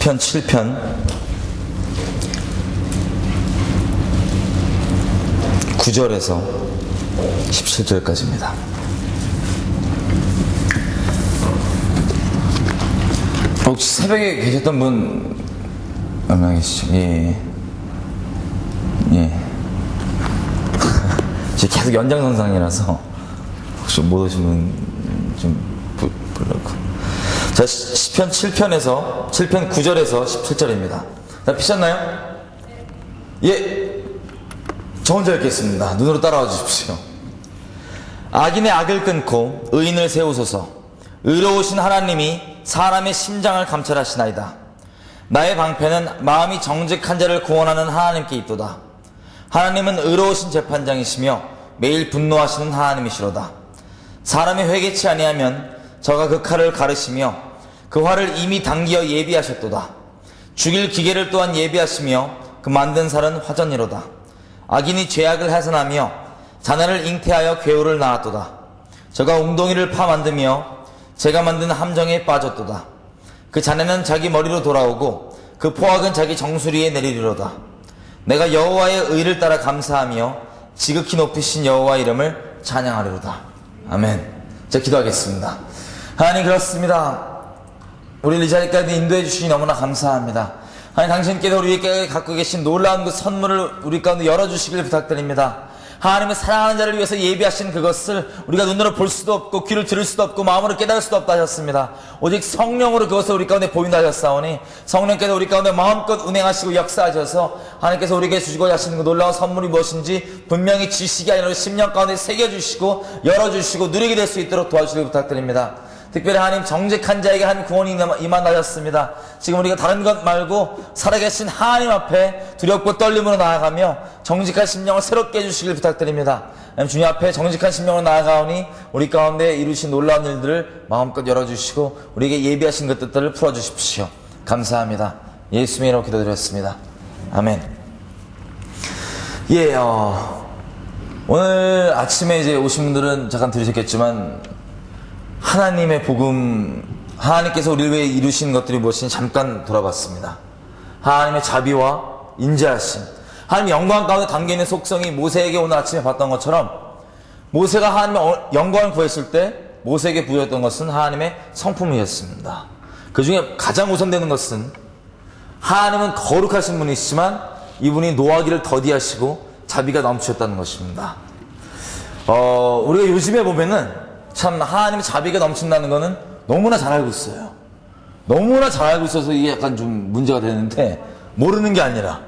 시편 7편 9절에서 17절까지입니다. 혹시 새벽에 계셨던 분 얼마나 계시죠? 예. 지금 계속 연장선상이라서 혹시 못 오시면 좀 불러고. 자, 시편 7편 9절에서 17절입니다. 자, 피셨나요? 예. 저 혼자 읽겠습니다. 눈으로 따라와 주십시오. 악인의 악을 끊고 의인을 세우소서. 의로우신 하나님이 사람의 심장을 감찰하시나이다. 나의 방패는 마음이 정직한 자를 구원하는 하나님께 있도다. 하나님은 의로우신 재판장이시며 매일 분노하시는 하나님이시로다. 사람이 회개치 아니하면 저가 그 칼을 가르시며 그 활을 이미 당기어 예비하셨도다. 죽일 기계를 또한 예비하시며 그 만든 살은 화전이로다. 악인이 죄악을 해산하며 자네를 잉태하여 괴우를 낳았도다. 저가 웅덩이를 파 만들며 제가 만든 함정에 빠졌도다. 그 자네는 자기 머리로 돌아오고 그 포악은 자기 정수리에 내리리로다. 내가 여호와의 의를 따라 감사하며 지극히 높이신 여호와 이름을 찬양하리로다. 아멘. 자, 기도하겠습니다. 하나님, 그렇습니다. 우리를 이 자리까지 인도해 주시니 너무나 감사합니다. 하나님, 당신께서 우리에게 갖고 계신 놀라운 그 선물을 우리 가운데 열어주시길 부탁드립니다. 하나님의 사랑하는 자를 위해서 예비하신 그것을 우리가 눈으로 볼 수도 없고 귀를 들을 수도 없고 마음으로 깨달을 수도 없다 하셨습니다. 오직 성령으로 그것을 우리 가운데 보인다 하셨사오니 성령께서 우리 가운데 마음껏 운행하시고 역사하셔서 하나님께서 우리에게 주시고자 하시는 그 놀라운 선물이 무엇인지 분명히 지식이 아니라 심령 가운데 새겨주시고 열어주시고 누리게 될 수 있도록 도와주시길 부탁드립니다. 특별히 하나님, 정직한 자에게 한 구원이 임한하셨습니다. 지금 우리가 다른 것 말고 살아계신 하나님 앞에 두렵고 떨림으로 나아가며 정직한 심령을 새롭게 해주시길 부탁드립니다. 주님 앞에 정직한 심령으로 나아가오니 우리 가운데 이루신 놀라운 일들을 마음껏 열어주시고 우리에게 예비하신 것들을 풀어주십시오. 감사합니다. 예수님의 이름으로 기도드렸습니다. 아멘. 예, 오늘 아침에 이제 오신 분들은 잠깐 들으셨겠지만 하나님의 복음, 하나님께서 우리를 위해 이루신 것들이 무엇인지 잠깐 돌아봤습니다. 하나님의 자비와 인자하심, 하나님의 영광 가운데 담겨있는 속성이 모세에게 오늘 아침에 봤던 것처럼 모세가 하나님의 영광을 구했을 때 모세에게 부여했던 것은 하나님의 성품이었습니다. 그 중에 가장 우선되는 것은 하나님은 거룩하신 분이시지만 이분이 노하기를 더디하시고 자비가 넘치셨다는 것입니다. 우리가 요즘에 보면은 참 하나님의 자비가 넘친다는 거는 너무나 잘 알고 있어요. 너무나 잘 알고 있어서 이게 약간 좀 문제가 되는데, 모르는 게 아니라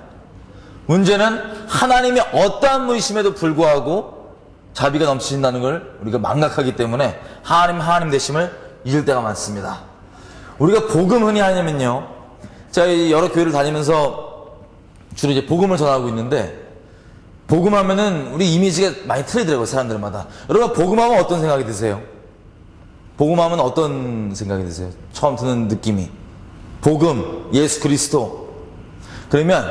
문제는 하나님이 어떠한 분이심에도 불구하고 자비가 넘치신다는 걸 우리가 망각하기 때문에 하나님 되심을 잊을 때가 많습니다. 우리가 복음 흔히 하냐면요, 제가 여러 교회를 다니면서 주로 이제 복음을 전하고 있는데, 복음하면은 우리 이미지가 많이 틀리더라고요, 사람들마다. 여러분, 복음하면 어떤 생각이 드세요? 복음하면 어떤 생각이 드세요? 처음 드는 느낌이. 복음, 예수 그리스도. 그러면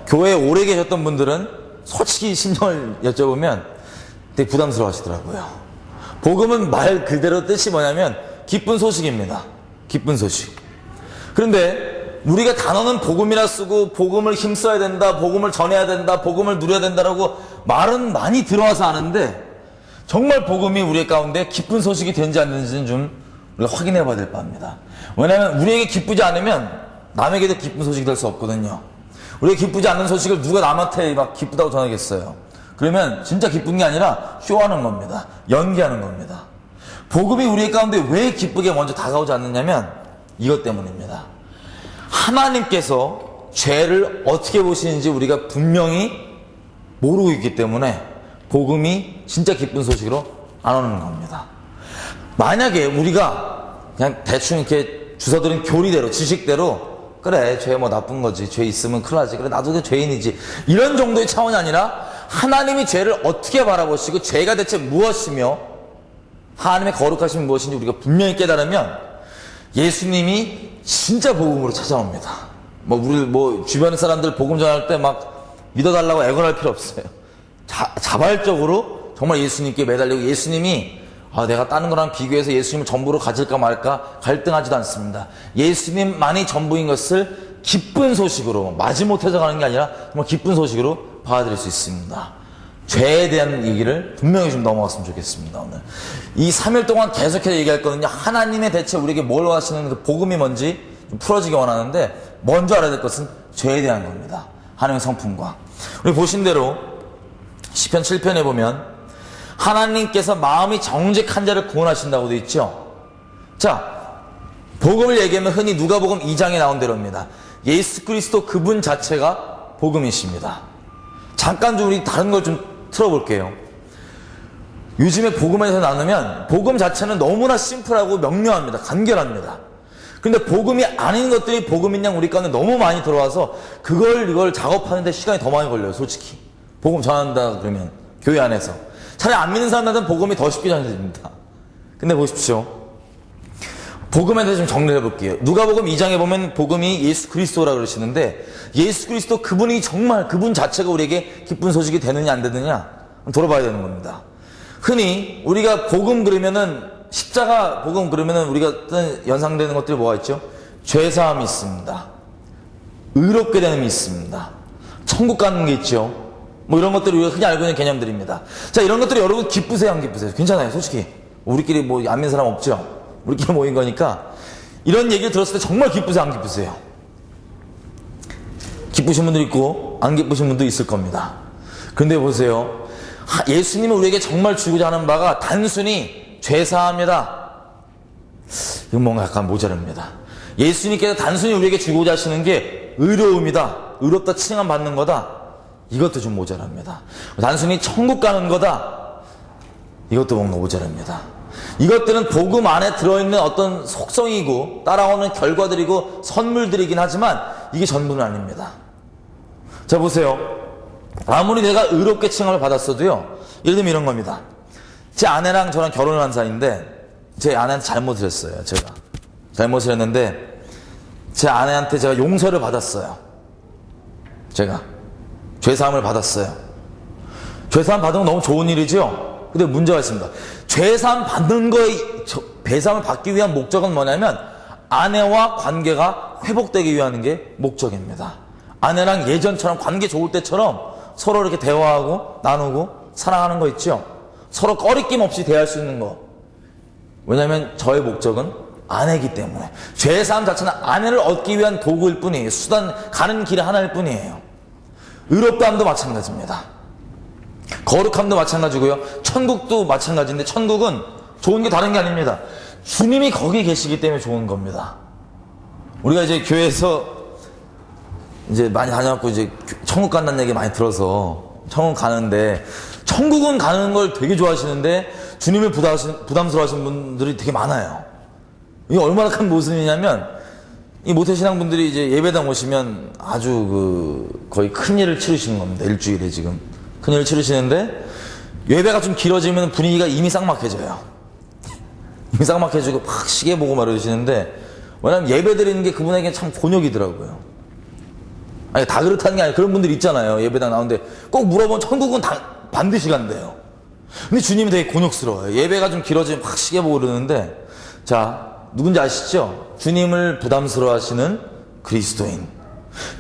교회에 오래 계셨던 분들은 솔직히 심정을 여쭤보면 되게 부담스러워 하시더라고요. 복음은 말 그대로 뜻이 뭐냐면 기쁜 소식입니다. 기쁜 소식. 그런데 우리가 단어는 복음이라 쓰고 복음을 힘써야 된다, 복음을 전해야 된다, 복음을 누려야 된다라고 말은 많이 들어와서 아는데, 정말 복음이 우리 가운데 기쁜 소식이 되는지 안 되는지는 좀 우리가 확인해 봐야 될 바입니다. 왜냐하면 우리에게 기쁘지 않으면 남에게도 기쁜 소식이 될 수 없거든요. 우리에게 기쁘지 않는 소식을 누가 남한테 막 기쁘다고 전하겠어요? 그러면 진짜 기쁜 게 아니라 쇼하는 겁니다. 연기하는 겁니다. 복음이 우리 가운데 왜 기쁘게 먼저 다가오지 않느냐면 이것 때문입니다. 하나님께서 죄를 어떻게 보시는지 우리가 분명히 모르고 있기 때문에 복음이 진짜 기쁜 소식으로 안 오는 겁니다. 만약에 우리가 그냥 대충 이렇게 주워들은 교리대로, 지식대로, 그래, 죄 뭐 나쁜 거지, 죄 있으면 큰일 나지, 그래, 나도 죄인이지, 이런 정도의 차원이 아니라 하나님이 죄를 어떻게 바라보시고 죄가 대체 무엇이며 하나님의 거룩하심이 무엇인지 우리가 분명히 깨달으면 예수님이 진짜 복음으로 찾아옵니다. 우리 주변 사람들 복음 전할 때 막 믿어달라고 애걸할 필요 없어요. 자발적으로 정말 예수님께 매달리고, 예수님이 내가 다른 거랑 비교해서 예수님을 전부로 가질까 말까 갈등하지도 않습니다. 예수님만이 전부인 것을 기쁜 소식으로, 마지못해서 가는 게 아니라 정말 기쁜 소식으로 받아들일 수 있습니다. 죄에 대한 얘기를 분명히 좀 넘어갔으면 좋겠습니다. 오늘 이 3일 동안 계속해서 얘기할 거는요, 하나님의 대체 우리에게 뭘 원하시는 그 복음이 뭔지 좀 풀어지기 원하는데, 먼저 알아야 될 것은 죄에 대한 겁니다. 하나님의 성품과. 우리 보신 대로 시편 7편에 보면 하나님께서 마음이 정직한 자를 구원하신다고 되어 있죠. 자, 복음을 얘기하면 흔히 누가복음 2장에 나온 대로입니다. 예수 그리스도 그분 자체가 복음이십니다. 잠깐 좀 우리 다른 걸 좀 틀어볼게요. 요즘에 복음에서 나누면 복음 자체는 너무나 심플하고 명료합니다. 간결합니다. 근데 복음이 아닌 것들이 복음인 양 우리 가운데 너무 많이 들어와서 이걸 작업하는데 시간이 더 많이 걸려요. 솔직히 복음 전한다 그러면 교회 안에서 차라리 안 믿는 사람들한테는 복음이 더 쉽게 전해집니다. 근데 보십시오, 복음에 대해서 좀 정리를 해볼게요. 누가복음 2장에 보면 복음이 예수 그리스도라고 그러시는데, 예수 그리스도 그분이 정말 그분 자체가 우리에게 기쁜 소식이 되느냐 안 되느냐 돌아봐야 되는 겁니다. 흔히 우리가 복음 그러면은, 십자가 복음 그러면은 우리가 연상되는 것들이 뭐가 있죠? 죄사함이 있습니다. 의롭게 되는 게 있습니다. 천국 가는 게 있죠. 뭐 이런 것들을 우리가 흔히 알고 있는 개념들입니다. 자, 이런 것들이 여러분 기쁘세요 안 기쁘세요? 괜찮아요, 솔직히. 우리끼리 뭐 안 믿는 사람 없죠? 우리끼리 모인 거니까. 이런 얘기를 들었을 때 정말 기쁘세요 안 기쁘세요? 기쁘신 분도 있고 안 기쁘신 분도 있을 겁니다. 그런데 보세요, 예수님은 우리에게 정말 주고자 하는 바가 단순히 죄사함이다. 이건 뭔가 약간 모자랍니다. 예수님께서 단순히 우리에게 주고자 하시는 게 의로움이다, 의롭다 칭함 받는 거다, 이것도 좀 모자랍니다. 단순히 천국 가는 거다, 이것도 뭔가 모자랍니다. 이것들은 복음 안에 들어있는 어떤 속성이고 따라오는 결과들이고 선물들이긴 하지만 이게 전부는 아닙니다. 자, 보세요. 아무리 내가 의롭게 칭함을 받았어도요, 예를 들면 이런 겁니다. 제 아내랑 저랑 결혼을 한 사이인데 제 아내한테 잘못을 했어요. 제가 잘못을 했는데 제 아내한테 제가 용서를 받았어요. 제가 죄사함을 받았어요. 죄사함 받은 건 너무 좋은 일이죠. 근데 문제가 있습니다. 죄사함 받는 거에, 죄사함을 받기 위한 목적은 뭐냐면 아내와 관계가 회복되기 위한 게 목적입니다. 아내랑 예전처럼 관계 좋을 때처럼 서로 이렇게 대화하고 나누고 사랑하는 거 있죠. 서로 꺼리낌 없이 대할 수 있는 거. 왜냐하면 저의 목적은 아내이기 때문에. 죄사함 자체는 아내를 얻기 위한 도구일 뿐이에요. 수단, 가는 길이 하나일 뿐이에요. 의롭다함도 마찬가지입니다. 거룩함도 마찬가지고요. 천국도 마찬가지인데, 천국은 좋은 게 다른 게 아닙니다. 주님이 거기 계시기 때문에 좋은 겁니다. 우리가 이제 교회에서 이제 많이 다녀갖고 이제 천국 간다는 얘기 많이 들어서 천국 가는데, 천국은 가는 걸 되게 좋아하시는데 주님을 부담스러워하시는 분들이 되게 많아요. 이게 얼마나 큰 모순이냐면, 이 모태신앙 분들이 이제 예배당 오시면 아주 거의 큰 일을 치르시는 겁니다. 일주일에 지금 큰 일을 치르시는데, 예배가 좀 길어지면 분위기가 이미 쌍막해져요. 이미 쌍막해지고 막 시계 보고 말이러시는데, 왜냐면 예배 드리는 게 그분에게 참 곤욕이더라고요. 아니, 다 그렇다는 게 아니라 그런 분들 있잖아요. 예배당 나오는데 꼭 물어보면 천국은 반드시 간대요. 근데 주님이 되게 곤욕스러워요. 예배가 좀 길어지면 막 시계 보고 그러는데, 자, 누군지 아시죠? 주님을 부담스러워하시는 그리스도인.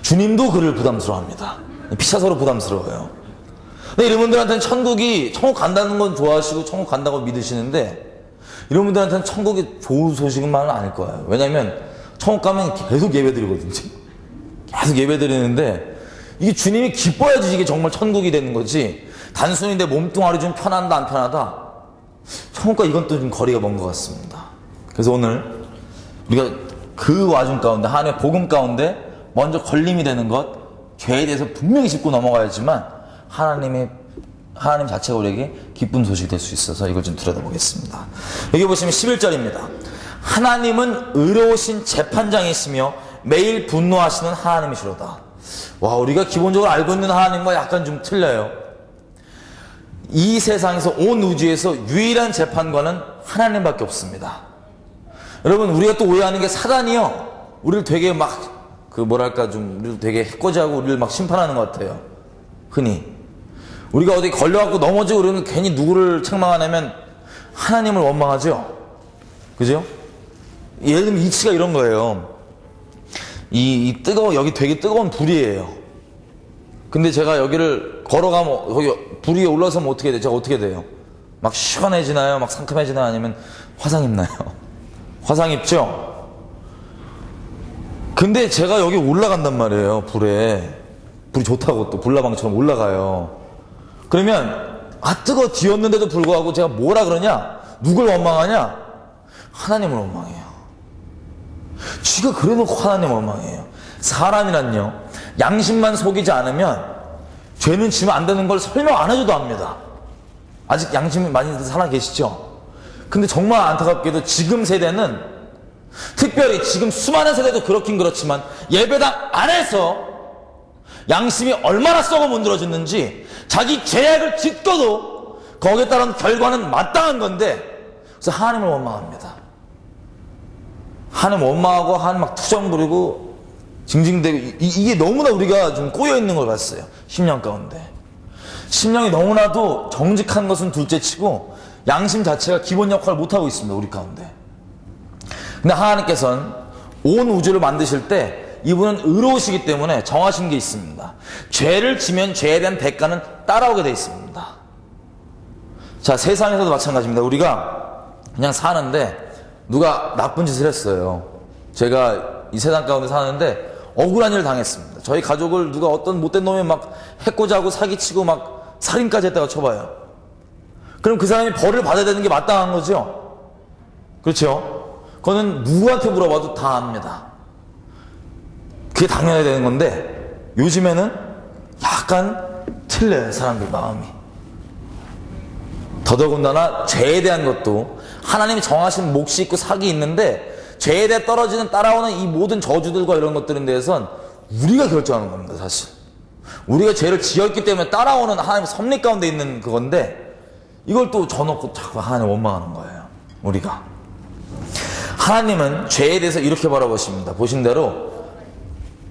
주님도 그를 부담스러워합니다. 피차서로 부담스러워요. 근데 이런 분들한테는 천국 간다는 건 좋아하시고 천국 간다고 믿으시는데, 이런 분들한테는 천국이 좋은 소식은만은 아닐 거예요. 왜냐면 천국 가면 계속 예배 드리거든요. 계속 예배 드리는데, 이게 주님이 기뻐야지 이게 정말 천국이 되는 거지, 단순히 내 몸뚱아리 좀 편한다 안 편하다, 천국과 이건 또 좀 거리가 먼 것 같습니다. 그래서 오늘 우리가 그 와중 가운데, 하나님의 복음 가운데 먼저 걸림이 되는 것, 죄에 대해서 분명히 짚고 넘어가야지만 하나님 자체가 우리에게 기쁜 소식이 될 수 있어서 이걸 좀 들여다보겠습니다. 여기 보시면 11절입니다. 하나님은 의로우신 재판장이시며 매일 분노하시는 하나님이시로다. 와, 우리가 기본적으로 알고 있는 하나님과 약간 좀 틀려요. 이 세상에서, 온 우주에서 유일한 재판관은 하나님밖에 없습니다. 여러분, 우리가 또 오해하는 게 사단이요, 우리를 되게 우리를 되게 해코지하고 우리를 막 심판하는 것 같아요. 흔히 우리가 어디 걸려갖고 넘어지고 그러면 괜히 누구를 책망하냐면 하나님을 원망하죠. 그죠? 예를 들면 이치가 이런 거예요. 이 뜨거워, 여기 되게 뜨거운 불이에요. 근데 제가 여기를 걸어가면 거기 불 위에 올라서면 어떻게 돼요? 제가 어떻게 돼요? 막 시원해지나요? 막 상큼해지나요? 아니면 화상 입나요? 화상 입죠? 근데 제가 여기 올라간단 말이에요. 불에. 불이 좋다고 또 불나방처럼 올라가요. 그러면 뜨거워 뒤었는데도 불구하고 제가 뭐라 그러냐? 누굴 원망하냐? 하나님을 원망해요. 쥐가 그래놓고 하나님을 원망해요. 사람이란요, 양심만 속이지 않으면 죄는 지면 안 되는 걸 설명 안 해줘도 압니다. 아직 양심이 많이 살아 계시죠? 근데 정말 안타깝게도 지금 세대는, 특별히 지금 수많은 세대도 그렇긴 그렇지만 예배당 안에서 양심이 얼마나 썩어 문드러졌는지, 자기 죄악을 짓고도 거기에 따른 결과는 마땅한 건데, 그래서 하나님을 원망합니다. 하나님 원망하고 하나님 막 투정 부리고 징징대고, 이게 너무나 우리가 좀 꼬여있는 걸 봤어요. 심령 가운데. 심령이 너무나도 정직한 것은 둘째치고 양심 자체가 기본 역할을 못하고 있습니다. 우리 가운데. 근데 하나님께서는 온 우주를 만드실 때 이분은 의로우시기 때문에 정하신 게 있습니다. 죄를 지면 죄에 대한 대가는 따라오게 되어 있습니다. 자, 세상에서도 마찬가지입니다. 우리가 그냥 사는데 누가 나쁜 짓을 했어요. 제가 이 세상 가운데 사는데 억울한 일을 당했습니다. 저희 가족을 누가 어떤 못된 놈이 막 해코지 하고 사기치고 막 살인까지 했다고 쳐봐요. 그럼 그 사람이 벌을 받아야 되는 게 마땅한 거죠? 그렇죠? 그거는 누구한테 물어봐도 다 압니다. 그게 당연해야 되는 건데, 요즘에는 약간 틀려요, 사람들 마음이. 더더군다나 죄에 대한 것도 하나님이 정하신 몫이 있고 삭이 있는데, 죄에 대해 떨어지는 따라오는 이 모든 저주들과 이런 것들에 대해서는 우리가 결정하는 겁니다. 사실 우리가 죄를 지었기 때문에 따라오는 하나님의 섭리 가운데 있는 그건데, 이걸 또 져놓고 자꾸 하나님 원망하는 거예요. 우리가. 하나님은 죄에 대해서 이렇게 바라보십니다. 보신 대로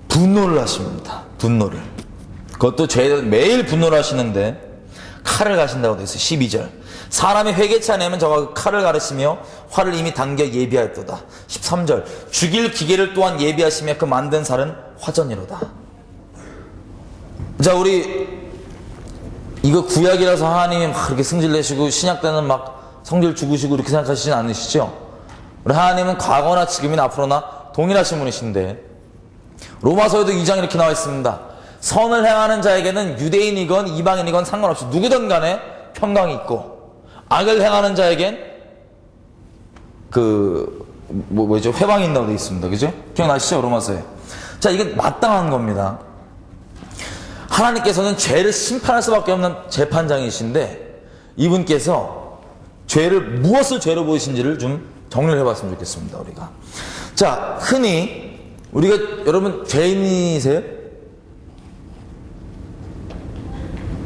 분노를 하십니다. 분노를. 그것도 죄에 대해서 매일 분노를 하시는데 칼을 가신다고 되어 있어요. 12절. 사람이 회개치 않으면 저가 칼을 가르시며 활을 이미 당겨 예비하였도다. 13절. 죽일 기계를 또한 예비하시며 그 만든 살은 화전이로다. 자, 우리 이거 구약이라서 하나님이 막 그렇게 승질 내시고 신약 때는 막 성질 죽으시고 이렇게 생각하시진 않으시죠? 우리 하나님은 과거나 지금이나 앞으로나 동일하신 분이신데, 로마서에도 2장 이렇게 나와 있습니다. 선을 행하는 자에게는 유대인이건 이방인이건 상관없이 누구든 간에 평강이 있고, 악을 행하는 자에겐 뭐죠? 회방이 있다고 되어 있습니다. 그죠? 기억나시죠? 로마서에. 자, 이건 마땅한 겁니다. 하나님께서는 죄를 심판할 수밖에 없는 재판장이신데, 이분께서 죄를, 무엇을 죄로 보이신지를 좀 정리를 해봤으면 좋겠습니다. 우리가. 자, 흔히 우리가, 여러분 죄인이세요?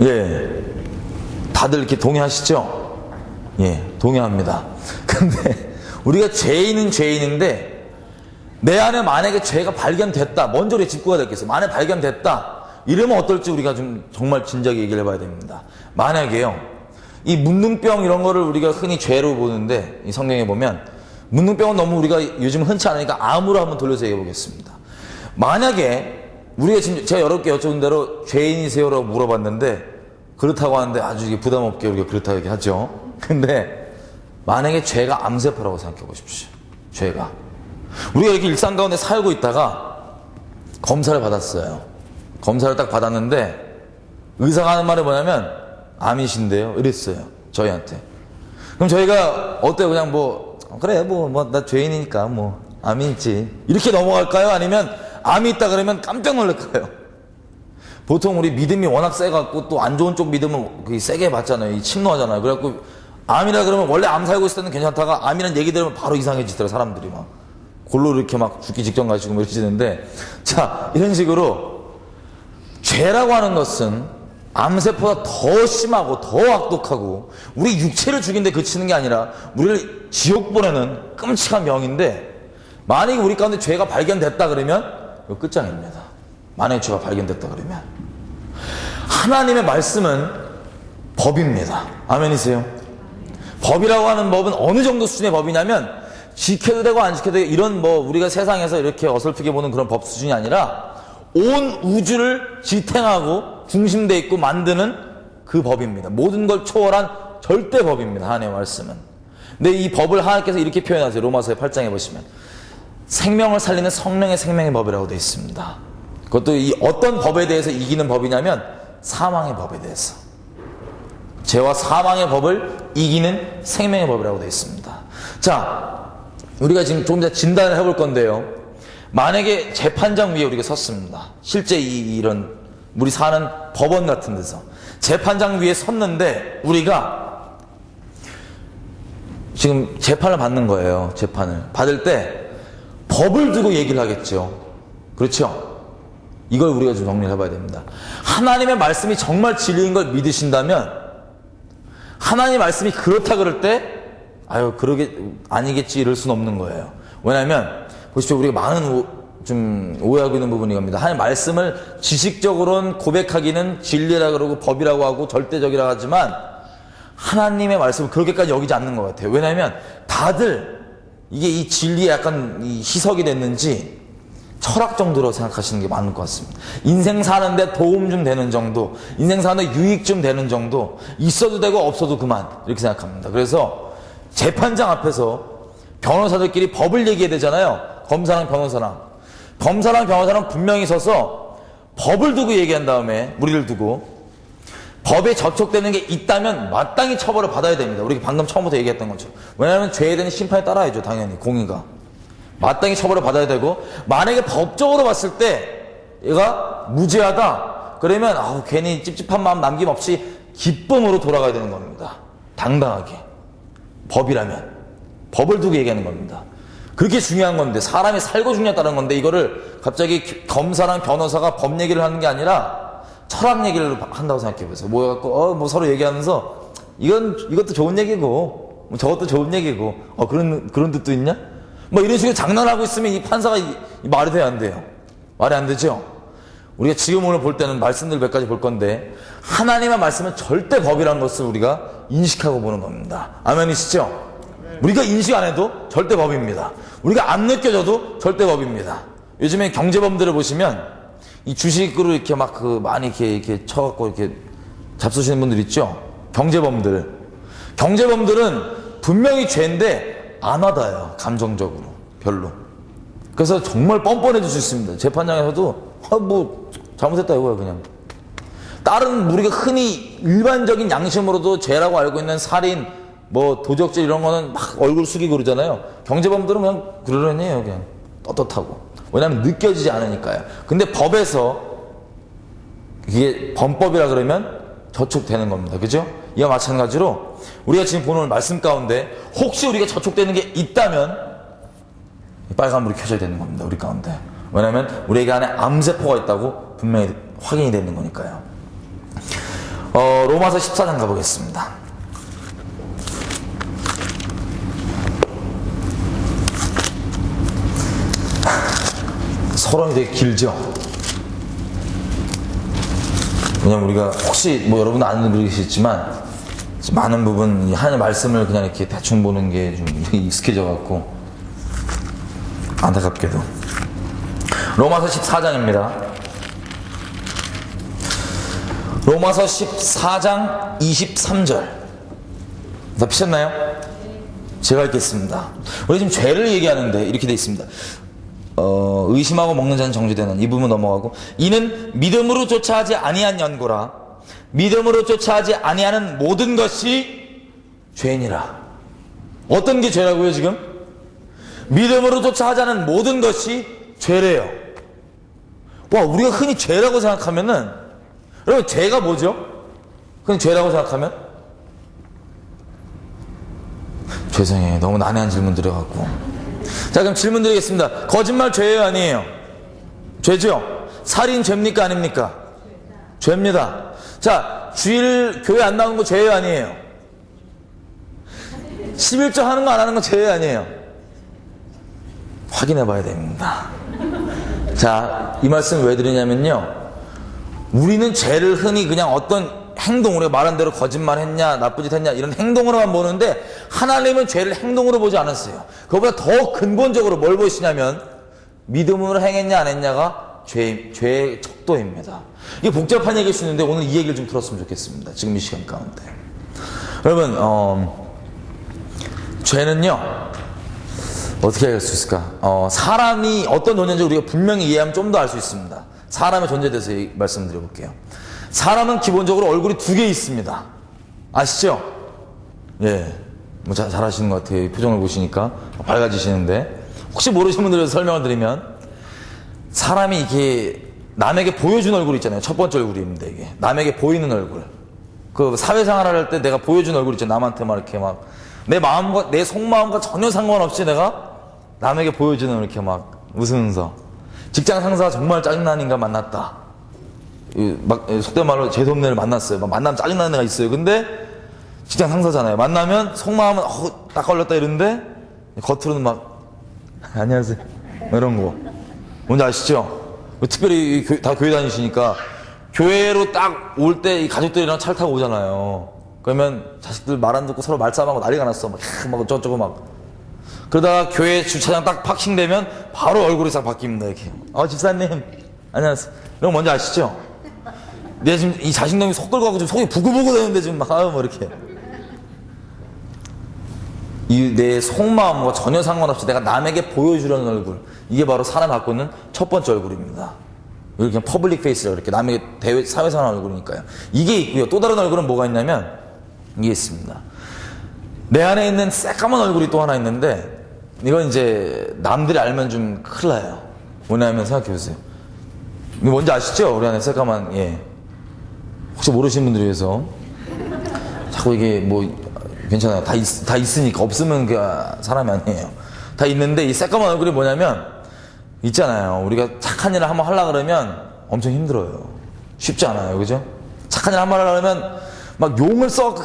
예. 다들 이렇게 동의하시죠? 예, 동의합니다. 근데 우리가 죄인은 죄인인데, 내 안에 만약에 죄가 발견됐다, 먼저 우리 짚고가 됐겠어요. 만약에 발견됐다 이러면 어떨지 우리가 좀 정말 진지하게 얘기를 해봐야 됩니다. 만약에요, 이 문둥병 이런 거를 우리가 흔히 죄로 보는데, 이 성경에 보면 문둥병은 너무 우리가 요즘 흔치 않으니까 암으로 한번 돌려서 얘기해 보겠습니다. 만약에 우리가 지금 제가 여러 개 여쭤본 대로 죄인이세요라고 물어봤는데, 그렇다고 하는데 아주 이게 부담 없게 우리가 그렇다고 얘기하죠. 근데 만약에 죄가 암세포라고 생각해 보십시오. 죄가, 우리가 이렇게 일상 가운데 살고 있다가 검사를 받았어요. 검사를 딱 받았는데 의사가 하는 말이 뭐냐면 암이신데요 이랬어요, 저희한테. 그럼 저희가 어때요? 그냥 그래 나 죄인이니까 암이 있지 이렇게 넘어갈까요? 아니면 암이 있다 그러면 깜짝 놀랄까요? 보통 우리 믿음이 워낙 세갖고 또 안 좋은 쪽 믿음은 세게 받잖아요. 침노하잖아요. 그래갖고 암이라 그러면, 원래 암 살고 있을 때는 괜찮다가 암이라는 얘기 들으면 바로 이상해지더라고요. 사람들이 막 골로 이렇게 막 죽기 직전 가시고 이러시는데, 자, 이런 식으로 죄라고 하는 것은 암세포보다 더 심하고 더 악독하고 우리 육체를 죽인 데 그치는 게 아니라 우리를 지옥 보내는 끔찍한 병인데, 만약에 우리 가운데 죄가 발견됐다 그러면 이거 끝장입니다. 만약에 죄가 발견됐다 그러면. 하나님의 말씀은 법입니다. 아멘이세요? 법이라고 하는 법은 어느 정도 수준의 법이냐면, 지켜도 되고 안 지켜도 되고 이런 뭐 우리가 세상에서 이렇게 어설프게 보는 그런 법 수준이 아니라 온 우주를 지탱하고 중심돼 있고 만드는 그 법입니다. 모든 걸 초월한 절대 법입니다. 하나님의 말씀은. 근데 이 법을 하나님께서 이렇게 표현하세요. 로마서 8장에 보시면 생명을 살리는 성령의 생명의 법이라고 되어 있습니다. 그것도 이 어떤 법에 대해서 이기는 법이냐면 사망의 법에 대해서, 죄와 사망의 법을 이기는 생명의 법이라고 되어 있습니다. 자, 우리가 지금 조금 더 진단을 해볼 건데요. 만약에 재판장 위에 우리가 섰습니다. 실제 이런 우리 사는 법원 같은 데서 재판장 위에 섰는데 우리가 지금 재판을 받는 거예요. 재판을 받을 때 법을 두고 얘기를 하겠죠. 그렇죠? 이걸 우리가 좀 정리를 해봐야 됩니다. 하나님의 말씀이 정말 진리인 걸 믿으신다면 하나님의 말씀이 그렇다 그럴 때 아유 그러게 아니겠지 이럴 수는 없는 거예요. 왜냐하면 보십시오. 우리가 많은 좀 오해하고 있는 부분이 겁니다. 하나님 말씀을 지식적으로는 고백하기는 진리라 그러고 법이라고 하고 절대적이라 하지만 하나님의 말씀을 그렇게까지 여기지 않는 것 같아요. 왜냐하면 다들 이게 이 진리에 약간 이 희석이 됐는지 철학 정도로 생각하시는 게 많을 것 같습니다. 인생 사는데 도움 좀 되는 정도, 인생 사는데 유익 좀 되는 정도, 있어도 되고 없어도 그만 이렇게 생각합니다. 그래서 재판장 앞에서 변호사들끼리 법을 얘기해야 되잖아요. 검사랑 변호사랑 분명히 서서 법을 두고 얘기한 다음에 우리를 두고 법에 접촉되는 게 있다면 마땅히 처벌을 받아야 됩니다. 우리가 방금 처음부터 얘기했던 거죠. 왜냐하면 죄에 대한 심판에 따라야죠. 당연히 공의가 마땅히 처벌을 받아야 되고, 만약에 법적으로 봤을 때 얘가 무죄하다 그러면 괜히 찝찝한 마음 남김없이 기쁨으로 돌아가야 되는 겁니다. 당당하게. 법이라면 법을 두고 얘기하는 겁니다. 그렇게 중요한 건데, 사람이 살고 죽냐다는 건데 이거를 갑자기 검사랑 변호사가 법 얘기를 하는 게 아니라 철학 얘기를 한다고 생각해 보세요. 모여갖고 뭐 서로 얘기하면서 이것도 좋은 얘기고 저것도 좋은 얘기고 그런 뜻도 있냐? 뭐 이런 식으로 장난하고 있으면 이 판사가 이 말이 돼야 안 돼요. 말이 안 되죠? 우리가 지금 오늘 볼 때는 말씀들 몇 가지 볼 건데 하나님의 말씀은 절대 법이라는 것을 우리가 인식하고 보는 겁니다. 아멘이시죠? 우리가 인식 안 해도 절대 법입니다. 우리가 안 느껴져도 절대 법입니다. 요즘에 경제범들을 보시면 이 주식으로 이렇게 막 많이 이렇게 쳐갖고 이렇게 잡수시는 분들 있죠? 경제범들은 분명히 죄인데 안 와닿아요. 감정적으로 별로. 그래서 정말 뻔뻔해질 수 있습니다. 재판장에서도 뭐 잘못했다 이거야 그냥. 다른 우리가 흔히 일반적인 양심으로도 죄라고 알고 있는 살인, 뭐 도적질 이런 거는 막 얼굴 숙이고 그러잖아요. 경제범들은 그냥 그러려니 해요. 그냥 떳떳하고. 왜냐하면 느껴지지 않으니까요. 근데 법에서 이게 범법이라 그러면 저촉되는 겁니다. 그죠? 이와 마찬가지로 우리가 지금 보는 말씀 가운데 혹시 우리가 저촉되는 게 있다면 빨간불이 켜져야 되는 겁니다. 우리 가운데. 왜냐하면 우리 안에 암세포가 있다고 분명히 확인이 되는 거니까요. 로마서 14장 가보겠습니다. 서론이 되게 길죠? 왜냐면 우리가 혹시 뭐 여러분도 아는 분이 계시지만 많은 부분 하나님의 말씀을 그냥 이렇게 대충 보는 게 좀 익숙해져 갖고 안타깝게도. 로마서 14장입니다. 로마서 14장 23절 다 피셨나요? 제가 읽겠습니다. 우리 지금 죄를 얘기하는데 이렇게 돼 있습니다. 의심하고 먹는 자는 정죄되는, 이 부분 넘어가고, 이는 믿음으로 쫓아 하지 아니한 연고라. 믿음으로 쫓아 하지 아니하는 모든 것이 죄니라. 어떤 게 죄라고요 지금? 믿음으로 쫓아 하자는 모든 것이 죄래요. 와, 우리가 흔히 죄라고 생각하면은, 여러분 죄가 뭐죠? 그냥 죄라고 생각하면? 죄송해요. 너무 난해한 질문 드려갖고. 자, 그럼 질문 드리겠습니다. 거짓말 죄예요, 아니에요? 죄죠? 살인 죄입니까, 아닙니까? 죄입니다. 자, 주일 교회 안 나오는 거 죄예요, 아니에요? 11조 하는 거 안 하는 거 죄예요, 아니에요? 확인해 봐야 됩니다. 자, 이 말씀 왜 드리냐면요, 우리는 죄를 흔히 그냥 어떤 행동, 우리가 말한 대로 거짓말 했냐, 나쁜 짓 했냐, 이런 행동으로만 보는데, 하나님은 죄를 행동으로 보지 않았어요. 그거보다 더 근본적으로 뭘 보시냐면, 믿음으로 행했냐, 안 했냐가 죄의 척도입니다. 이게 복잡한 얘기일 수 있는데, 오늘 이 얘기를 좀 들었으면 좋겠습니다. 지금 이 시간 가운데. 여러분, 죄는요, 어떻게 할 수 있을까? 사람이 어떤 존재인지 우리가 분명히 이해하면 좀 더 알 수 있습니다. 사람의 존재에 대해서 말씀드려볼게요. 사람은 기본적으로 얼굴이 두 개 있습니다. 아시죠? 예. 뭐 잘 하시는 것 같아요. 표정을 보시니까 밝아지시는데. 혹시 모르시는 분들 위해서 설명을 드리면, 사람이 이게 남에게 보여준 얼굴 있잖아요. 첫 번째 얼굴입니다, 이게. 남에게 보이는 얼굴. 그 사회생활을 할 때 내가 보여준 얼굴 있잖아요. 남한테 막 이렇게 막 내 마음과 내 속마음과 전혀 상관없이 내가 남에게 보여주는 이렇게 막 웃으면서, 직장 상사가 정말 짜증나는 인간 만났다. 막 속된 말로 재수없는 애를 만났어요. 막 만나면 짜증나는 애가 있어요. 근데 직장 상사잖아요. 만나면 속마음은 딱 걸렸다 이러는데 겉으로는 막 안녕하세요 이런 거. 뭔지 아시죠? 특별히 다 교회 다니시니까 교회로 딱 올 때 이 가족들이랑 차를 타고 오잖아요. 그러면 자식들 말 안 듣고 서로 말싸움하고 난리가 났어. 막 어쩌고 막. 그러다가 교회 주차장 딱 파킹되면 바로 얼굴이 싹 바뀝니다. 이렇게. 집사님 안녕하세요. 이런 거 뭔지 아시죠? 내가 지금 이 자신감이 속 끌고 가고 지금 속이 부글부글 되는데 지금 막 뭐 이렇게. 이 내 속마음과 전혀 상관없이 내가 남에게 보여주려는 얼굴, 이게 바로 사람이 갖고 있는 첫 번째 얼굴입니다. 이렇게 그냥 퍼블릭 페이스라고 이렇게 남에게 사회생활 얼굴이니까요. 이게 있고요. 또 다른 얼굴은 뭐가 있냐면 이게 있습니다. 내 안에 있는 새까만 얼굴이 또 하나 있는데, 이건 이제 남들이 알면 좀 큰일 나요. 뭐냐면 생각해 보세요. 이거 뭔지 아시죠? 우리 안에 새까만, 예. 혹시 모르시는 분들을 위해서. 자꾸 이게 뭐, 괜찮아요. 다 있으니까. 없으면 그 사람이 아니에요. 다 있는데, 이 새까만 얼굴이 뭐냐면, 있잖아요. 우리가 착한 일을 한번 하려고 그러면 엄청 힘들어요. 쉽지 않아요. 그죠? 착한 일을 한번 하려고 그러면 막 용을 써,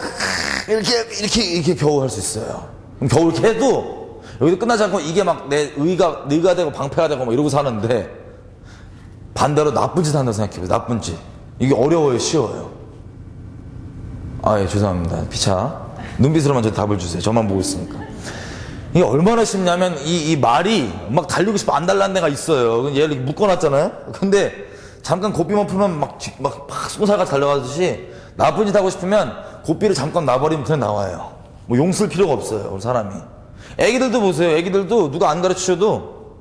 이렇게 겨우 할 수 있어요. 그럼 겨우 이렇게 해도, 여기서 끝나지 않고 이게 막 내 의가 되고 방패가 되고 막 이러고 사는데, 반대로 나쁜 짓 한다고 생각해보세요. 나쁜 짓. 이게 어려워요, 쉬워요? 예, 죄송합니다. 피차. 눈빛으로만 저 답을 주세요. 저만 보고 있으니까. 이게 얼마나 쉽냐면, 이 말이 막 달리고 싶어 안 달라는 데가 있어요. 얘를 묶어놨잖아요? 근데 잠깐 고삐만 풀면 막 쏜살같이 달려가듯이, 나쁜 짓 하고 싶으면 고삐를 잠깐 놔버리면 그냥 나와요. 뭐 용 쓸 필요가 없어요, 우리 사람이. 애기들도 보세요. 애기들도 누가 안 가르치셔도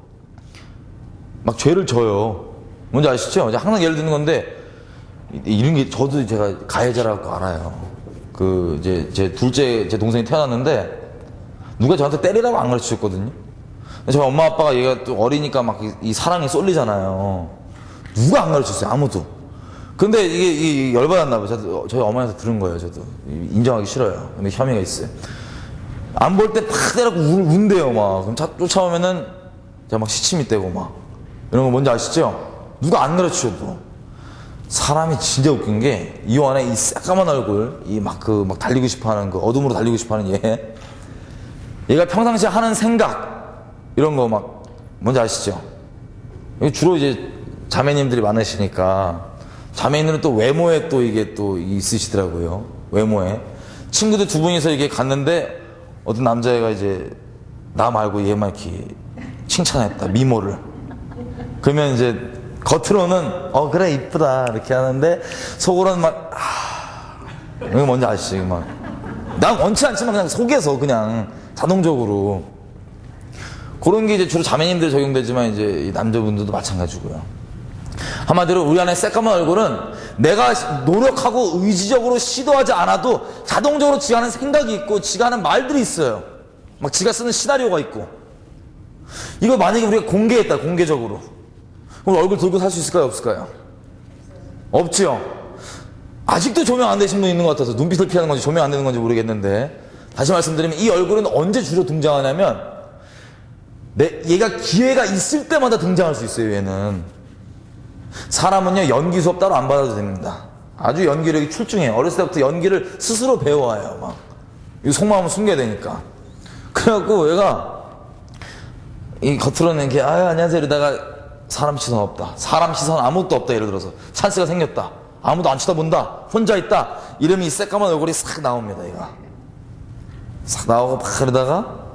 막 죄를 져요. 뭔지 아시죠? 항상 예를 드는 건데, 이런 게 저도 제가 가해자라고 알아요. 이제 제 동생이 태어났는데, 누가 저한테 때리라고 안 가르치셨거든요. 저희 엄마 아빠가 얘가 또 어리니까 막 이 사랑이 쏠리잖아요. 누가 안 가르쳤어요, 아무도. 근데 이게 열받았나 봐요. 저희 어머니한테 들은 거예요, 저도. 인정하기 싫어요. 근데 혐의가 있어요. 안 볼 때 팍 때려고 운대요, 막. 그럼 쫓아오면은 제가 막 시침이 떼고 막. 이런 거 뭔지 아시죠? 누가 안 가르쳐도. 사람이 진짜 웃긴 게, 이 안에 이 새까만 얼굴, 막 달리고 싶어 하는 어둠으로 달리고 싶어 하는 얘가 평상시에 하는 생각, 이런 거 막, 뭔지 아시죠? 주로 이제 자매님들이 많으시니까, 자매님들은 또 외모에 또 이게 또 있으시더라고요. 외모에. 친구들 두 분이서 이게 갔는데, 어떤 남자애가 이제, 나 말고 얘만 이렇게 칭찬했다, 미모를. 그러면 이제, 겉으로는, 그래, 이쁘다, 이렇게 하는데, 속으로는 막, 이거 뭔지 아시죠? 막. 난 원치 않지만 그냥 속에서 그냥, 자동적으로. 그런 게 이제 주로 자매님들 적용되지만, 이제 이 남자분들도 마찬가지고요. 한마디로 우리 안에 새까만 얼굴은 내가 노력하고 의지적으로 시도하지 않아도 자동적으로 지가 하는 생각이 있고 지가 하는 말들이 있어요. 막 지가 쓰는 시나리오가 있고. 이거 만약에 우리가 공개했다, 공개적으로. 그럼 얼굴 들고 살 수 있을까요, 없을까요? 없죠. 아직도 조명 안 되신 분 있는 것 같아서 눈빛을 피하는 건지 조명 안 되는 건지 모르겠는데, 다시 말씀드리면 이 얼굴은 언제 주로 등장하냐면 얘가 기회가 있을 때마다 등장할 수 있어요. 얘는 사람은요 연기 수업 따로 안 받아도 됩니다. 아주 연기력이 출중해요. 어렸을 때부터 연기를 스스로 배워와요. 막 이 속마음을 숨겨야 되니까. 그래갖고 얘가 이 겉으로는 이렇게 안녕하세요 이러다가 사람 시선 없다, 사람 시선 아무것도 없다, 예를 들어서 찬스가 생겼다, 아무도 안 쳐다본다, 혼자 있다, 이름이 새까만 얼굴이 싹 나옵니다. 얘가 싹 나오고 막 그러다가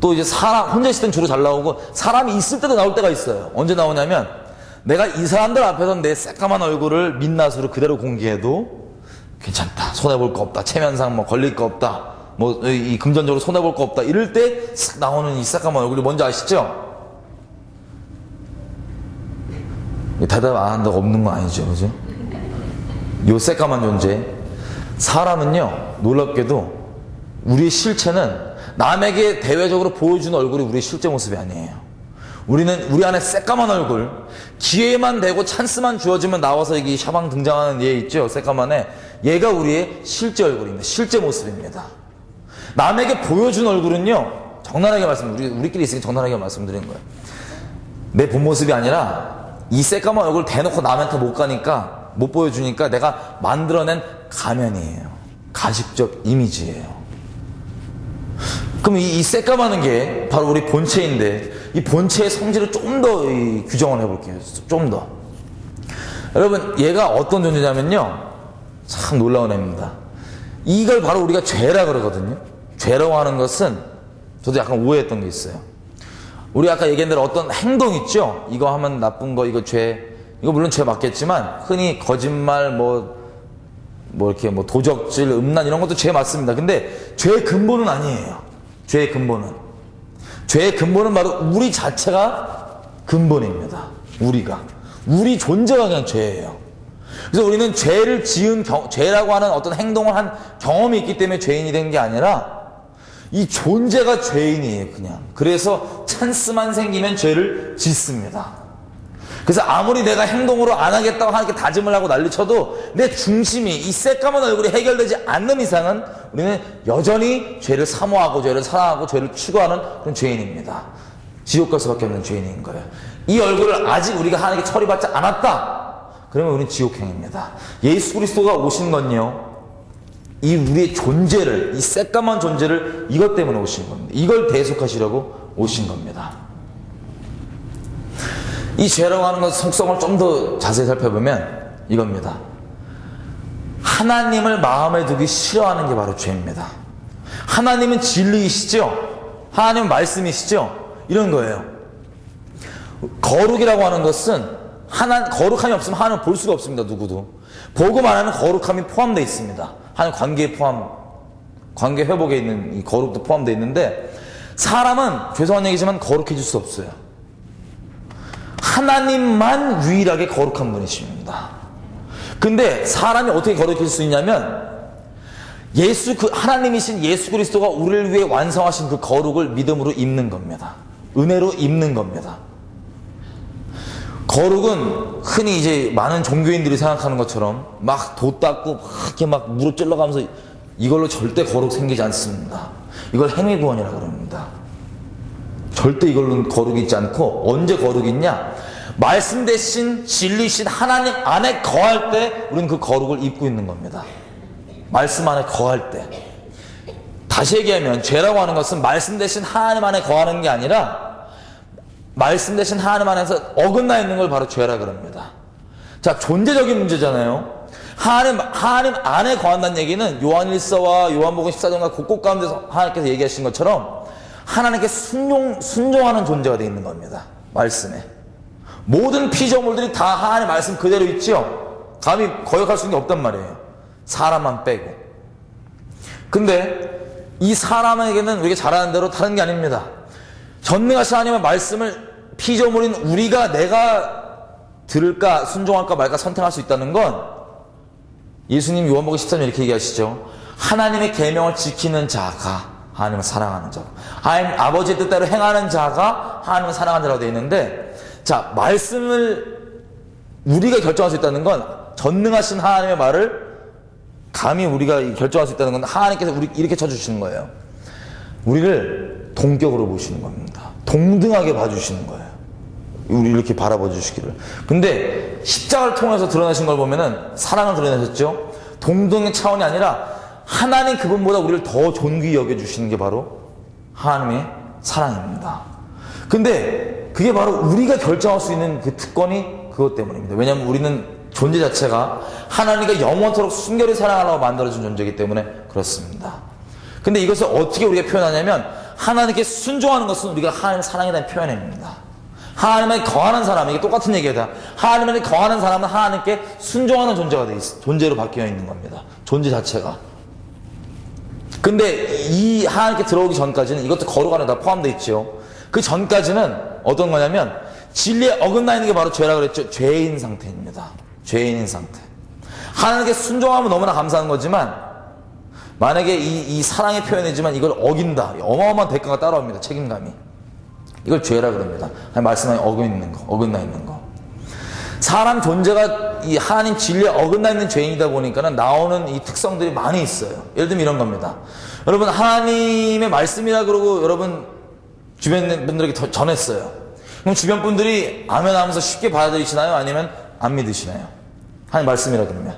또 이제 사람 혼자 있을 땐 주로 잘 나오고 사람이 있을 때도 나올 때가 있어요. 언제 나오냐면 내가 이 사람들 앞에서 내 새까만 얼굴을 민낯으로 그대로 공개해도 괜찮다, 손해볼 거 없다, 체면상 뭐 걸릴 거 없다, 뭐 이 금전적으로 손해볼 거 없다, 이럴 때 싹 나오는 이 새까만 얼굴이 뭔지 아시죠? 대답 안 한다고 없는 거 아니죠, 그죠? 요 새까만 존재. 사람은요, 놀랍게도 우리의 실체는 남에게 대외적으로 보여주는 얼굴이 우리의 실제 모습이 아니에요. 우리는 우리 안에 새까만 얼굴, 기회만 되고 찬스만 주어지면 나와서 여기 샤방 등장하는 얘 있죠, 새까만에. 얘가 우리의 실제 얼굴입니다. 실제 모습입니다. 남에게 보여준 얼굴은요, 적나라하게 우리끼리 있으니까 적나라하게 말씀드리는 거예요. 내 본 모습이 아니라 이 새까만 얼굴 대놓고 남한테 못 보여주니까 내가 만들어낸 가면이에요. 가식적 이미지예요. 그럼 이 새까마는 게 바로 우리 본체인데, 이 본체의 성질을 좀 더 규정을 해볼게요. 좀 더. 여러분, 얘가 어떤 존재냐면요, 참 놀라운 애입니다. 이걸 바로 우리가 죄라 그러거든요. 죄라고 하는 것은 저도 약간 오해했던 게 있어요. 우리 아까 얘기한 대로 어떤 행동 있죠? 이거 하면 나쁜 거, 이거 죄, 이거 물론 죄 맞겠지만 흔히 거짓말, 이렇게 도적질, 음란 이런 것도 죄 맞습니다. 근데 죄의 근본은 아니에요. 죄의 근본은 바로 우리 자체가 근본입니다. 우리 존재가 그냥 죄예요. 그래서 우리는 죄라고 하는 어떤 행동을 한 경험이 있기 때문에 죄인이 된 게 아니라 이 존재가 죄인이에요, 그냥. 그래서 찬스만 생기면 죄를 짓습니다. 그래서 아무리 내가 행동으로 안 하겠다고 하게 다짐을 하고 난리쳐도 내 중심이, 이 새까만 얼굴이 해결되지 않는 이상은 우리는 여전히 죄를 사모하고 죄를 사랑하고 죄를 추구하는 그런 죄인입니다. 지옥 갈 수밖에 없는 죄인인 거예요. 이 얼굴을 아직 우리가 하나님께 처리받지 않았다, 그러면 우리는 지옥행입니다. 예수 그리스도가 오신 건요, 이 우리의 존재를, 이 새까만 존재를 이것 때문에 오신 겁니다. 이걸 대속하시려고 오신 겁니다. 이 죄라고 하는 것 속성을 좀 더 자세히 살펴보면 이겁니다. 하나님을 마음에 두기 싫어하는 게 바로 죄입니다. 하나님은 진리이시죠? 하나님은 말씀이시죠? 이런 거예요. 거룩이라고 하는 것은 거룩함이 없으면 하나님을 볼 수가 없습니다. 누구도. 보고 말하는 거룩함이 포함되어 있습니다. 하나님 관계 회복에 있는 이 거룩도 포함되어 있는데, 사람은 죄송한 얘기지만 거룩해질 수 없어요. 하나님만 유일하게 거룩한 분이십니다. 근데 사람이 어떻게 거룩해질 수 있냐면, 하나님이신 예수 그리스도가 우리를 위해 완성하신 그 거룩을 믿음으로 입는 겁니다. 은혜로 입는 겁니다. 거룩은 흔히 이제 많은 종교인들이 생각하는 것처럼 막 도 닦고 막 이렇게 막 무릎 찔러가면서, 이걸로 절대 거룩 생기지 않습니다. 이걸 행위구원이라고 그럽니다. 절대 이걸로 거룩이 있지 않고, 언제 거룩이 있냐? 말씀 대신 진리신 하나님 안에 거할 때 우리는 그 거룩을 입고 있는 겁니다. 말씀 안에 거할 때. 다시 얘기하면 죄라고 하는 것은 말씀 대신 하나님 안에 거하는 게 아니라 말씀 대신 하나님 안에서 어긋나 있는 걸 바로 죄라 그럽니다. 자, 존재적인 문제잖아요. 하나님 안에 거한다는 얘기는 요한일서와 요한복음 14장과 곳곳 가운데서 하나님께서 얘기하신 것처럼 하나님께 순종하는 존재가 되어 있는 겁니다. 말씀에. 모든 피조물들이 다 하나님의 말씀 그대로 있죠? 감히 거역할 수 있는 게 없단 말이에요. 사람만 빼고. 근데 이 사람에게는 우리가 잘 아는 대로 다른 게 아닙니다. 전능하신 하나님의 말씀을 피조물인 내가 들을까 순종할까 말까 선택할 수 있다는 건, 예수님 요한복음 13장 이렇게 얘기하시죠. 하나님의 계명을 지키는 자가 하나님을 사랑하는 자고, 하나님 아버지의 뜻대로 행하는 자가 하나님을 사랑하는 자라고 되어 있는데, 자, 말씀을 우리가 결정할 수 있다는 건, 전능하신 하나님의 말을 감히 우리가 결정할 수 있다는 건 하나님께서 우리 이렇게 쳐주시는 거예요. 우리를 동격으로 보시는 겁니다. 동등하게 봐주시는 거예요. 우리 이렇게 바라봐 주시기를. 근데 십자가를 통해서 드러내신 걸 보면은 사랑을 드러내셨죠. 동등의 차원이 아니라 하나님 그분보다 우리를 더 존귀히 여겨주시는 게 바로 하나님의 사랑입니다. 근데 그게 바로 우리가 결정할 수 있는 그 특권이 그것 때문입니다. 왜냐하면 우리는 존재 자체가 하나님과 영원토록 순결히 사랑하려고 만들어진 존재이기 때문에 그렇습니다. 근데 이것을 어떻게 우리가 표현하냐면 하나님께 순종하는 것은 우리가 하나님의 사랑에 대한 표현입니다. 하나님에 거하는 사람, 이게 똑같은 얘기다. 하나님에 거하는 사람은 하나님께 순종하는 존재가 돼 있어. 존재로 바뀌어 있는 겁니다. 존재 자체가. 근데 이 하나님께 들어오기 전까지는 이것도 거룩 안에 다 포함되어 있죠. 그 전까지는 어떤 거냐면 진리에 어긋나 있는 게 바로 죄라 그랬죠. 죄인 상태입니다. 죄인인 상태. 하나님께 순종하면 너무나 감사한 거지만 만약에 이 사랑의 표현이지만 이걸 어긴다. 어마어마한 대가가 따라옵니다. 책임감이. 이걸 죄라 그럽니다. 말씀에 어긋나 있는 거. 사람 존재가 이 하나님 진리에 어긋나 있는 죄인이다 보니까는 나오는 이 특성들이 많이 있어요. 예를 들면 이런 겁니다. 여러분, 하나님의 말씀이라 그러고 여러분 주변 분들에게 전했어요. 그럼 주변 분들이 아멘 하면서 쉽게 받아들이시나요? 아니면 안 믿으시나요? 하나님 말씀이라 그러면.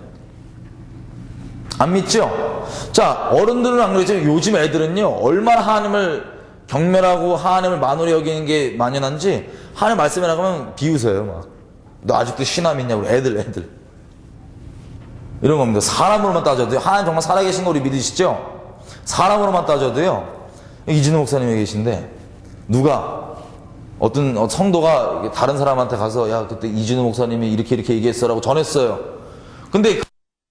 안 믿죠? 자, 어른들은 안 그러죠. 요즘 애들은요, 얼마나 하나님을 경멸하고 하나님을 만홀히 여기는 게 만연한지 하나님 말씀이라고 하면 비웃어요. 막. 너 아직도 신앙 믿냐고. 애들. 이런 겁니다. 사람으로만 따져도요. 하나님 정말 살아계신 거 우리 믿으시죠? 사람으로만 따져도요. 이진우 목사님이 계신데 누가 어떤 성도가 다른 사람한테 가서 야 그때 이진우 목사님이 이렇게 얘기했어라고 전했어요. 근데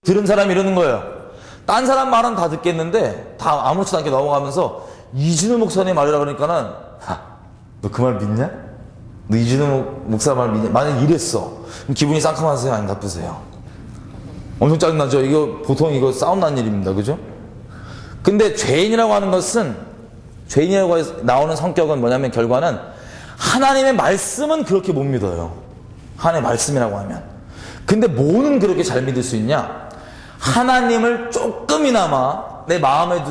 들은 사람이 이러는 거예요. 딴 사람 말은 다 듣겠는데 다 아무렇지도 않게 넘어가면서 이진우 목사님 말이라 그러니까는 너 그 말 믿냐? 너 이진우 목사 말 믿냐? 만약 이랬어. 그럼 기분이 상큼하세요? 아니면 나쁘세요? 엄청 짜증나죠? 이거 보통 이거 싸움 난 일입니다. 그죠? 근데 죄인이라고 하는 것은 죄인이라고 나오는 성격은 뭐냐면 결과는 하나님의 말씀은 그렇게 못 믿어요. 하나님의 말씀이라고 하면. 근데 뭐는 그렇게 잘 믿을 수 있냐? 하나님을 조금이나마 내 마음에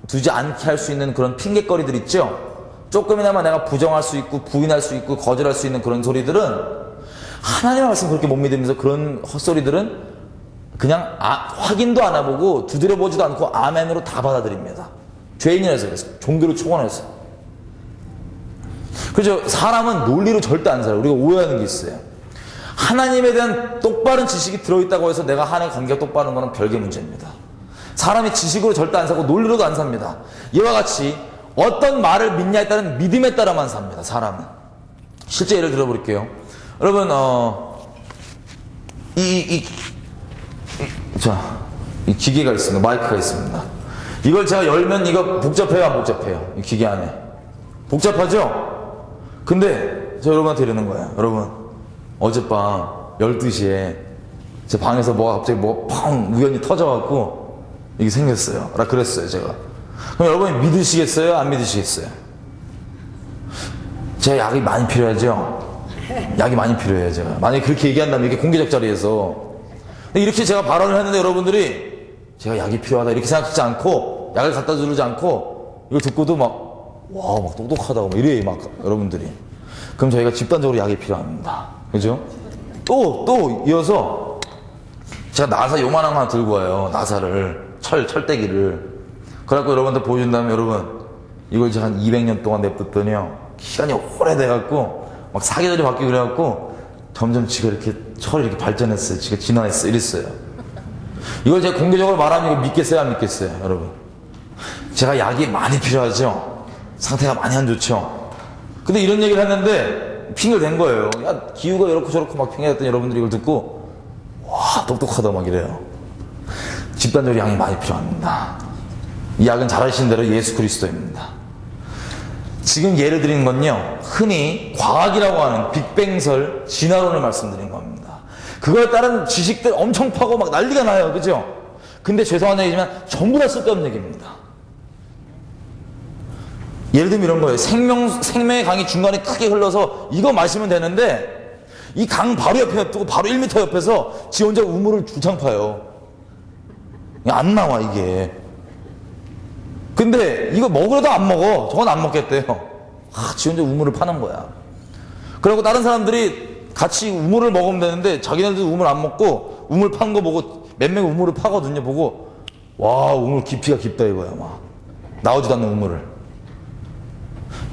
두지 않게 할 수 있는 그런 핑계거리들 있죠? 조금이나마 내가 부정할 수 있고 부인할 수 있고 거절할 수 있는 그런 소리들은 하나님의 말씀 그렇게 못 믿으면서 그런 헛소리들은 그냥 확인도 안 해보고 두드려보지도 않고 아멘으로 다 받아들입니다. 죄인이라서 그래서 종교를 초원해서. 그죠? 사람은 논리로 절대 안 살아요. 우리가 오해하는 게 있어요. 하나님에 대한 똑바른 지식이 들어있다고 해서 내가 하나님 관계가 똑바른 거는 별개 문제입니다. 사람이 지식으로 절대 안 사고 논리로도 안 삽니다. 이와 같이 어떤 말을 믿냐에 따른 믿음에 따라만 삽니다. 사람은. 실제 예를 들어볼게요. 여러분 이 기계가 있습니다. 마이크가 있습니다. 이걸 제가 열면 이거 복잡해요? 안 복잡해요? 이 기계 안에 복잡하죠? 근데 저 여러분한테 이러는 거예요. 여러분 어젯밤 12시에 제 방에서 뭐가 갑자기 펑 우연히 터져갖고 이게 생겼어요. 라 그랬어요 제가. 그럼 여러분이 믿으시겠어요? 안 믿으시겠어요? 제가 약이 많이 필요하죠? 약이 많이 필요해요 제가. 만약에 그렇게 얘기한다면 이게 공개적 자리에서 이렇게 제가 발언을 했는데 여러분들이 제가 약이 필요하다 이렇게 생각하지 않고 약을 갖다 주지 않고 이걸 듣고도 막 똑똑하다고 막 이래요 막 여러분들이. 그럼 저희가 집단적으로 약이 필요합니다. 그죠? 또 이어서 제가 나사 요만한 거 하나 들고 와요. 나사를 철대기를. 그래갖고 여러분한테 보여준 다음에 여러분 이걸 제가 한 200년 동안 냅뒀더니요 시간이 오래돼갖고 막 사계절이 바뀌고 그래갖고 점점 지가 이렇게 철이 이렇게 발전했어요. 지가 진화했어 이랬어요. 이걸 제가 공개적으로 말하면 이거 믿겠어요? 안 믿겠어요? 여러분 제가 약이 많이 필요하죠? 상태가 많이 안 좋죠? 근데 이런 얘기를 했는데 핑계를 댄 거예요. 야 기후가 이렇고 저렇고 막 핑계댔더니 여러분들이 이걸 듣고 와 똑똑하다 막 이래요. 집단적으로 약이 많이 필요합니다. 이 약은 잘 아시는 대로 예수 그리스도입니다. 지금 예를 드린 건요 흔히 과학이라고 하는 빅뱅설 진화론을 말씀드린 겁니다. 그거에 따른 지식들 엄청 파고 막 난리가 나요. 그죠? 근데 죄송한 얘기지만 전부 다 쓸데없는 얘기입니다. 예를 들면 이런 거예요. 생명의 강이 중간에 크게 흘러서 이거 마시면 되는데 이 강 바로 옆에 두고 바로 1m 옆에서 지 혼자 우물을 주창 파요. 안 나와 이게. 근데 이거 먹으려도 안 먹어. 저건 안 먹겠대요. 지 혼자 우물을 파는 거야. 그리고 다른 사람들이 같이 우물을 먹으면 되는데 자기네들도 우물 안 먹고 우물 파는 거 보고 몇 명이 우물을 파거든요. 보고 와 우물 깊이가 깊다 이거야. 막 나오지도 않는 우물을.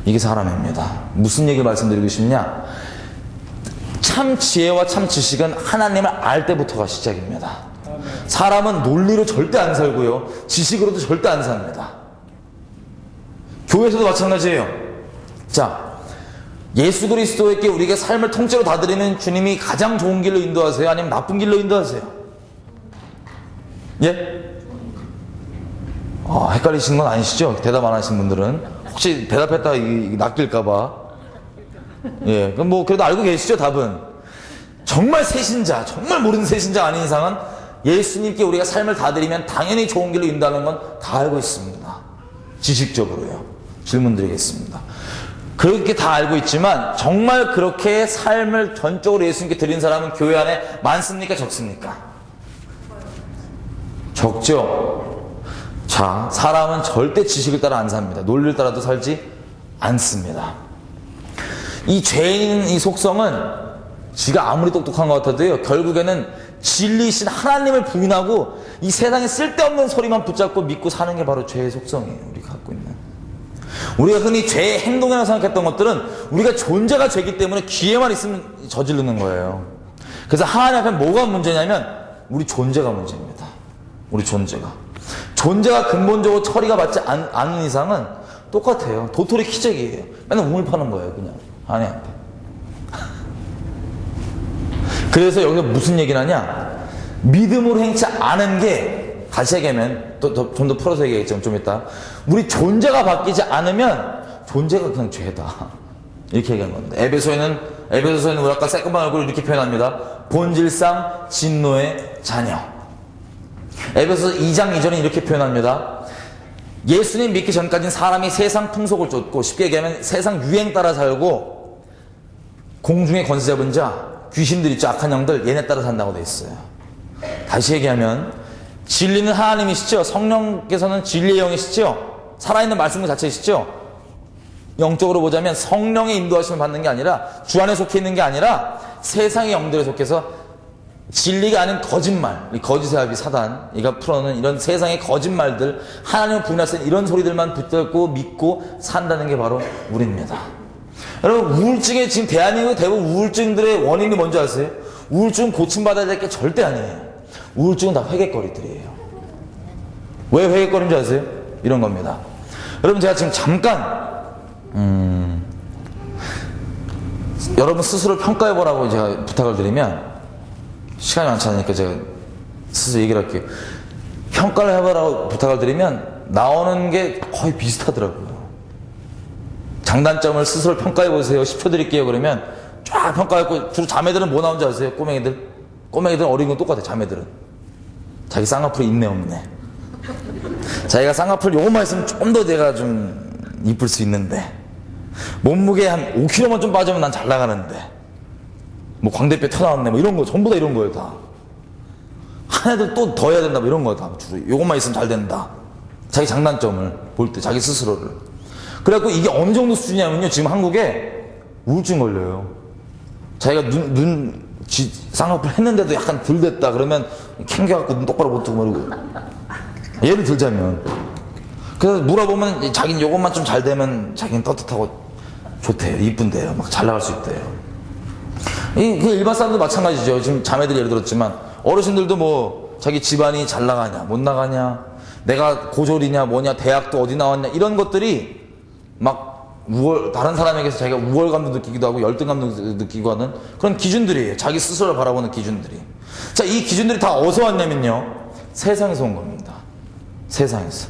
이게 사람입니다. 무슨 얘기를 말씀드리고 싶냐? 참 지혜와 참 지식은 하나님을 알 때부터가 시작입니다. 사람은 논리로 절대 안 살고요, 지식으로도 절대 안 삽니다. 교회에서도 마찬가지예요. 자, 예수 그리스도에게 우리가 삶을 통째로 다 드리는 주님이 가장 좋은 길로 인도하세요? 아니면 나쁜 길로 인도하세요? 예? 헷갈리시는 건 아니시죠? 대답 안 하신 분들은. 혹시 대답했다가 낚일까봐. 예, 그럼 뭐, 그래도 알고 계시죠, 답은? 정말 새신자, 정말 모르는 새신자가 아닌 이상은 예수님께 우리가 삶을 다 드리면 당연히 좋은 길로 인도하는 건 다 알고 있습니다. 지식적으로요. 질문 드리겠습니다. 그렇게 다 알고 있지만 정말 그렇게 삶을 전적으로 예수님께 드린 사람은 교회 안에 많습니까? 적습니까? 적죠. 자, 사람은 절대 지식을 따라 안 삽니다. 논리를 따라도 살지 않습니다. 이 죄인 이 속성은 지가 아무리 똑똑한 것 같아도요, 결국에는 진리이신 하나님을 부인하고 이 세상에 쓸데없는 소리만 붙잡고 믿고 사는 게 바로 죄의 속성이에요. 우리가 갖고 있는. 우리가 흔히 죄의 행동이라고 생각했던 것들은 우리가 존재가 죄이기 때문에 기회만 있으면 저지르는 거예요. 그래서 하나님 앞에 뭐가 문제냐면 우리 존재가 문제입니다. 우리 존재가 근본적으로 처리가 받지 않는 이상은 똑같아요. 도토리 키재기예요. 맨날 우물 파는 거예요, 그냥 하나님 앞에. 그래서 여기서 무슨 얘기를 하냐, 믿음으로 행치 않은 게, 다시 얘기하면 좀 더 풀어서 얘기하겠지만 좀 이따, 우리 존재가 바뀌지 않으면 존재가 그냥 죄다, 이렇게 얘기한 겁니다. 에베소에는 우리 아까 새까만 얼굴을 이렇게 표현합니다. 본질상 진노의 자녀. 에베소 2장 2절은 이렇게 표현합니다. 예수님 믿기 전까지는 사람이 세상 풍속을 쫓고, 쉽게 얘기하면 세상 유행 따라 살고, 공중의 권세 잡은 자, 귀신들 있죠, 악한 영들, 얘네 따라 산다고 돼 있어요. 다시 얘기하면 진리는 하나님이시죠. 성령께서는 진리의 영이시죠. 살아있는 말씀 그 자체이시죠. 영적으로 보자면 성령의 인도하심을 받는 게 아니라, 주 안에 속해 있는 게 아니라 세상의 영들에 속해서 진리가 아닌 거짓말, 이 거짓의 아비 사단, 이가 풀어놓은 이런 세상의 거짓말들, 하나님을 부인할 수 있는 이런 소리들만 붙들고 믿고 산다는 게 바로 우리입니다. 여러분, 우울증에 지금 대한민국 대부분 우울증들의 원인이 뭔지 아세요? 우울증 고침받아야 될 게 절대 아니에요. 우울증은 다 회개거리들이에요. 왜 회개거리인지 아세요? 이런 겁니다. 여러분, 제가 지금 잠깐 여러분 스스로 평가해보라고 제가 부탁을 드리면, 시간이 많지 않으니까 제가 스스로 얘기를 할게요. 평가를 해보라고 부탁을 드리면 나오는 게 거의 비슷하더라고요. 장단점을 스스로 평가해보세요. 10초 드릴게요. 그러면 쫙 평가했고, 주로 자매들은 뭐 나온지 아세요? 꼬맹이들은 어린 건 똑같아. 자매들은 자기 쌍꺼풀이 있네 없네, 자기가 쌍꺼풀 요것만 있으면 좀 더 내가 좀 이쁠 수 있는데, 몸무게 한 5kg만 좀 빠지면 난 잘 나가는데, 뭐 광대뼈 튀어나왔네, 뭐 이런 거 전부 다 이런 거예요. 다 한 애들 또 더 해야 된다, 뭐 이런 거야. 다 주로 요것만 있으면 잘 된다. 자기 장단점을 볼 때 자기 스스로를. 그래갖고 이게 어느 정도 수준이냐면요, 지금 한국에 우울증 걸려요. 자기가 쌍꺼풀 했는데도 약간 덜 됐다 그러면 캥겨갖고 눈 똑바로 못 뜨고 말고. 예를 들자면, 그래서 물어보면 자기는 요것만 좀 잘 되면 자기는 떳떳하고 좋대요, 이쁜데요, 막 잘 나갈 수 있대요. 그 일반 사람도 마찬가지죠. 지금 자매들 예를 들었지만, 어르신들도 뭐 자기 집안이 잘 나가냐 못 나가냐, 내가 고졸이냐 뭐냐, 대학도 어디 나왔냐, 이런 것들이 막 다른 사람에게서 자기가 우월감도 느끼기도 하고 열등감도 느끼고 하는 그런 기준들이에요. 자기 스스로를 바라보는 기준들이. 자, 이 기준들이 다 어디서 왔냐면요, 세상에서 온 겁니다. 세상에서.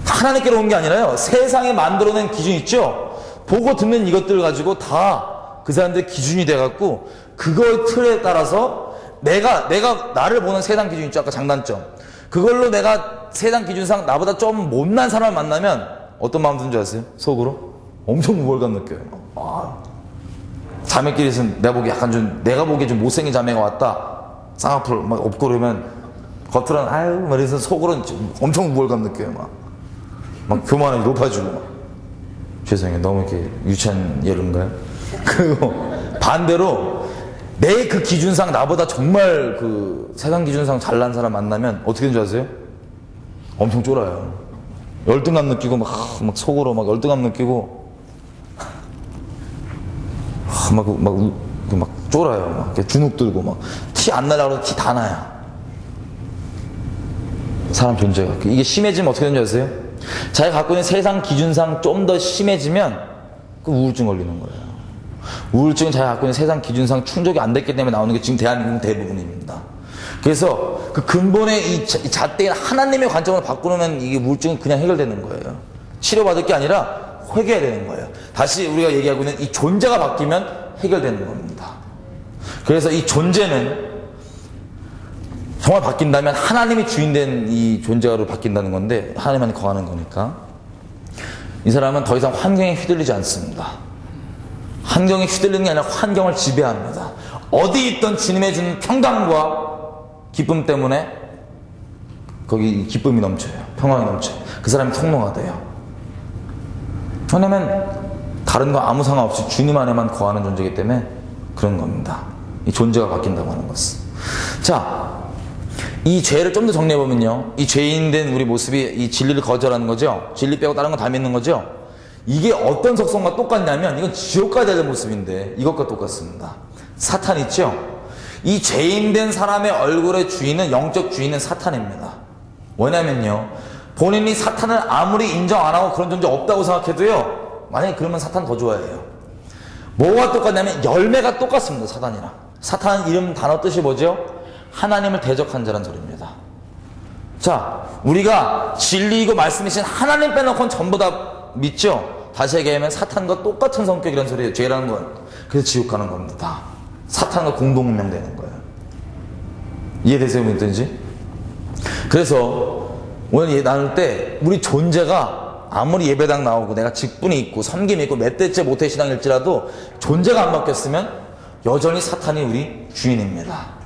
하나님께로 온 게 아니라요, 세상에 만들어낸 기준 있죠. 보고 듣는 이것들 가지고 다 그 사람들의 기준이 돼갖고, 그거의 틀에 따라서 내가 나를 보는 세상 기준 있죠. 아까 장단점, 그걸로 내가 세상 기준상 나보다 좀 못난 사람을 만나면 어떤 마음 드는 줄 아세요? 속으로 엄청 우월감 느껴요. 자매끼리서 내가 보기에 좀 못생긴 자매가 왔다, 쌍꺼풀 막 없고 그러면 겉으로는 아유 말해서 속으로는 엄청 우월감 느껴요. 막 교만이 높아지고 막. 죄송해요, 너무 이렇게 유치한 예인가요? 그리고 반대로 내 그 기준상 나보다 정말 그 세상 기준상 잘난 사람 만나면 어떻게 되는 줄 아세요? 엄청 쫄아요. 열등감 느끼고 막 속으로 막 열등감 느끼고 막 쫄아요. 막 이렇게 주눅 들고 막 티 안 나려고 해도 티 다 나요. 사람 존재가. 이게 심해지면 어떻게 되는지 아세요? 자기가 갖고 있는 세상 기준상 좀 더 심해지면 그 우울증 걸리는 거예요. 우울증은 자기가 갖고 있는 세상 기준상 충족이 안 됐기 때문에 나오는 게 지금 대한민국 대부분입니다. 그래서 그 근본의 이 잣대인 하나님의 관점으로 바꾸면 이게 우울증은 그냥 해결되는 거예요. 치료받을 게 아니라 회개해야 되는 거예요. 다시 우리가 얘기하고 있는 이 존재가 바뀌면 해결되는 겁니다. 그래서 이 존재는 정말 바뀐다면 하나님이 주인된 이 존재로 바뀐다는 건데, 하나님한테 거하는 거니까 이 사람은 더 이상 환경에 휘둘리지 않습니다. 환경에 휘둘리는 게 아니라 환경을 지배합니다. 어디 있던 주님의 주는 평강과 기쁨 때문에 거기 기쁨이 넘쳐요. 평강이 넘쳐요. 그 사람이 통로가 돼요. 왜냐면 다른 거 아무 상관없이 주님 안에만 거하는 존재이기 때문에 그런 겁니다. 이 존재가 바뀐다고 하는 것은. 자, 이 죄를 좀 더 정리해보면요, 이 죄인된 우리 모습이 이 진리를 거절하는 거죠. 진리 빼고 다른 거 다 믿는 거죠. 이게 어떤 속성과 똑같냐면 이건 지옥 가야 될 모습인데 이것과 똑같습니다. 사탄 있죠? 이 죄인된 사람의 얼굴의 주인은, 영적 주인은 사탄입니다. 왜냐면요, 본인이 사탄을 아무리 인정 안 하고 그런 존재 없다고 생각해도요, 만약에 그러면 사탄 더 좋아해요. 뭐가 똑같냐면 열매가 똑같습니다. 사탄이랑. 사탄 이름 단어 뜻이 뭐죠? 하나님을 대적한 자란 소리입니다. 자, 우리가 진리이고 말씀이신 하나님 빼놓고는 전부 다 믿죠? 다시 얘기하면 사탄과 똑같은 성격이라는 소리예요. 죄라는 건. 그래서 지옥 가는 겁니다. 사탄과 공동명되는 거예요. 이해되세요? 뭐든지? 그래서 오늘 나눌 때 우리 존재가 아무리 예배당 나오고 내가 직분이 있고 섬김이 있고 몇 대째 모태신앙일지라도 존재가 안 바뀌었으면 여전히 사탄이 우리 주인입니다.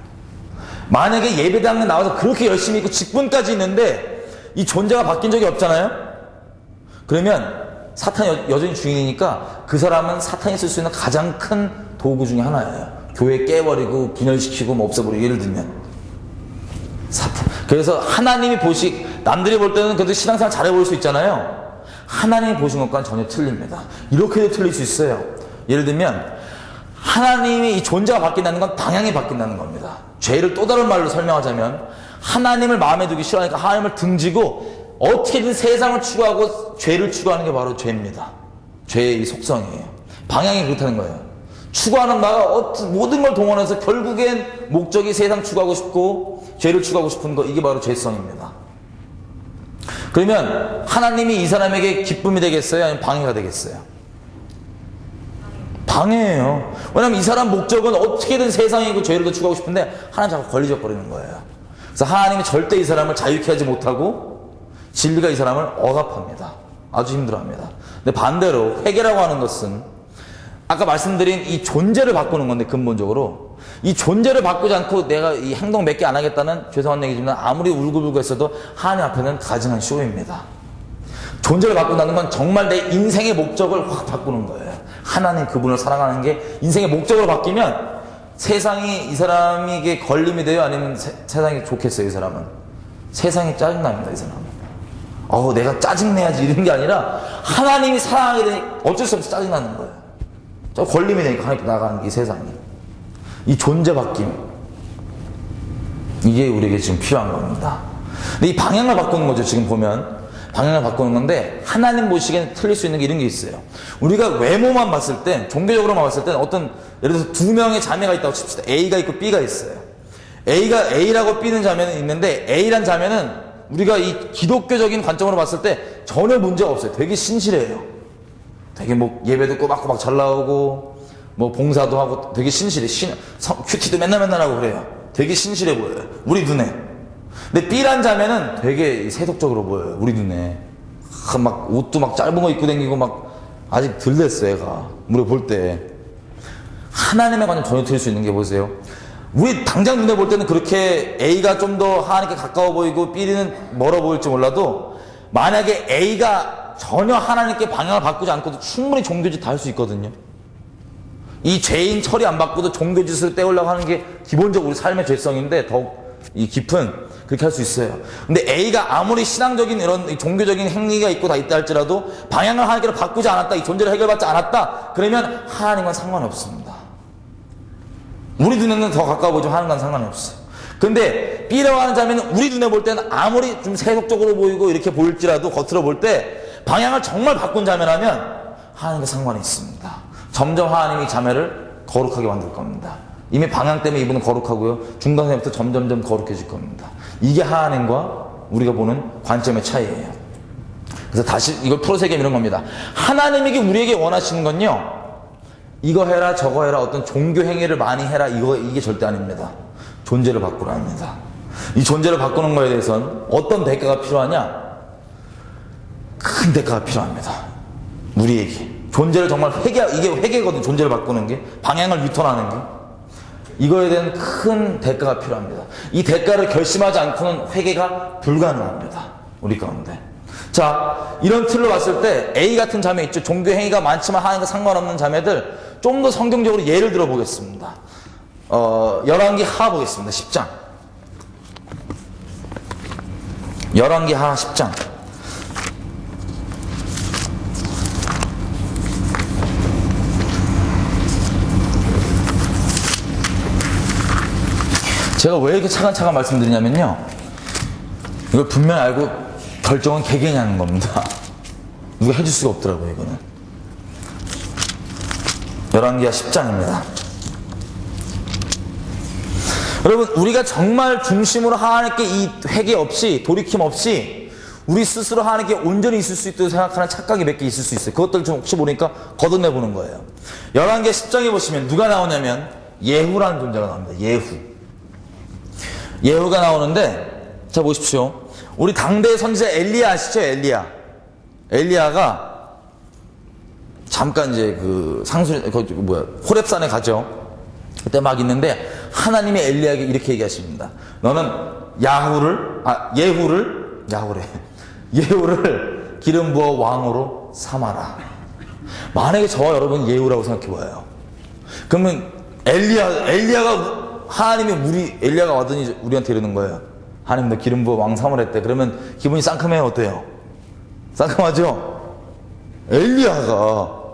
만약에 예배당에 나와서 그렇게 열심히 있고 직분까지 있는데 이 존재가 바뀐 적이 없잖아요? 그러면 사탄이 여전히 주인이니까 그 사람은 사탄이 쓸 수 있는 가장 큰 도구 중에 하나예요. 교회 깨버리고 분열시키고 뭐 없애버리고, 예를 들면 사탄. 그래서 하나님이 남들이 볼 때는 그래도 신앙생활 잘해 보일 수 있잖아요. 하나님이 보신 것과는 전혀 틀립니다. 이렇게도 틀릴 수 있어요. 예를 들면 하나님이 이 존재가 바뀐다는 건 방향이 바뀐다는 겁니다. 죄를 또 다른 말로 설명하자면 하나님을 마음에 두기 싫어하니까 하나님을 등지고 어떻게든 세상을 추구하고 죄를 추구하는 게 바로 죄입니다. 죄의 이 속성이에요. 방향이 그렇다는 거예요. 추구하는 바가 모든 걸 동원해서 결국엔 목적이 세상 추구하고 싶고 죄를 추구하고 싶은 거, 이게 바로 죄성입니다. 그러면 하나님이 이 사람에게 기쁨이 되겠어요? 아니면 방해가 되겠어요? 방해예요. 왜냐면 이 사람 목적은 어떻게든 세상이고 죄를 더 추구하고 싶은데 하나님 자꾸 걸리적거리는 거예요. 그래서 하나님이 절대 이 사람을 자유케 하지 못하고 진리가 이 사람을 억압합니다. 아주 힘들어합니다. 근데 반대로 회개라고 하는 것은 아까 말씀드린 이 존재를 바꾸는 건데, 근본적으로 이 존재를 바꾸지 않고 내가 이 행동 몇 개 안 하겠다는, 죄송한 얘기지만 아무리 울고불고 했어도 하나님 앞에는 가증한 쇼입니다. 존재를 바꾼다는 건 정말 내 인생의 목적을 확 바꾸는 거예요. 하나님 그분을 사랑하는 게 인생의 목적으로 바뀌면 세상이 이 사람에게 걸림이 돼요? 아니면 세상이 좋겠어요? 이 사람은 세상이 짜증납니다. 이 사람은 내가 짜증내야지 이런 게 아니라 하나님이 사랑하게 되니 어쩔 수 없이 짜증나는 거예요. 저 걸림이 되니까 하나님 나가는 게, 이 세상이. 이 존재 바뀜, 이게 우리에게 지금 필요한 겁니다. 근데 이 방향을 바꾸는 거죠. 지금 보면 방향을 바꾸는 건데, 하나님 보시기에는 틀릴 수 있는 게 이런 게 있어요. 우리가 외모만 봤을 땐, 종교적으로만 봤을 땐 어떤, 예를 들어서 두 명의 자매가 있다고 칩시다. A가 있고 B가 있어요. A라고 B는 자매는 있는데, A란 자매는 우리가 이 기독교적인 관점으로 봤을 때 전혀 문제가 없어요. 되게 신실해요. 되게 뭐 예배도 꼬박꼬박 잘 나오고 뭐 봉사도 하고 되게 신실해. 큐티도 맨날 하고 그래요. 되게 신실해 보여요, 우리 눈에. 근데 B란 자매는 되게 세속적으로 보여요, 우리 눈에. 막 옷도 막 짧은 거 입고 다니고 막 아직 덜 됐어, 애가. 우리가 볼 때. 하나님의 관점 전혀 틀릴 수 있는 게 보세요. 우리 당장 눈에 볼 때는 그렇게 A가 좀 더 하나님께 가까워 보이고 B는 멀어 보일지 몰라도, 만약에 A가 전혀 하나님께 방향을 바꾸지 않고도 충분히 종교짓 다 할 수 있거든요. 이 죄인 처리 안 바꾸도 종교짓을 떼우려고 하는 게 기본적으로 우리 삶의 죄성인데, 더욱 이 깊은, 그렇게 할 수 있어요. 근데 A가 아무리 신앙적인 이런 종교적인 행위가 있고 다 있다 할지라도 방향을 하나님께로 바꾸지 않았다, 이 존재를 해결받지 않았다, 그러면 하나님과 상관없습니다. 우리 눈에는 더 가까워 보이지만 하나님과는 상관이 없어요. 근데 B라고 하는 자매는 우리 눈에 볼 때는 아무리 좀 세속적으로 보이고 이렇게 보일지라도 겉으로 볼 때 방향을 정말 바꾼 자매라면 하나님과 상관이 있습니다. 점점 하나님이 자매를 거룩하게 만들 겁니다. 이미 방향 때문에 이분은 거룩하고요. 중간에부터 점점점 거룩해질 겁니다. 이게 하나님과 우리가 보는 관점의 차이예요. 그래서 다시 이걸 풀어서 얘기하면 이런 겁니다. 하나님에게 우리에게 원하시는 건요, 이거 해라 저거 해라 어떤 종교 행위를 많이 해라 이게 절대 아닙니다. 존재를 바꾸라 합니다. 이 존재를 바꾸는 거에 대해서는 어떤 대가가 필요하냐? 큰 대가가 필요합니다. 우리에게 존재를 정말 이게 회개거든. 존재를 바꾸는 게, 방향을 유턴하는 게, 이거에 대한 큰 대가가 필요합니다. 이 대가를 결심하지 않고는 회개가 불가능합니다. 우리 가운데. 자, 이런 틀로 봤을 때 A 같은 자매 있죠. 종교 행위가 많지만 하나님과 상관없는 자매들, 좀 더 성경적으로 예를 들어 보겠습니다. 열왕기 하 보겠습니다. 10장. 열왕기 하 10장. 제가 왜 이렇게 차근차근 말씀드리냐면요, 이걸 분명히 알고 결정은 개개인이 하는 겁니다. 누가 해줄 수가 없더라고요. 이거는 열왕기하 10장입니다. 여러분, 우리가 정말 중심으로 하나님께 이 회개 없이, 돌이킴 없이 우리 스스로 하나님께 온전히 있을 수 있다고 생각하는 착각이 몇 개 있을 수 있어요. 그것들 좀 혹시 모르니까 걷어내보는 거예요. 열왕기하 10장에 보시면 누가 나오냐면 예후라는 존재가 나옵니다. 예후가 나오는데, 자 보십시오. 우리 당대의 선지자 엘리야 아시죠? 엘리야가 잠깐 이제 호렙산에 가죠. 그때 막 있는데 하나님이 엘리야에게 이렇게 얘기하십니다. 너는 예후를 기름 부어 왕으로 삼아라. 만약에 저와 여러분 예후라고 생각해 봐요. 그러면 엘리야가 하나님이 엘리야가 와더니 우리한테 이러는 거예요. 하나님 너 기름 부어 왕 삼으랬대. 그러면 기분이 상큼해요? 어때요? 상큼하죠? 엘리야가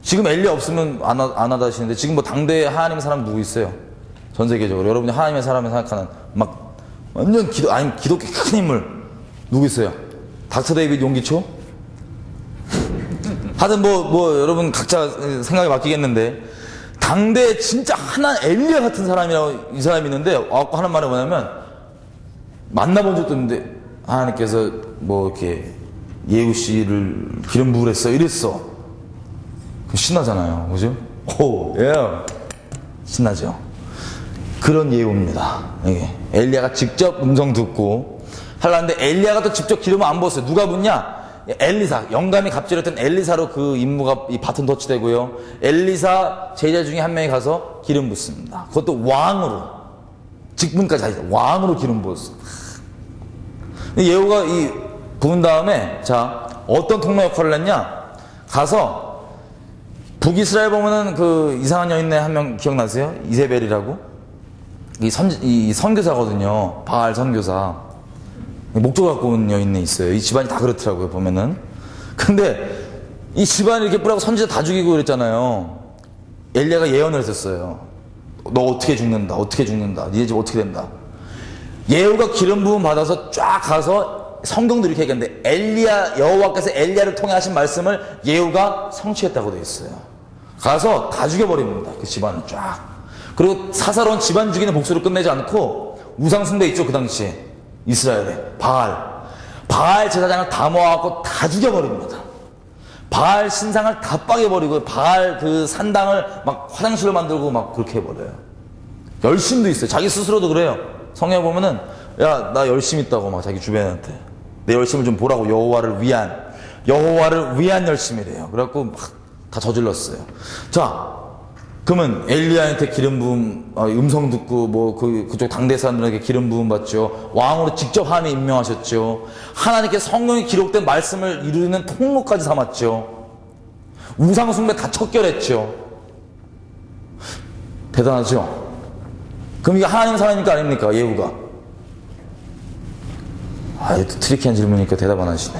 지금 엘리야 없으면 안 하다 하시는데, 지금 뭐 당대에 하나님의 사람 누구 있어요? 전 세계적으로 여러분이 하나님의 사람을 생각하는 막 완전 기독교 큰 인물 누구 있어요? 닥터 데이비드 용기초? 하여튼 뭐 여러분 각자 생각에 맡기겠는데, 당대에 진짜 엘리야 같은 사람이라고 이 사람이 있는데 와갖고 하는 말이 뭐냐면, 만나본 적도 없는데 하나님께서 뭐 이렇게 예후 씨를 기름 부으랬어 이랬어. 신나잖아요. 그죠? 신나죠. 그런 예후입니다. 이게 엘리야가 직접 음성 듣고 하려는데, 엘리야가 또 직접 기름을 안 부었어요. 누가 붓냐? 엘리사, 영감이 갑질했던 엘리사로 그 임무가 이 바톤 터치되고요. 엘리사 제자 중에 한 명이 가서 기름 붓습니다. 그것도 왕으로, 직분까지 하죠. 왕으로 기름 부었어요. 예후가 부은 다음에, 자, 어떤 통로 역할을 했냐? 가서 북이스라엘 보면은 그 이상한 여인네 한 명 기억나세요? 이세벨이라고? 이 선교사거든요. 바알 선교사. 목조 갖고 온 여인네 있어요. 이 집안이 다 그렇더라고요, 보면은. 근데 이 집안이 이렇게 뿌라고 선지자 다 죽이고 그랬잖아요. 엘리야가 예언을 했었어요. 너 어떻게 죽는다. 니네 집 어떻게 된다. 예후가 기름 부음 받아서 쫙 가서, 성경도 이렇게 얘기하는데 여호와께서 엘리야를 통해 하신 말씀을 예후가 성취했다고 되어 있어요. 가서 다 죽여버립니다. 그 집안을 쫙. 그리고 사사로운 집안 죽이는 복수를 끝내지 않고, 우상 숭배 있죠, 그 당시에 이스라엘에 바알 제사장을 다 모아갖고 다 죽여버립니다. 바알 신상을 다 빠개버리고, 바알 그 산당을 막 화장실로 만들고 막 그렇게 해버려요. 열심도 있어요. 자기 스스로도 그래요. 성경에 보면은, 야, 나 열심 있다고 막 자기 주변한테, 내 열심을 좀 보라고, 여호와를 위한 열심이래요. 그래갖고 막 다 저질렀어요. 자, 그러면 엘리야한테 기름 부음, 음성 듣고 그쪽 당대 사람들에게 기름 부음 받죠. 왕으로 직접 하나님 임명하셨죠. 하나님께 성경에 기록된 말씀을 이루는 통로까지 삼았죠. 우상 숭배 다 척결했죠. 대단하죠. 그럼 이게 하나님 사람입니까 아닙니까? 예후가. 이것도 트리키한 질문이니까 대답 안 하시네.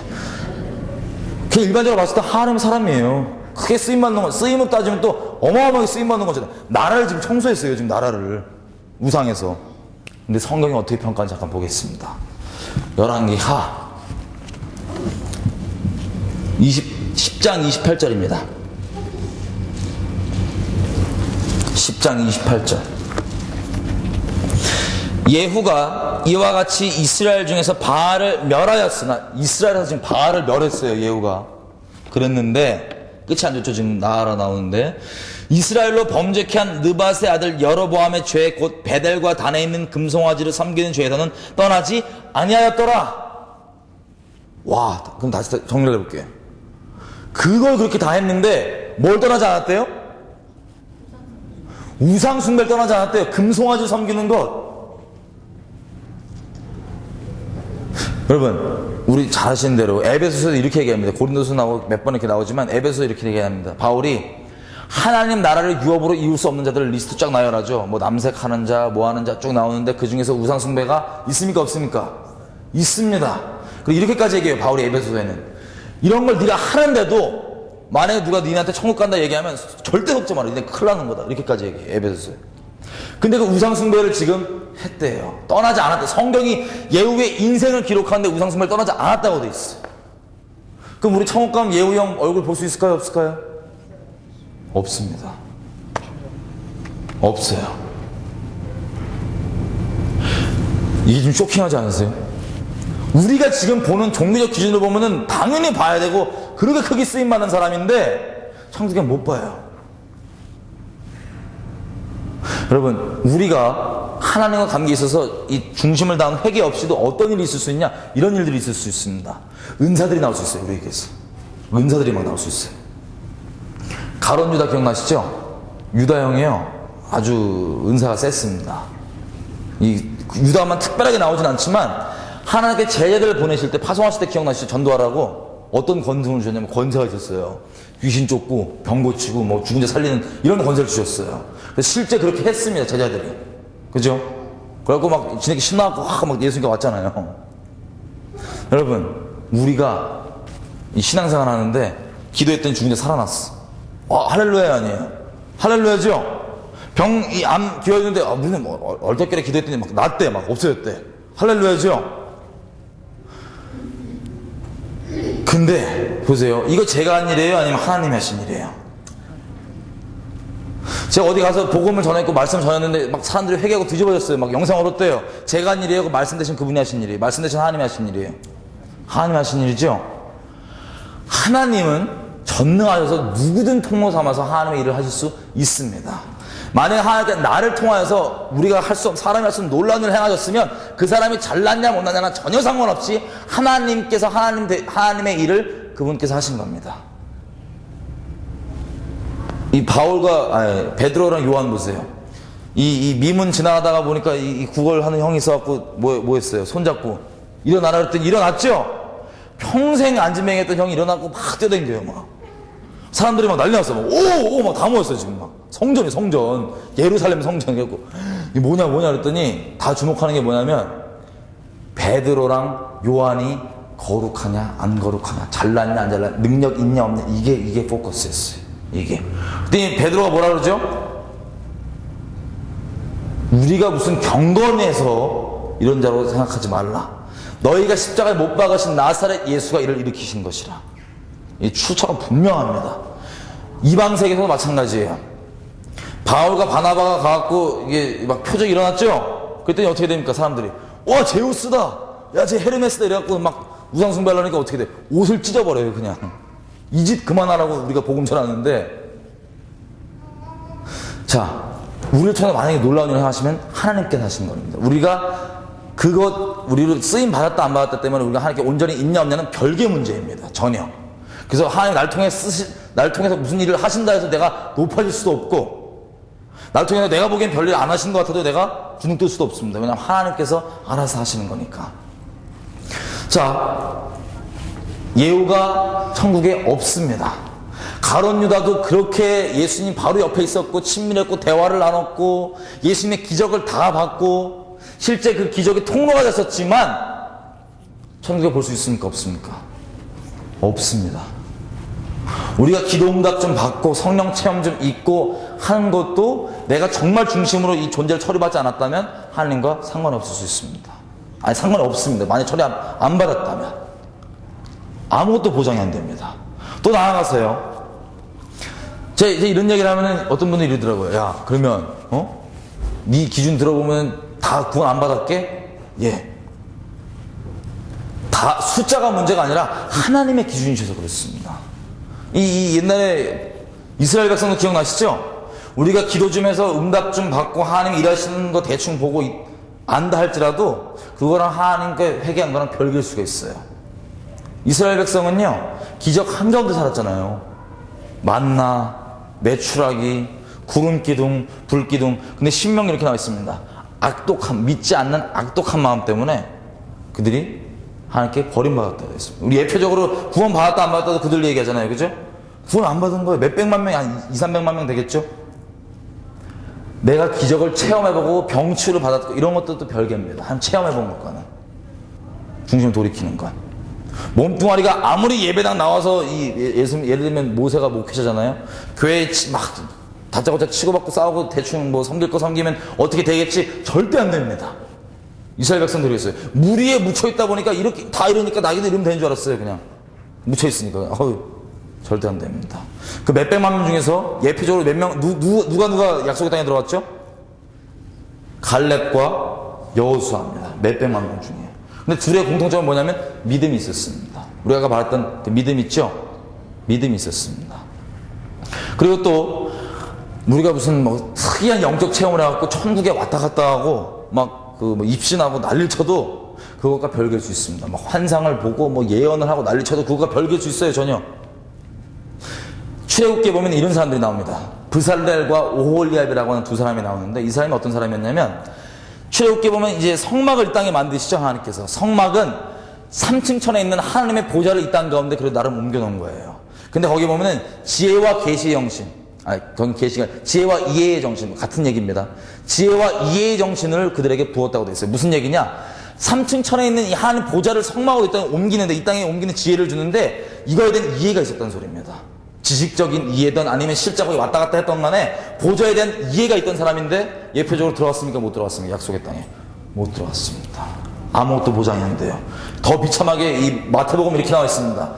그냥 일반적으로 봤을 때 하나님 사람이에요. 크게 쓰임을 따지면 또 어마어마하게 쓰임받는 거잖아요. 나라를 지금 청소했어요. 지금 나라를. 우상에서. 근데 성경이 어떻게 평가하는지 잠깐 보겠습니다. 열왕기하 10장 28절입니다. 10장 28절. 예후가 이와 같이 이스라엘 중에서 바알을 멸하였으나, 이스라엘에서 지금 바알을 멸했어요. 예후가. 그랬는데 끝이 안 좋죠. 지금 나오는데, 이스라엘로 범죄케 한 느밧의 아들 여로보암의 죄 곧 베델과 단에 있는 금송아지를 섬기는 죄에서는 떠나지 아니하였더라. 와, 그럼 다시 정리를 해볼게요. 그걸 그렇게 다 했는데 뭘 떠나지 않았대요? 우상 숭배를 떠나지 않았대요. 금송아지 섬기는 것. 여러분, 우리 잘 아시는 대로 에베소서도 이렇게 얘기합니다. 고린도서 몇 번 이렇게 나오지만 에베소서 이렇게 얘기합니다. 바울이 하나님 나라를 유업으로 이룰 수 없는 자들을 리스트 쫙 나열하죠. 뭐 남색하는 자, 뭐 하는 자 쭉 나오는데 그 중에서 우상 숭배가 있습니까? 없습니까? 있습니다. 그리고 이렇게까지 얘기해요. 바울이 에베소서에는. 이런 걸 네가 하는데도 만약에 누가 니네한테 천국 간다 얘기하면 절대 속지 마라. 니네 큰일 나는 거다. 이렇게까지 얘기해요. 에베소서에. 근데 그 우상 숭배를 지금 했대요. 떠나지 않았대. 성경이 예후의 인생을 기록하는데 우상 숭배를 떠나지 않았다고 돼 있어요. 그럼 우리 천국 가면 예후 형 얼굴 볼 수 있을까요? 없을까요? 없습니다. 없어요. 이게 좀 쇼킹하지 않으세요? 우리가 지금 보는 종교적 기준으로 보면은 당연히 봐야 되고 그렇게 크게 쓰임받는 사람인데 천국에 못 봐요. 여러분, 우리가 하나님과 관계에 있어서 이 중심을 다한 회개 없이도 어떤 일이 있을 수 있냐? 이런 일들이 있을 수 있습니다. 은사들이 나올 수 있어요. 우리에게서 은사들이 막 나올 수 있어요. 가론 유다 기억나시죠? 유다 형이요, 아주 은사가 셌습니다. 이 유다만 특별하게 나오진 않지만 하나님께 제자들을 보내실 때, 파송하실 때 기억나시죠? 전도하라고 어떤 권능을 주셨냐면 권세가 있었어요. 귀신 쫓고 병 고치고 뭐 죽은 자 살리는 이런 권세를 주셨어요. 그래서 실제 그렇게 했습니다. 제자들이. 그죠? 그래갖고 막 지네끼 신나갖고 막 예수님께 왔잖아요. 여러분, 우리가 이 신앙생활 하는데 기도했더니 죽은 자 살아났어. 할렐루야 아니에요? 할렐루야죠? 병이 암 기어있는데 우리는 뭐 얼떨결에 기도했더니 막 낫대, 막 없어졌대. 할렐루야죠? 근데 보세요. 이거 제가 한 일이에요? 아니면 하나님이 하신 일이에요? 제가 어디 가서 복음을 전했고 말씀 전했는데 막 사람들이 회개하고 뒤집어졌어요. 막 영상 얻었대요. 제가 한 일이에요? 말씀 대신 그분이 하신 일이에요? 말씀 대신 하나님이 하신 일이에요? 하나님이 하신 일이죠? 하나님은 전능하셔서 누구든 통로 삼아서 하나님의 일을 하실 수 있습니다. 만약에 하나님께 나를 통하여서 우리가 할 수 없는, 사람이 할 수 없는 놀라운 일을 행하셨으면 그 사람이 잘났냐 못났냐는 전혀 상관없이 하나님께서 하나님의 일을 그분께서 하신 겁니다. 이 베드로랑 요한 보세요. 이 미문 지나가다가 보니까 이 구걸하는 형이 있어갖고 뭐 했어요? 손잡고 일어나라 그랬더니 일어났죠? 평생 안진뱅이 했던 형이 일어나고 막 뛰어다닌대요. 막 사람들이 막 난리 났어. 막 오 막 다 모였어요. 지금 막 성전이 성전, 예루살렘 성전이었고, 이게 뭐냐 그랬더니 다 주목하는 게 뭐냐면 베드로랑 요한이 거룩하냐 안 거룩하냐, 잘났냐 안 잘났냐, 능력 있냐 없냐, 이게 포커스였어요. 이게. 그랬더니 베드로가 뭐라 그러죠? 우리가 무슨 경건해서 이런 자로 생각하지 말라. 너희가 십자가에 못 박으신 나사렛 예수가 이를 일으키신 것이라. 이 추처가 분명합니다. 이방 세계에서도 마찬가지예요. 바울과 바나바가 가갖고 이게 막 표적이 일어났죠? 그랬더니 어떻게 됩니까? 사람들이 와, 제우스다, 야 쟤 헤르메스다 이래갖고 막 우상 숭배하려니까 어떻게 돼? 옷을 찢어버려요. 그냥 이 짓 그만하라고 우리가 복음 전하는데, 자, 우리를 통해 만약에 놀라운 일을 하시면 하나님께서 하시는 겁니다. 우리가 우리를 쓰임 받았다 안 받았다 때문에 우리가 하나님께 온전히 있냐 없냐는 별개 문제입니다. 전혀. 그래서 하나님 날 통해서 무슨 일을 하신다 해서 내가 높아질 수도 없고, 날 통해서 내가 보기엔 별일 안 하신 것 같아도 내가 주눅 들 수도 없습니다. 왜냐하면 하나님께서 알아서 하시는 거니까. 자, 예후가 천국에 없습니다. 가론 유다도 그렇게 예수님 바로 옆에 있었고 친밀했고 대화를 나눴고 예수님의 기적을 다 봤고 실제 그 기적이 통로가 됐었지만 천국에 볼 수 있습니까? 없습니까? 없습니다. 우리가 기도 응답 좀 받고 성령 체험 좀 있고 하는 것도 내가 정말 중심으로 이 존재를 처리받지 않았다면 하나님과 상관없을 수 있습니다. 아니, 상관없습니다. 만약 처리 안 받았다면 아무것도 보장이 안 됩니다. 또 나아가서요, 제가 이제 이런 얘기를 하면 어떤 분들이 이러더라고요. 야, 그러면 네 기준 들어보면 다 구원 안 받았게? 예. 다 숫자가 문제가 아니라 하나님의 기준이셔서 그렇습니다. 이 옛날에 이스라엘 백성도 기억나시죠? 우리가 기도 좀 해서 응답 좀 받고 하나님 일하시는 거 대충 보고 안다 할지라도 그거랑 하나님께 회개한 거랑 별개일 수가 있어요. 이스라엘 백성은요, 기적 한가운데 살았잖아요. 만나, 메추라기, 구름 기둥, 불 기둥. 근데 신명이 이렇게 나와 있습니다. 악독한, 믿지 않는 악독한 마음 때문에 그들이 하나님께 버림받았다고 했습니다. 우리 예표적으로 구원 받았다 안 받았다도 그들 얘기하잖아요. 그죠? 구원 안 받은 거예요. 몇백만 명이, 한 200~300만 명 되겠죠? 내가 기적을 체험해보고 병치유를 받았고 이런 것도 또 별개입니다. 한 체험해본 것과는 중심 돌이키는 것. 몸뚱아리가 아무리 예배당 나와서 예를 들면 모세가 목회자잖아요. 교회에 막 다짜고짜 치고받고 싸우고 대충 뭐 섬길 거 섬기면 어떻게 되겠지? 절대 안 됩니다. 이스라엘 백성들이 그랬어요. 물 위에 묻혀있다 보니까 이렇게 다 이러니까 나기도 이러면 되는 줄 알았어요. 그냥 묻혀있으니까. 절대 안 됩니다. 그 몇백만 명 중에서 예표적으로 몇 명, 누가 약속의 땅에 들어갔죠? 갈렙과 여호수아입니다. 몇백만 명 중에. 근데 둘의 공통점은 뭐냐면 믿음이 있었습니다. 우리가 아까 말했던 그 믿음 있죠? 믿음이 있었습니다. 그리고 또 우리가 무슨 뭐 특이한 영적 체험을 해갖고 천국에 왔다 갔다 하고 막 그 뭐 입신하고 난리를 쳐도 그것과 별개일 수 있습니다. 막 환상을 보고 뭐 예언을 하고 난리를 쳐도 그것과 별개일 수 있어요. 전혀. 출애굽기에 보면 이런 사람들이 나옵니다. 브살렐과 오홀리압이라고 하는 두 사람이 나오는데 이 사람이 어떤 사람이었냐면 출애굽기에 보면 이제 성막을 이 땅에 만드시죠. 하나님께서. 성막은 3층 천에 있는 하나님의 보좌를 이 땅 가운데 그래도 나름 옮겨 놓은 거예요. 근데 거기 보면은 지혜와 계시의 영신, 그건 계시가 지혜와 이해의 정신 같은 얘기입니다. 지혜와 이해의 정신을 그들에게 부었다고 되어 있어요. 무슨 얘기냐? 3층 천에 있는 이 하나님 보좌를 성막으로 이 땅에 옮기는데 이 땅에 옮기는 지혜를 주는데 이거에 대한 이해가 있었다는 소리입니다. 지식적인 이해든 아니면 실제로 왔다 갔다 했던 간에 보좌에 대한 이해가 있던 사람인데 예표적으로 들어갔습니까? 못 들어갔습니까? 약속의 땅에 못 들어갔습니다. 아무것도 보장이 안 돼요. 더 비참하게 이 마태복음 이렇게 나와 있습니다.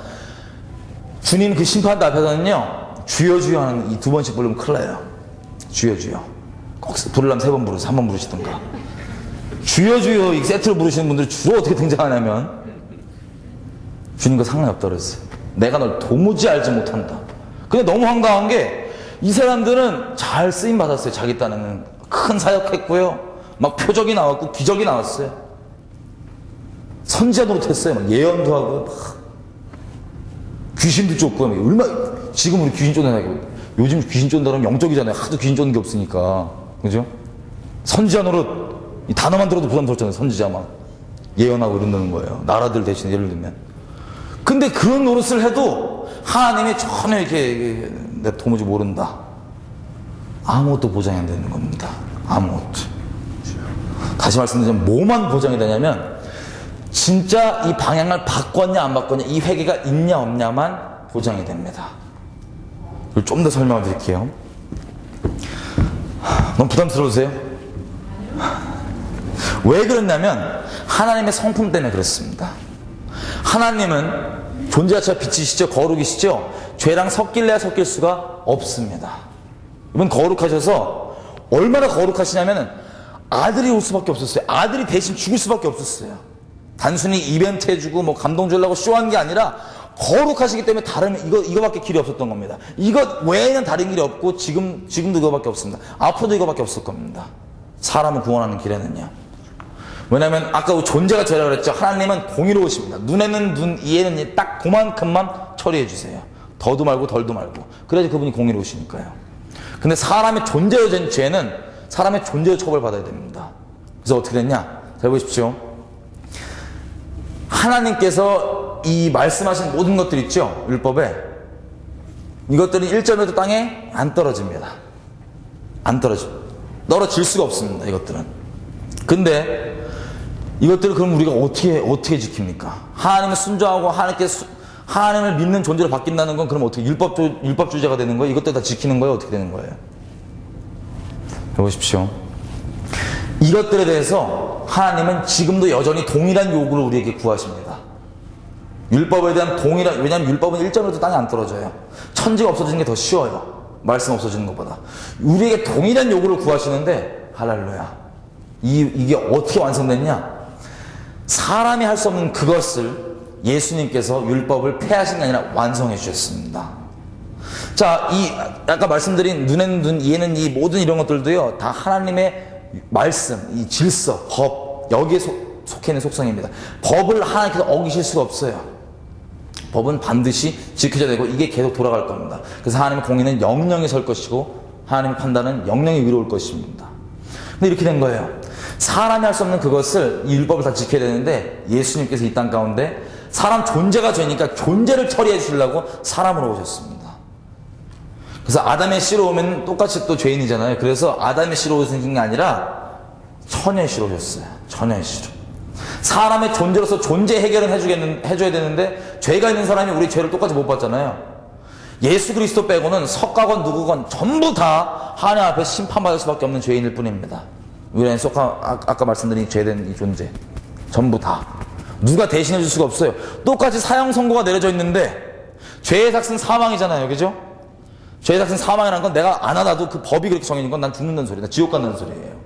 주님 그 심판대 앞에서는요, 주여 주여 하는 이 두 번씩 부르면 큰일 나요. 주여 주여. 꼭 부르려면 3번 부르세요. 3번 부르시던가. 주여 주여 이 세트로 부르시는 분들이 주로 어떻게 등장하냐면 주님과 상관이 없다 그랬어요. 내가 널 도무지 알지 못한다. 근데 너무 황당한 게 이 사람들은 잘 쓰임 받았어요. 자기 딴에는 큰 사역했고요. 막 표적이 나왔고 기적이 나왔어요. 선지자 노릇했어요. 막 예언도 하고 막 귀신도 쫓고요. 얼마나 지금 우리 귀신 쫓는 요즘 귀신 쫓는다 그러면 영적이잖아요. 하도 귀신 쫓는 게 없으니까. 그죠? 선지자 노릇 이 단어만 들어도 부담스럽잖아요. 선지자 막 예언하고 이런다는 거예요. 나라들 대신에 예를 들면. 근데 그런 노릇을 해도 하나님이 전혀 이렇게 내가 도무지 모른다. 아무것도 보장이 안 되는 겁니다. 아무것도. 다시 말씀드리면 뭐만 보장이 되냐면 진짜 이 방향을 바꿨냐 안 바꿨냐 이 회개가 있냐 없냐만 보장이 됩니다. 이걸 좀 더 설명을 드릴게요. 너무 부담스러우세요? 왜 그랬냐면 하나님의 성품 때문에 그렇습니다. 하나님은 존재 자체가 빛이시죠. 거룩이시죠. 죄랑 섞일래야 섞일 수가 없습니다. 이분 거룩하셔서 얼마나 거룩하시냐면 아들이 올 수밖에 없었어요. 아들이 대신 죽을 수밖에 없었어요. 단순히 이벤트 해주고 뭐 감동 주려고 쇼한 게 아니라 거룩하시기 때문에 다른 이거밖에 길이 없었던 겁니다. 이것 외에는 다른 길이 없고 지금도 이거밖에 없습니다. 앞으로도 이거밖에 없을 겁니다. 사람을 구원하는 길에는요. 왜냐하면 아까 존재가 죄라고 그랬죠. 하나님은 공의로우십니다. 눈에는 눈, 이에는 딱 그만큼만 처리해 주세요. 더도 말고 덜도 말고. 그래야지 그분이 공의로우시니까요. 근데 사람의 존재로 된 죄는 사람의 존재로 처벌받아야 됩니다. 그래서 어떻게 됐냐? 잘 보십시오. 하나님께서 이 말씀하신 모든 것들 있죠? 율법에. 이것들은 1점에도 땅에 안 떨어집니다. 안 떨어집니다. 떨어질 수가 없습니다. 이것들은. 근데 이것들을 그럼 우리가 어떻게 지킵니까? 하나님을 순종하고 하나님을 믿는 존재로 바뀐다는 건 그럼 어떻게 율법주의자가 되는 거예요? 이것도 다 지키는 거예요? 어떻게 되는 거예요? 해보십시오. 이것들에 대해서 하나님은 지금도 여전히 동일한 요구를 우리에게 구하십니다. 율법에 대한 왜냐하면 율법은 1점에도 땅이 안 떨어져요. 천지가 없어지는 게 더 쉬워요. 말씀 없어지는 것보다. 우리에게 동일한 요구를 구하시는데, 할렐루야. 이게 어떻게 완성됐냐? 사람이 할 수 없는 그것을 예수님께서 율법을 폐하신 게 아니라 완성해 주셨습니다. 자, 아까 말씀드린 눈에는 눈, 이에는 이 모든 이런 것들도요, 다 하나님의 말씀, 이 질서, 법, 여기에 속해 있는 속성입니다. 법을 하나님께서 어기실 수가 없어요. 법은 반드시 지켜져야 되고 이게 계속 돌아갈 겁니다. 그래서 하나님의 공의는 영영이 설 것이고 하나님의 판단은 영영이 위로울 것입니다. 근데 이렇게 된 거예요. 사람이 할 수 없는 그것을 이 율법을 다 지켜야 되는데 예수님께서 이 땅 가운데 사람 존재가 죄니까 존재를 처리해 주시려고 사람으로 오셨습니다. 그래서 아담의 씨로 오면 똑같이 또 죄인이잖아요. 그래서 아담의 씨로 오신 게 아니라 처녀의 씨로 오셨어요. 처녀의 씨로. 사람의 존재로서 존재 해결은 해줘야 되는데 죄가 있는 사람이 우리 죄를 똑같이 못 받잖아요. 예수 그리스도 빼고는 석가건 누구건 전부 다 하나님 앞에 심판받을 수밖에 없는 죄인일 뿐입니다. 우리는 아까 말씀드린 죄된 이 존재 전부 다 누가 대신해 줄 수가 없어요. 똑같이 사형 선고가 내려져 있는데 죄의 삭은 사망이잖아요. 그죠? 죄의 삭은 사망이라는 건 내가 안 하다도 그 법이 그렇게 정해진 건 난 죽는다는 소리다. 지옥 간다는 소리예요.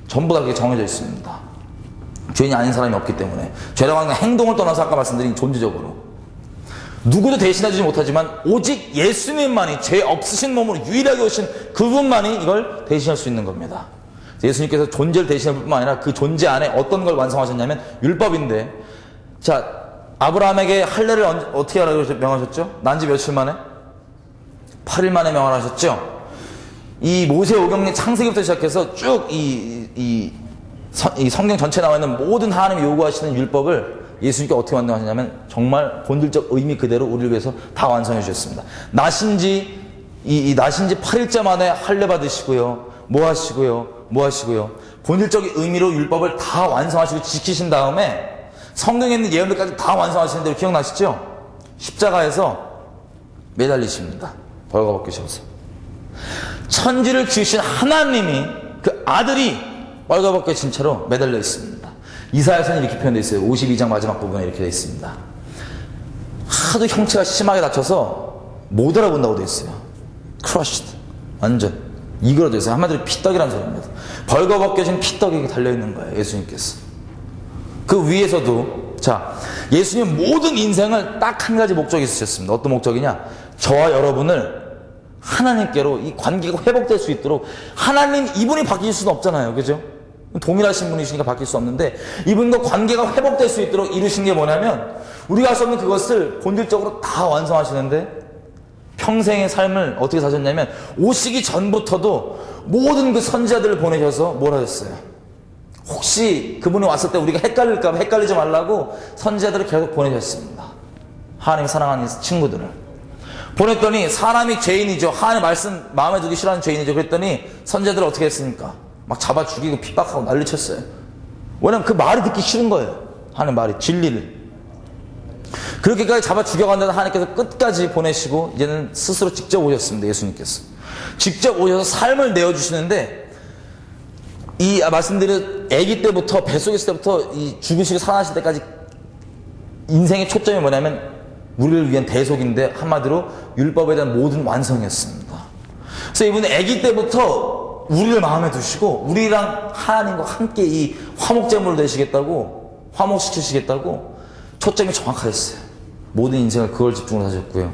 전부 다 그렇게 정해져 있습니다. 죄인이 아닌 사람이 없기 때문에. 죄라고 하는 건 행동을 떠나서 아까 말씀드린 존재적으로 누구도 대신해주지 못하지만 오직 예수님만이 죄 없으신 몸으로 유일하게 오신 그분만이 이걸 대신할 수 있는 겁니다. 예수님께서 존재를 대신할 뿐만 아니라 그 존재 안에 어떤 걸 완성하셨냐면 율법인데, 자, 아브라함에게 할례를 어떻게 하라고 명하셨죠? 난지 며칠 만에? 8일 만에 명하셨죠? 이 모세오경의 창세기부터 시작해서 쭉 이 성경 전체에 나와 있는 모든 하나님이 요구하시는 율법을 예수님께 어떻게 완성하셨냐면 정말 본질적 의미 그대로 우리를 위해서 다 완성해 주셨습니다. 나신지 8일째 만에 할례 받으시고요. 뭐 하시고요. 본질적 의미로 율법을 다 완성하시고 지키신 다음에 성경에 있는 예언들까지 다 완성하시는 대로 기억나시죠? 십자가에서 매달리십니다. 벌거벗기셔서. 천지를 지으신 하나님이 그 아들이 벌거벗겨진 채로 매달려 있습니다. 이사야서는 이렇게 표현되어 있어요. 52장 마지막 부분에 이렇게 되어 있습니다. 하도 형체가 심하게 다쳐서 못 알아본다고 되어 있어요. crushed. 완전 이그러져 있어요. 한마디로 피떡이라는 소리입니다. 벌거벗겨진 피떡이 달려있는 거예요. 예수님께서. 그 위에서도 자, 예수님 모든 인생을 딱 한 가지 목적이 있으셨습니다. 어떤 목적이냐? 저와 여러분을 하나님께로 이 관계가 회복될 수 있도록 하나님 이분이 바뀔 수는 없잖아요. 그죠? 동일하신 분이시니까 바뀔 수 없는데 이분과 관계가 회복될 수 있도록 이루신 게 뭐냐면 우리가 할 수 없는 그것을 본질적으로 다 완성하시는데 평생의 삶을 어떻게 사셨냐면 오시기 전부터도 모든 그 선지자들을 보내셔서 뭘 하셨어요? 혹시 그분이 왔을 때 우리가 헷갈릴까 봐 헷갈리지 말라고 선지자들을 계속 보내셨습니다. 하나님 사랑하는 친구들을 보냈더니 사람이 죄인이죠. 하나님 말씀 마음에 두기 싫어하는 죄인이죠. 그랬더니 선지자들을 어떻게 했습니까? 막 잡아 죽이고 핍박하고 난리쳤어요. 왜냐면 그 말이 듣기 싫은 거예요. 하나님 말이 진리를. 그렇게까지 잡아 죽여간다는 하나님께서 끝까지 보내시고 이제는 스스로 직접 오셨습니다. 예수님께서 직접 오셔서 삶을 내어주시는데 이 말씀드린 아기 때부터 뱃속에 있을 때부터 이 죽으시고 살아나실 때까지 인생의 초점이 뭐냐면 우리를 위한 대속인데 한마디로 율법에 대한 모든 완성이었습니다. 그래서 이분은 아기 때부터 우리를 마음에 두시고 우리랑 하나님과 함께 이 화목제물을 되시겠다고 화목시키시겠다고 초점이 정확하셨어요. 모든 인생을 그걸 집중을 하셨고요.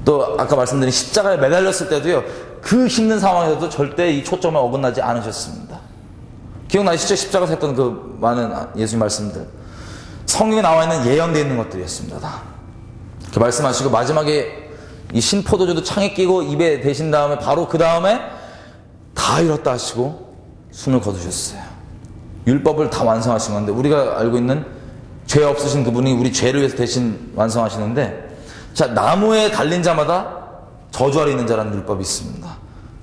또 아까 말씀드린 십자가에 매달렸을 때도요. 그 힘든 상황에서도 절대 이 초점에 어긋나지 않으셨습니다. 기억나시죠? 십자가에서 했던 그 많은 예수님 말씀들. 성경에 나와 있는 예언되어 있는 것들이었습니다. 다. 이렇게 말씀하시고 마지막에 이 신포도주도 창에 끼고 입에 대신 다음에 바로 그 다음에 다 이뤘다 하시고 숨을 거두셨어요. 율법을 다 완성하신 건데 우리가 알고 있는 죄 없으신 그분이 우리 죄를 위해서 대신 완성하시는데 자, 나무에 달린 자마다 저주 아래 있는 자라는 율법이 있습니다.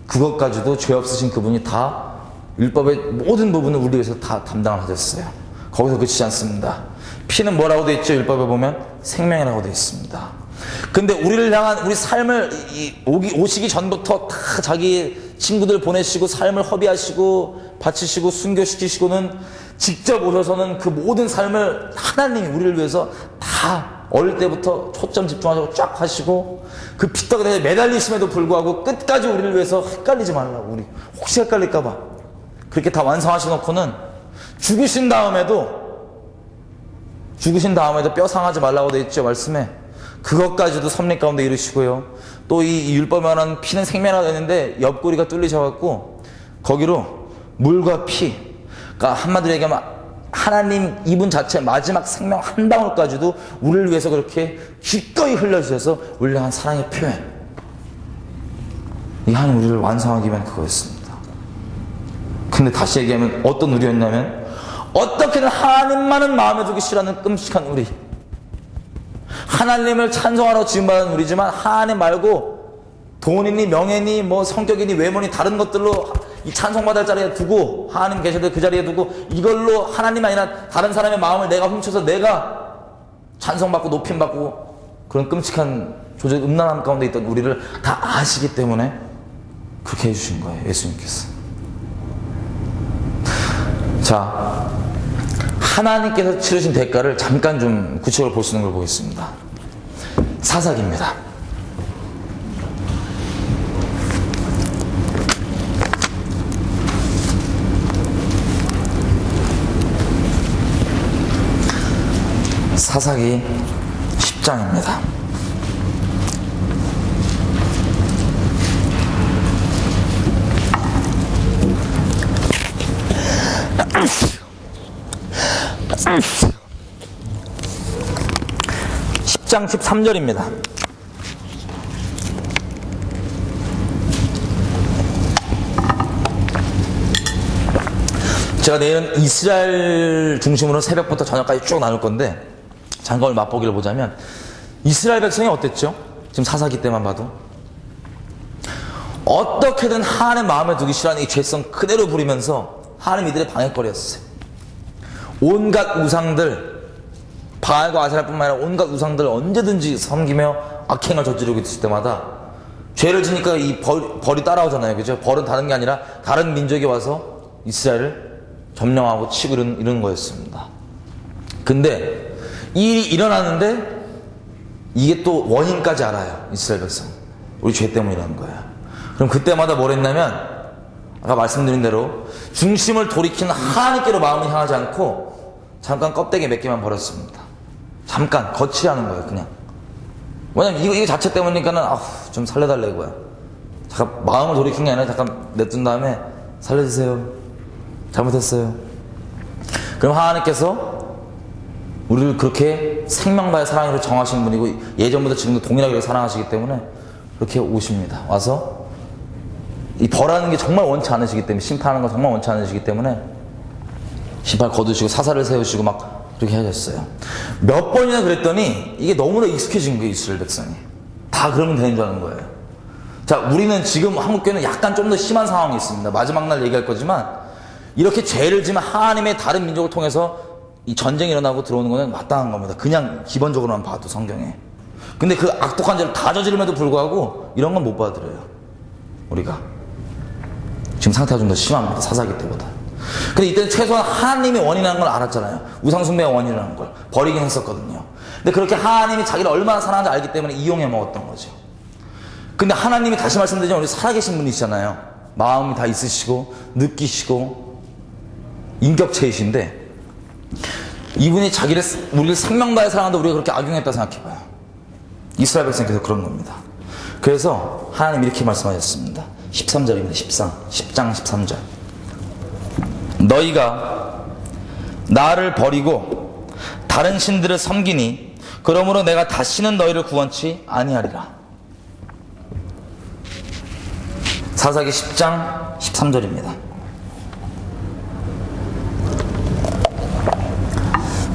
그것까지도 죄 없으신 그분이 다 율법의 모든 부분을 우리 위해서 다 담당을 하셨어요. 거기서 그치지 않습니다. 피는 뭐라고 되어 있죠? 율법에 보면 생명이라고 되어 있습니다. 근데 우리를 향한 우리 삶을 오시기 전부터 다 자기 친구들 보내시고 삶을 허비하시고 바치시고 순교시키시고는 직접 오셔서는 그 모든 삶을 하나님이 우리를 위해서 다 어릴 때부터 초점 집중하시고 쫙 하시고 그 피떡에 매달리심에도 불구하고 끝까지 우리를 위해서 헷갈리지 말라고, 우리 혹시 헷갈릴까봐 그렇게 다 완성하셔놓고는 죽으신 다음에도 뼈 상하지 말라고 되어 있죠, 말씀에. 그것까지도 섭리 가운데 이루시고요. 또 이 율법에 관한 피는 생명이라고 했는데 옆구리가 뚫리셔갖고 거기로 물과 피, 그러니까 한마디로 얘기하면 하나님 이분 자체 마지막 생명 한 방울까지도 우리를 위해서 그렇게 기꺼이 흘려주셔서 우리를 향한 사랑의 표현, 이 하나님 우리를 완성하기 위한 그거였습니다. 근데 다시 얘기하면 어떤 우리였냐면, 어떻게든 하나님만은 마음에 두기 싫어하는 끔찍한 우리, 하나님을 찬송하러 지음받은 우리지만 하나님 말고 돈이니 명예니 뭐 성격이니 외모니 다른 것들로 이 찬송받을 자리에 두고, 하나님 계실 때 그 자리에 두고 이걸로 하나님 아니라 다른 사람의 마음을 내가 훔쳐서 내가 찬송받고 높임받고, 그런 끔찍한 조직 음란함 가운데 있던 우리를 다 아시기 때문에 그렇게 해주신 거예요, 예수님께서. 자, 하나님께서 치르신 대가를 잠깐 좀 구체적으로 볼 수 있는 걸 보겠습니다. 사사기입니다. 사사기 10장입니다. (10장) 13절입니다. 제가 내일은 이스라엘 중심으로 새벽부터 저녁까지 쭉 나눌 건데, 잠깐 맛보기를 보자면 이스라엘 백성이 어땠죠? 지금 사사기 때만 봐도 어떻게든 하나님 마음에 두기 싫어하는 이 죄성 그대로 부리면서 하나님 이들의 방해거리였어요. 온갖 우상들, 바알과 아세라뿐만 아니라 온갖 우상들을 언제든지 섬기며 악행을 저지르고 있을 때마다 죄를 지니까 이 벌이 따라오잖아요, 그죠? 벌은 다른 게 아니라 다른 민족이 와서 이스라엘을 점령하고 치고 이런 거였습니다. 근데 이 일이 일어나는데 이게 또 원인까지 알아요, 이스라엘 백성. 우리 죄 때문이라는 거예요. 그럼 그때마다 뭘 했냐면, 아까 말씀드린 대로 중심을 돌이키는 하나님께로 마음을 향하지 않고 잠깐 껍데기 몇 개만 버렸습니다. 잠깐 거치하는 거예요, 그냥. 왜냐면 이거 자체 때문이니까는 좀 살려달래 이거야. 잠깐 마음을 돌이킨 게 아니라 잠깐 냅둔 다음에 살려주세요, 잘못했어요. 그럼 하나님께서 우리를 그렇게 생명과의 사랑으로 정하시는 분이고 예전부터 지금도 동일하게 사랑하시기 때문에 그렇게 오십니다. 와서 이 벌하는 게 정말 원치 않으시기 때문에, 심판하는 거 정말 원치 않으시기 때문에 심판 거두시고 사사를 세우시고 막 그렇게 하셨어요. 몇 번이나 그랬더니 이게 너무나 익숙해진 거예요, 이스라엘 백성이. 다 그러면 되는 줄 아는 거예요. 자, 우리는 지금 한국교회는 약간 좀 더 심한 상황이 있습니다. 마지막 날 얘기할 거지만 이렇게 죄를 지면 하나님의 다른 민족을 통해서 이 전쟁이 일어나고 들어오는 거는 마땅한 겁니다. 그냥 기본적으로만 봐도 성경에. 근데 그 악독한 죄를 다 저지름에도 불구하고 이런 건 못 받아들여요, 우리가. 지금 상태가 좀 더 심합니다, 사사기 때보다. 근데 이때는 최소한 하나님이 원인이라는 걸 알았잖아요. 우상숭배가 원인이라는 걸 버리긴 했었거든요. 근데 그렇게 하나님이 자기를 얼마나 사랑하는지 알기 때문에 이용해 먹었던 거죠. 근데 하나님이, 다시 말씀드리지만, 우리 살아계신 분이시잖아요. 마음이 다 있으시고 느끼시고 인격체이신데, 이분이 우리를 생명 다해 사랑하는데 우리가 그렇게 악용했다 생각해봐요. 이스라엘 백성께서 그런 겁니다. 그래서 하나님 이렇게 말씀하셨습니다. 13절입니다. 10장 13절. 너희가 나를 버리고 다른 신들을 섬기니 그러므로 내가 다시는 너희를 구원치 아니하리라. 사사기 10장 13절입니다.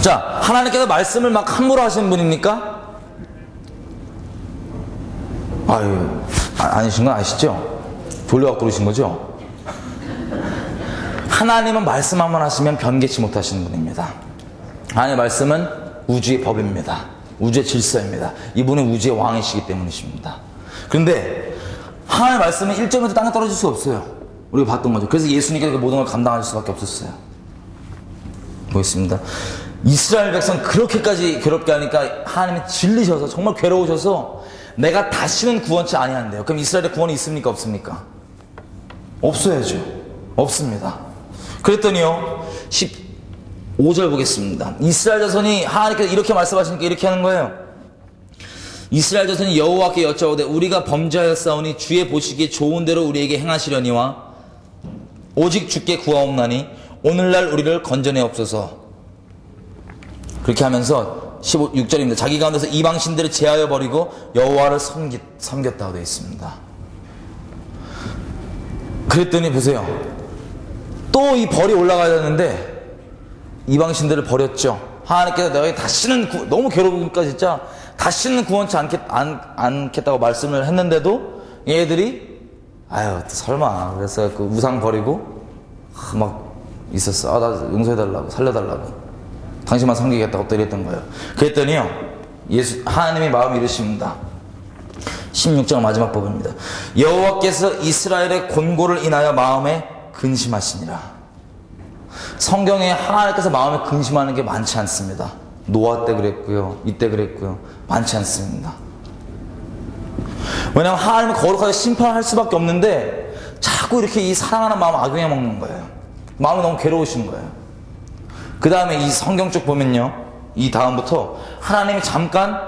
자, 하나님께서 말씀을 막 함부로 하시는 분입니까? 아니신 건 아시죠? 돌려갖고 그러신 거죠? 하나님은 말씀 한번 하시면 변개치 못하시는 분입니다. 하나님의 말씀은 우주의 법입니다. 우주의 질서입니다. 이분은 우주의 왕이시기 때문이십니다. 그런데 하나님의 말씀은 일점에서 땅에 떨어질 수 없어요. 우리가 봤던 거죠. 그래서 예수님께서 모든 걸 감당하실 수밖에 없었어요. 보겠습니다. 이스라엘 백성 그렇게까지 괴롭게 하니까 하나님이 질리셔서 정말 괴로우셔서 내가 다시는 구원치 아니한대요. 그럼 이스라엘에 구원이 있습니까? 없습니까? 없어야죠. 없습니다. 그랬더니요 15절 보겠습니다. 이스라엘 자손이 하나님께서 이렇게 말씀하시니까 이렇게 하는 거예요. 이스라엘 자손이 여호와께 여쭤오되 우리가 범죄하였사오니 주의 보시기에 좋은 대로 우리에게 행하시려니와 오직 주께 구하옵나니 오늘날 우리를 건져내옵소서. 그렇게 하면서 16절입니다. 자기 가운데서 이방 신들을 제하여 버리고 여호와를 섬겼다고 되어 있습니다. 그랬더니 보세요. 또 이 벌이 올라가야 되는데 이방 신들을 버렸죠. 하나님께서 내가 다시는 너무 괴로우니까 진짜 다시는 구원치 않겠다고 말씀을 했는데도 얘들이 아유 설마 그래서 그 우상 버리고 막 있었어. 나 용서해달라고 살려달라고 당신만 섬기겠다고 또 이랬던 거예요. 그랬더니요 하나님의 마음이 이러십니다. 16장 마지막 부분입니다. 여호와께서 이스라엘의 곤고를 인하여 마음에 근심하시니라. 성경에 하나님께서 마음에 근심하는 게 많지 않습니다. 노아 때 그랬고요, 이때 그랬고요, 많지 않습니다. 왜냐하면 하나님은 거룩하게 심판할 수밖에 없는데 자꾸 이렇게 이 사랑하는 마음 악용해 먹는 거예요. 마음이 너무 괴로우신 거예요. 그 다음에 이 성경 쪽 보면요, 이 다음부터 하나님이 잠깐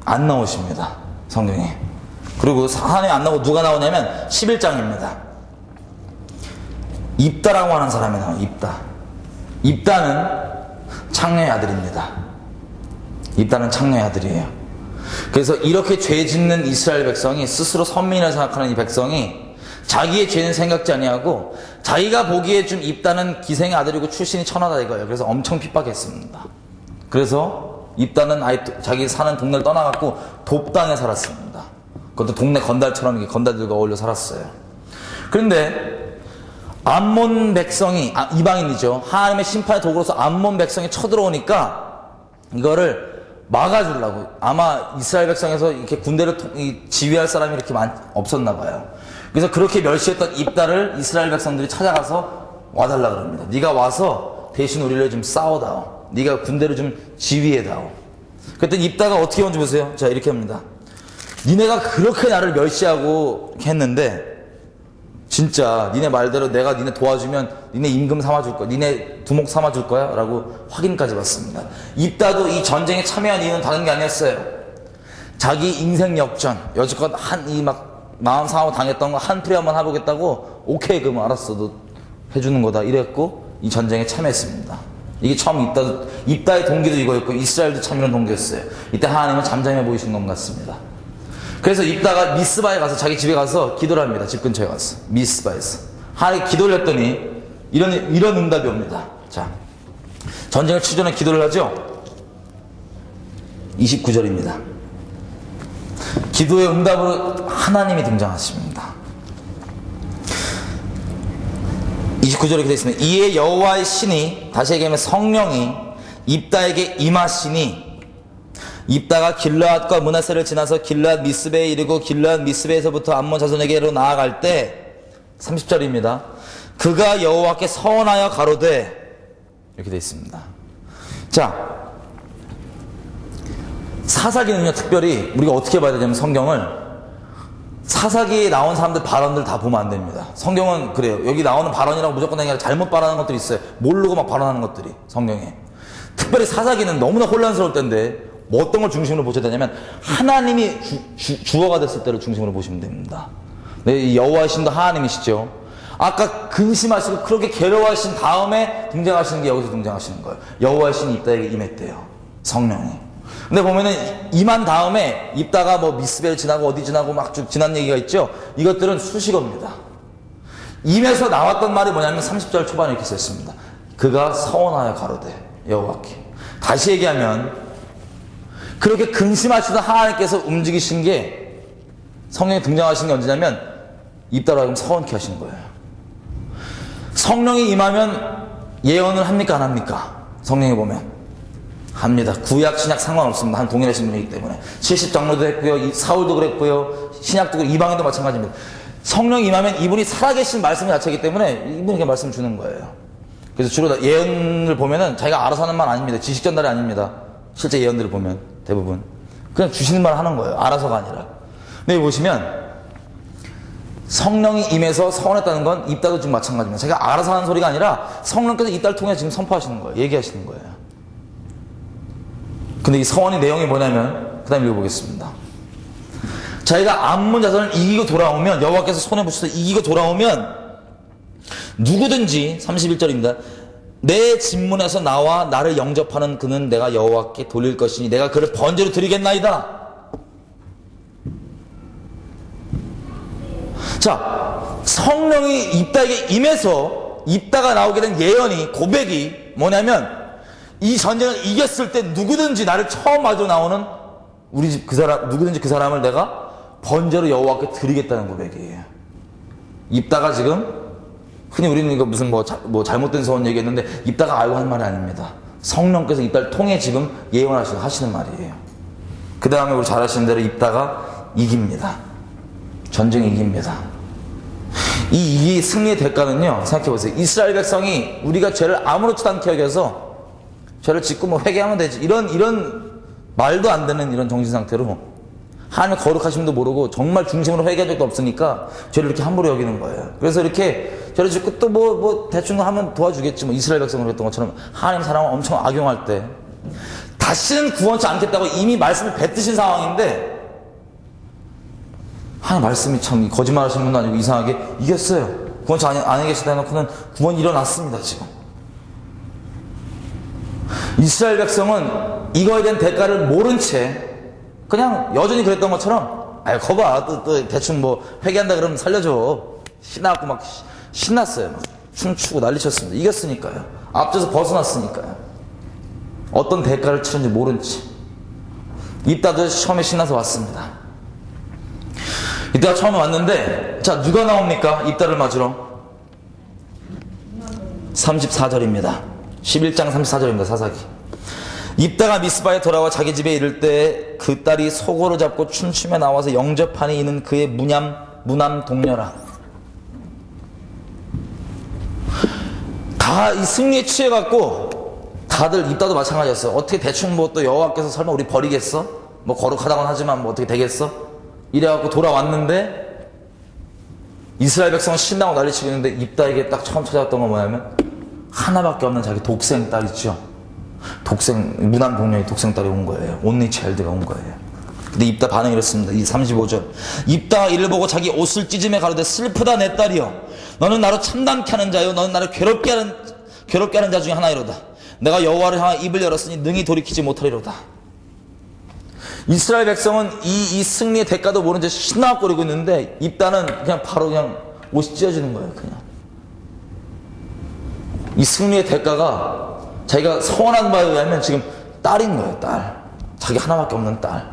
안 나오십니다. 성경에. 그리고 하나님이 안 나오고 누가 나오냐면 11장입니다. 입다라고 하는 사람이 나와요. 입다는 창녀의 아들입니다. 입다는 창녀의 아들이에요. 그래서 이렇게 죄 짓는 이스라엘 백성이 스스로 선민이라 생각하는 이 백성이 자기의 죄는 생각지 아니하고 자기가 보기에 좀 입다는 기생의 아들이고 출신이 천하다 이거예요. 그래서 엄청 핍박했습니다. 그래서 입다는 아예 자기 사는 동네를 떠나갖고 돕당에 살았습니다. 그것도 동네 건달처럼 이렇게 건달들과 어울려 살았어요. 그런데 암몬 백성이 이방인이죠. 하나님의 심판의 도구로서 암몬 백성이 쳐들어오니까 이거를 막아주려고 아마 이스라엘 백성에서 이렇게 군대를 지휘할 사람이 이렇게 없었나 봐요. 그래서 그렇게 멸시했던 입다를 이스라엘 백성들이 찾아가서 와달라 그럽니다. 네가 와서 대신 우리를 좀 싸워다오. 네가 군대를 좀 지휘해다오. 그랬더니 입다가 어떻게 온지 보세요. 자 이렇게 합니다. 니네가 그렇게 나를 멸시하고 이렇게 했는데 진짜 니네 말대로 내가 니네 도와주면 니네 임금 삼아줄 거야, 니네 두목 삼아줄 거야 라고 확인까지 받습니다. 입다도 이 전쟁에 참여한 이유는 다른 게 아니었어요. 자기 인생 역전 여지껏 마음 상하고 당했던 거 한풀이 한번 해보겠다고. 오케이 그러면 알았어 너 해주는 거다 이랬고 이 전쟁에 참여했습니다. 이게 처음 입다의 동기도 이거였고 이스라엘도 참여한 동기였어요. 이때 하나님은 잠잠해 보이신 것 같습니다. 그래서 입다가 미스바에 가서 자기 집에 가서 기도를 합니다. 집 근처에 가서 미스바에서 하나님 기도를 했더니 이런 응답이 옵니다. 자 전쟁을 치전에 기도를 하죠. 29절입니다. 기도의 응답으로 하나님이 등장하십니다. 29절에 이렇게 되어 있습니다. 이에 여호와의 신이 다시 얘기하면 성령이 입다에게 임하시니 입다가 길르앗과 므낫세를 지나서 길르앗 미스베에 이르고 길르앗 미스베에서부터 암몬 자손에게로 나아갈 때 30절입니다. 그가 여호와께 서원하여 가로되 이렇게 되어 있습니다. 자 사사기는요 특별히 우리가 어떻게 봐야 되냐면 성경을 사사기에 나온 사람들 발언들 다 보면 안 됩니다. 성경은 그래요. 여기 나오는 발언이라고 무조건 아니라 잘못 발언하는 것들이 있어요. 모르고 막 발언하는 것들이 성경에. 특별히 사사기는 너무나 혼란스러울 텐데 뭐 어떤 걸 중심으로 보셔야 되냐면 하나님이 주어가 됐을 때를 중심으로 보시면 됩니다. 네, 여호와의 신도 하나님이시죠. 아까 근심하시고 그렇게 괴로워하신 다음에 등장하시는 게 여기서 등장하시는 거예요. 여호와의 신이 입다에게 임했대요. 성령이. 근데 보면은 임한 다음에 입다가 뭐 미스벨 지나고 어디 지나고 막 쭉 지난 얘기가 있죠. 이것들은 수식어입니다. 임에서 나왔던 말이 뭐냐면 30절 초반에 이렇게 써있습니다. 그가 서원하여 가로되 여호와께. 다시 얘기하면 그렇게 근심하시던 하나님께서 움직이신 게 성령이 등장하신 게 언제냐면 입다로 하여금 서원케 하신 거예요. 성령이 임하면 예언을 합니까 안 합니까? 성령이 보면 합니다. 구약, 신약 상관없습니다. 한 동일하신 분이기 때문에. 70장로도 했고요. 사울도 그랬고요. 신약도 그렇고 이방인도 마찬가지입니다. 성령 임하면 이분이 살아계신 말씀 자체이기 때문에 이분이 그냥 말씀 주는 거예요. 그래서 주로 예언을 보면은 자기가 알아서 하는 말 아닙니다. 지식 전달이 아닙니다. 실제 예언들을 보면 대부분. 그냥 주시는 말 하는 거예요. 알아서가 아니라. 근데 여기 보시면 성령이 임해서 서원했다는 건 입다도 지금 마찬가지입니다. 자기가 알아서 하는 소리가 아니라 성령께서 입다를 통해 지금 선포하시는 거예요. 얘기하시는 거예요. 근데 이 서원의 내용이 뭐냐면 그 다음에 읽어보겠습니다. 자기가 암몬 자손을 이기고 돌아오면 여호와께서 손에 붙여서 이기고 돌아오면 누구든지 31절입니다. 내 진문에서 나와 나를 영접하는 그는 내가 여호와께 돌릴 것이니 내가 그를 번제로 드리겠나이다. 자, 성령이 입다에게 임해서 입다가 나오게 된 예언이 고백이 뭐냐면 이 전쟁을 이겼을 때 누구든지 나를 처음 맞아 나오는 우리 집 그 사람 누구든지 그 사람을 내가 번제로 여호와께 드리겠다는 고백이에요. 입다가 지금 흔히 우리는 이거 무슨 뭐 잘못된 소원 얘기했는데 입다가 알고 하는 말이 아닙니다. 성령께서 입다를 통해 지금 예언하시는 말이에요. 그 다음에 우리 잘 아시는 대로 입다가 이깁니다. 전쟁에 이깁니다. 이 승리의 대가는요, 생각해보세요. 이스라엘 백성이 우리가 죄를 아무렇지도 않게 여겨서 죄를 짓고 뭐 회개하면 되지 이런 말도 안 되는 이런 정신상태로 하나님의 거룩하심도 모르고 정말 중심으로 회개한 적도 없으니까 죄를 이렇게 함부로 여기는 거예요. 그래서 이렇게 죄를 짓고 또 뭐 대충 하면 도와주겠지. 뭐 이스라엘 백성으로 했던 것처럼 하나님 사랑을 엄청 악용할 때 다시는 구원치 않겠다고 이미 말씀을 뱉으신 상황인데 하나님 말씀이 참 거짓말 하시는 분도 아니고 이상하게 이겼어요. 구원치 안 계시다 해놓고는 구원이 일어났습니다. 지금 이스라엘 백성은 이거에 대한 대가를 모른 채 그냥 여전히 그랬던 것처럼 아유 거봐 또 대충 뭐 회개한다 그러면 살려줘 신나갖고 막 신났어요. 막 춤추고 난리쳤습니다. 이겼으니까요. 앞서서 벗어났으니까요. 어떤 대가를 치는지 모른 채 입다도 처음에 신나서 왔습니다. 이때가 처음에 왔는데 자 누가 나옵니까? 입다를 맞으러 34절입니다. 11장 34절입니다. 사사기. 입다가 미스바에 돌아와 자기 집에 이를 때 그 딸이 속으로 잡고 춤추며 나와서 영접하니 이는 그의 무남 동료라. 다 이 승리에 취해갖고 다들 입다도 마찬가지였어요. 어떻게 대충 뭐 또 여호와께서 설마 우리 버리겠어? 뭐 거룩하다고는 하지만 뭐 어떻게 되겠어? 이래갖고 돌아왔는데 이스라엘 백성은 신나고 난리치고 있는데 입다에게 딱 처음 찾아왔던 건 뭐냐면 하나밖에 없는 자기 독생 딸 있죠. 무남 동료의 독생 딸이 온 거예요. 온리 차일드가 온 거예요. 근데 입다 반응이 이렇습니다. 이 35절. 입다가 이를 보고 자기 옷을 찢으며 가로되 슬프다 내 딸이여. 너는 나로 참담케 하는 자요. 너는 나를 괴롭게 하는 자 중에 하나이로다. 내가 여호와를 향하여 입을 열었으니 능히 돌이키지 못하리로다. 이스라엘 백성은 이 승리의 대가도 모른 채 신나거리고 있는데 입다는 그냥 바로 그냥 옷이 찢어지는 거예요. 그냥 이 승리의 대가가 자기가 서원한 바에 의하면 지금 딸인 거예요. 딸. 자기 하나밖에 없는 딸.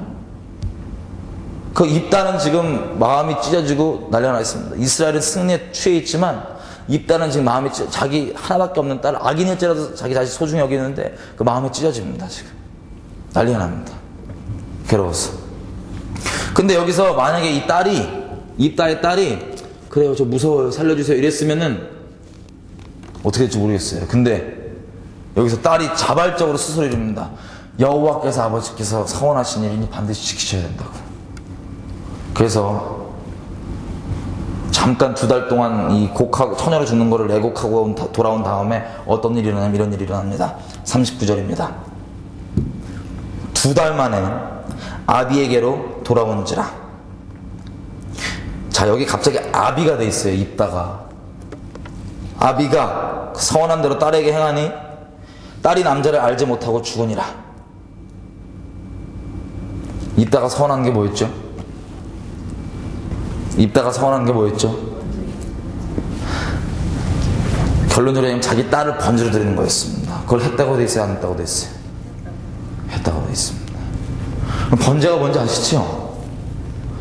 그 입다는 지금 마음이 찢어지고 난리가 나 있습니다. 이스라엘은 승리에 취해 있지만 입다는 지금 마음이 자기 하나밖에 없는 딸, 악인일지라도 자기 다시 소중히 여기는데 그 마음이 찢어집니다. 지금 난리가 납니다. 괴로워서. 근데 여기서 만약에 입다의 딸이 그래요 저 무서워요 살려주세요 이랬으면은 어떻게 될지 모르겠어요. 근데 여기서 딸이 자발적으로 스스로 이릅니다. 여호와께서 아버지께서 서원하신 일이니 반드시 지키셔야 된다고. 그래서 잠깐 2달 동안 이 처녀를 죽는 거를 애곡하고 돌아온 다음에 어떤 일이 일어나면 이런 일이 일어납니다. 39절입니다. 2달 만에 아비에게로 돌아온지라. 자 여기 갑자기 아비가 돼 있어요. 입다가 아비가 서원한 대로 딸에게 행하니 딸이 남자를 알지 못하고 죽으니라. 입다가 서원한 게 뭐였죠? 결론적으로 자기 딸을 번제로 드리는 거였습니다. 그걸 했다고 돼 있어요? 안 했다고 돼 있어요? 했다고 돼 있습니다. 번제가 뭔지 아시죠?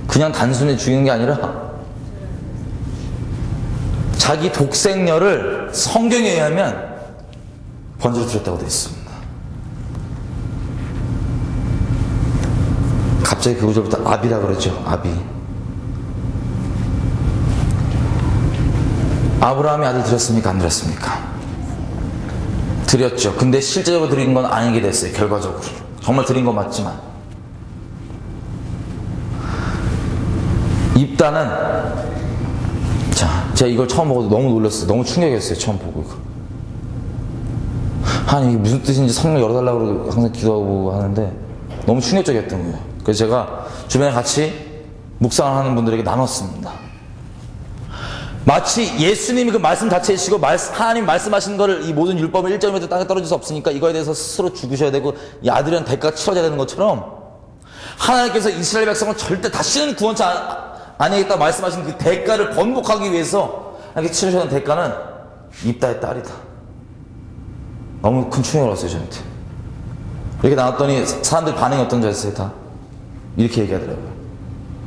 그냥 단순히 죽이는 게 아니라 자기 독생녀를 성경에 의하면 번제로 드렸다고 되어 있습니다. 갑자기 그 구절부터 아비라 그러죠. 아비. 아브라함이 아들 드렸습니까? 안 드렸습니까? 드렸죠. 근데 실제적으로 드린 건 아니게 됐어요. 결과적으로. 정말 드린 건 맞지만. 입다는, 자, 제가 이걸 처음 보고 너무 놀랐어요. 너무 충격이었어요. 처음 보고 이거. 아니 이게 무슨 뜻인지 성경 열어달라고 항상 기도하고 하는데 너무 충격적이었던 거예요. 그래서 제가 주변에 같이 묵상을 하는 분들에게 나눴습니다. 마치 예수님이 그 말씀 자체이시고 하나님 말씀하신 거를 이 모든 율법을 1점에도 땅에 떨어질 수 없으니까 이거에 대해서 스스로 죽으셔야 되고 이 아들이란 대가가 치러져야 되는 것처럼 하나님께서 이스라엘 백성을 절대 다시는 구원치 아니하겠다 말씀하신 그 대가를 번복하기 위해서 이렇게 치르셔야 하는 대가는 입다의 딸이다. 너무 큰 충격을 받았어요. 저한테 이렇게 나왔더니 사람들 반응이 어떤지 아세요? 다 이렇게 얘기하더라고요.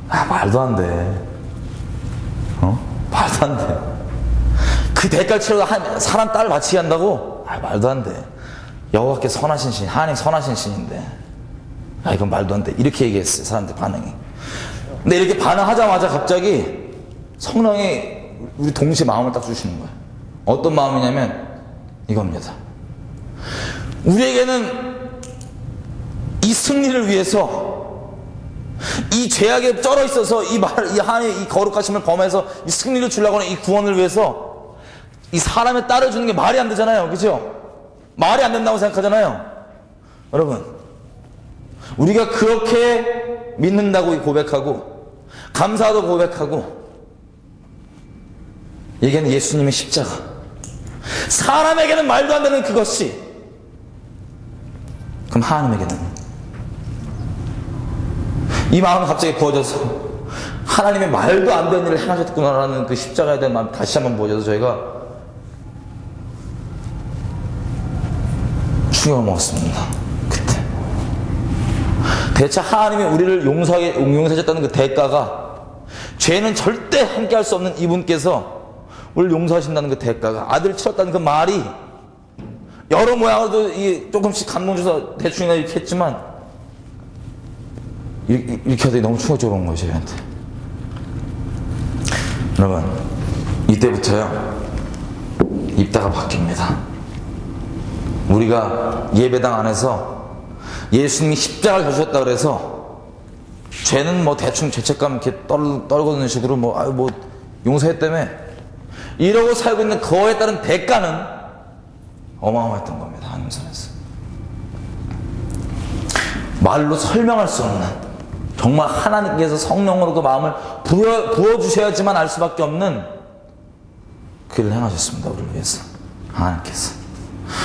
아 말도 안 돼. 말도 안 돼. 그 대가를 치러서 사람 딸을 바치게 한다고? 아 말도 안 돼. 여호와께 선하신 신, 하나님 선하신 신인데 아 이건 말도 안 돼. 이렇게 얘기했어요. 사람들 반응이. 근데 이렇게 반응하자마자 갑자기 성령이 우리 동시에 마음을 딱 주시는 거예요. 어떤 마음이냐면 이겁니다. 우리에게는 이 승리를 위해서 이 죄악에 쩔어 있어서 이 하나님의 이 거룩하심을 범해서 이 승리를 주려고 하는 이 구원을 위해서 이 사람의 딸을 주는 게 말이 안 되잖아요. 그죠? 말이 안 된다고 생각하잖아요. 여러분, 우리가 그렇게 믿는다고 고백하고 감사도 고백하고 얘기하는 예수님의 십자가, 사람에게는 말도 안 되는 그것이 그럼 하나님에게는 이 마음이 갑자기 부어져서 하나님의 말도 안 되는 일을 행하셨구나라는 그 십자가에 대한 마음이 다시 한번 부어져서 저희가 충격을 먹었습니다. 그때 대체 하나님이 우리를 용서하셨다는 그 대가가, 죄는 절대 함께 할 수 없는 이분께서 우리를 용서하신다는 그 대가가, 아들 치렀다는 그 말이 여러 모양으로도 조금씩 감동 줘서 대충이나 이렇게 했지만 이렇게 하더니 너무 충격적으로 온 거예요. 저희한테. 여러분, 이때부터요 입다가 바뀝니다. 우리가 예배당 안에서 예수님이 십자가를 져주셨다 그래서 죄는 뭐 대충 죄책감 이렇게 떨고는 식으로 뭐 용서했다며 이러고 살고 있는 그거에 따른 대가는 어마어마했던 겁니다. 하나님 선에서 말로 설명할 수 없는, 정말 하나님께서 성령으로 그 마음을 부어주셔야지만 알 수밖에 없는 그 일을 행하셨습니다. 우리를 위해서 하나님께서.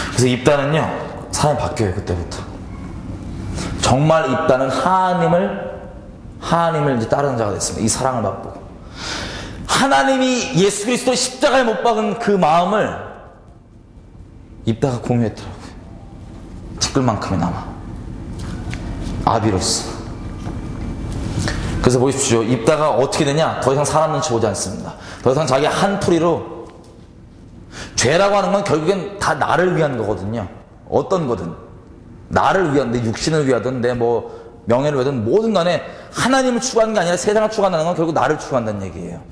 그래서 입다는요 사람이 바뀌어요. 그때부터 정말 입다는 하나님을 이제 따르는 자가 됐습니다. 이 사랑을 맛보고 하나님이 예수 그리스도 십자가에 못 박은 그 마음을 입다가 공유했더라고요. 티끌만큼이나마 아비로서. 그래서 보십시오. 입다가 어떻게 되냐? 더 이상 사람 눈치 보지 않습니다. 더 이상 자기 한풀이로, 죄라고 하는 건 결국엔 다 나를 위한 거거든요. 어떤 거든 나를 위한, 내 육신을 위하든 내 명예를 위하든 뭐든 간에 하나님을 추구하는 게 아니라 세상을 추구한다는 건 결국 나를 추구한다는 얘기예요.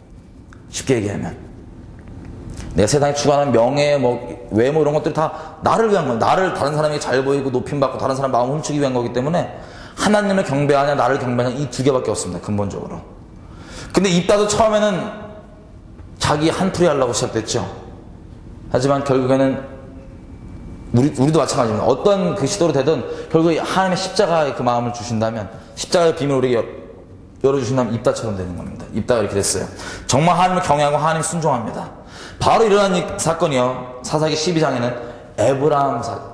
쉽게 얘기하면 내가 세상에 추구하는 명예, 외모 이런 것들이 다 나를 위한 거예요. 나를 다른 사람에게 잘 보이고 높임받고 다른 사람 마음을 훔치기 위한 거기 때문에 하나님을 경배하냐 나를 경배하냐 이 두 개밖에 없습니다. 근본적으로. 근데 입다도 처음에는 자기 한풀이 하려고 시작됐죠. 하지만 결국에는 우리도 마찬가지입니다. 어떤 그 시도로 되든 결국 하나님의 십자가의 그 마음을 주신다면, 십자가의 비밀을 우리에게 열어주신다면 입다처럼 되는 겁니다. 입다가 이렇게 됐어요. 정말 하나님을 경외하고 하나님 순종합니다. 바로 일어난 이 사건이요, 사사기 12장에는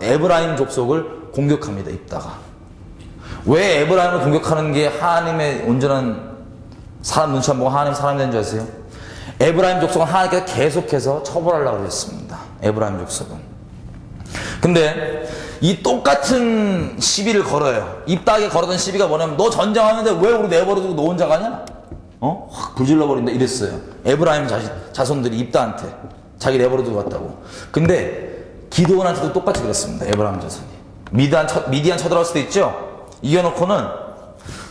에브라임 족속을 공격합니다. 입다가. 왜 에브라임을 공격하는 게 하나님의 온전한 사람 눈치 안 보고 하나님 사람이 된 줄 아세요? 에브라임 족속은 하나님께서 계속해서 처벌하려고 했습니다. 에브라임 족속은. 근데 이 똑같은 시비를 걸어요. 입다하게 걸었던 시비가 뭐냐면, 너 전쟁하는데 왜 우리 내버려두고 너 혼자 가냐? 확 불질러버린다 이랬어요. 에브라임 자손들이 입다한테 자기 내버려두고 갔다고. 근데 기드온한테도 똑같이 그랬습니다. 에브라임 자손이 미디안 쳐들어갈 수도 있죠. 이겨놓고는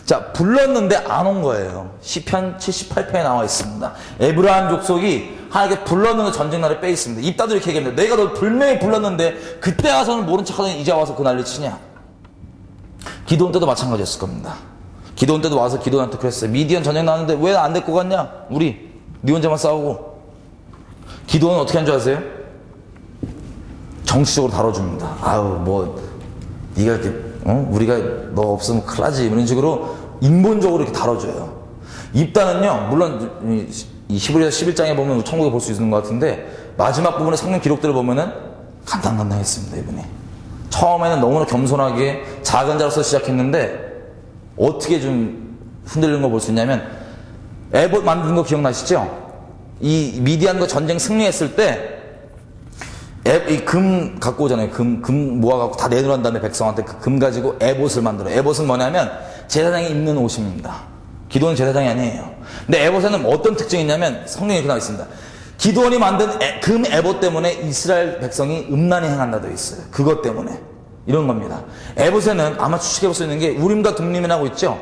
자, 불렀는데 안 온 거예요. 시편 78편에 나와 있습니다. 에브라임 족속이 하나님께 불렀는데 전쟁 날에 빼 있습니다. 입다도 이렇게 얘기했는데 내가 너 분명히 불렀는데 그때 와서는 모른 척하더니 이제 와서 그 난리 치냐. 기도원 때도 마찬가지였을 겁니다. 기도원 때도 와서 기도원한테 그랬어요. 미디안 전쟁 나왔는데 왜 안 데리고 갔냐? 우리 네 혼자만 싸우고. 기도원은 어떻게 한 줄 아세요? 정치적으로 다뤄줍니다. 아우 뭐 네가 이렇게 우리가 너 없으면 큰일 나지 이런 식으로 인본적으로 이렇게 다뤄줘요. 입다는요 물론 이 히브리서 11장에 보면 천국에 볼 수 있는 것 같은데 마지막 부분의 성경 기록들을 보면은 간당간당했습니다. 이분이 처음에는 너무나 겸손하게 작은 자로서 시작했는데 어떻게 좀 흔들리는 걸 볼 수 있냐면 에봇 만든 거 기억나시죠? 이 미디안과 전쟁 승리했을 때 이 금 갖고 오잖아요. 금 모아갖고 다 내놓은 다음에 백성한테 그 금 가지고 에봇을 만들어요. 에봇은 뭐냐면 제사장이 입는 옷입니다. 기도원 제사장이 아니에요. 근데 에봇에는 어떤 특징이 있냐면 성경에 이렇게 나와 있습니다. 기도원이 만든 금 에봇 때문에 이스라엘 백성이 음란히 행한다 되어 있어요. 그것 때문에 이런 겁니다. 에봇에는 아마 추측해 볼 수 있는 게 우림과 둠림이라고 있죠.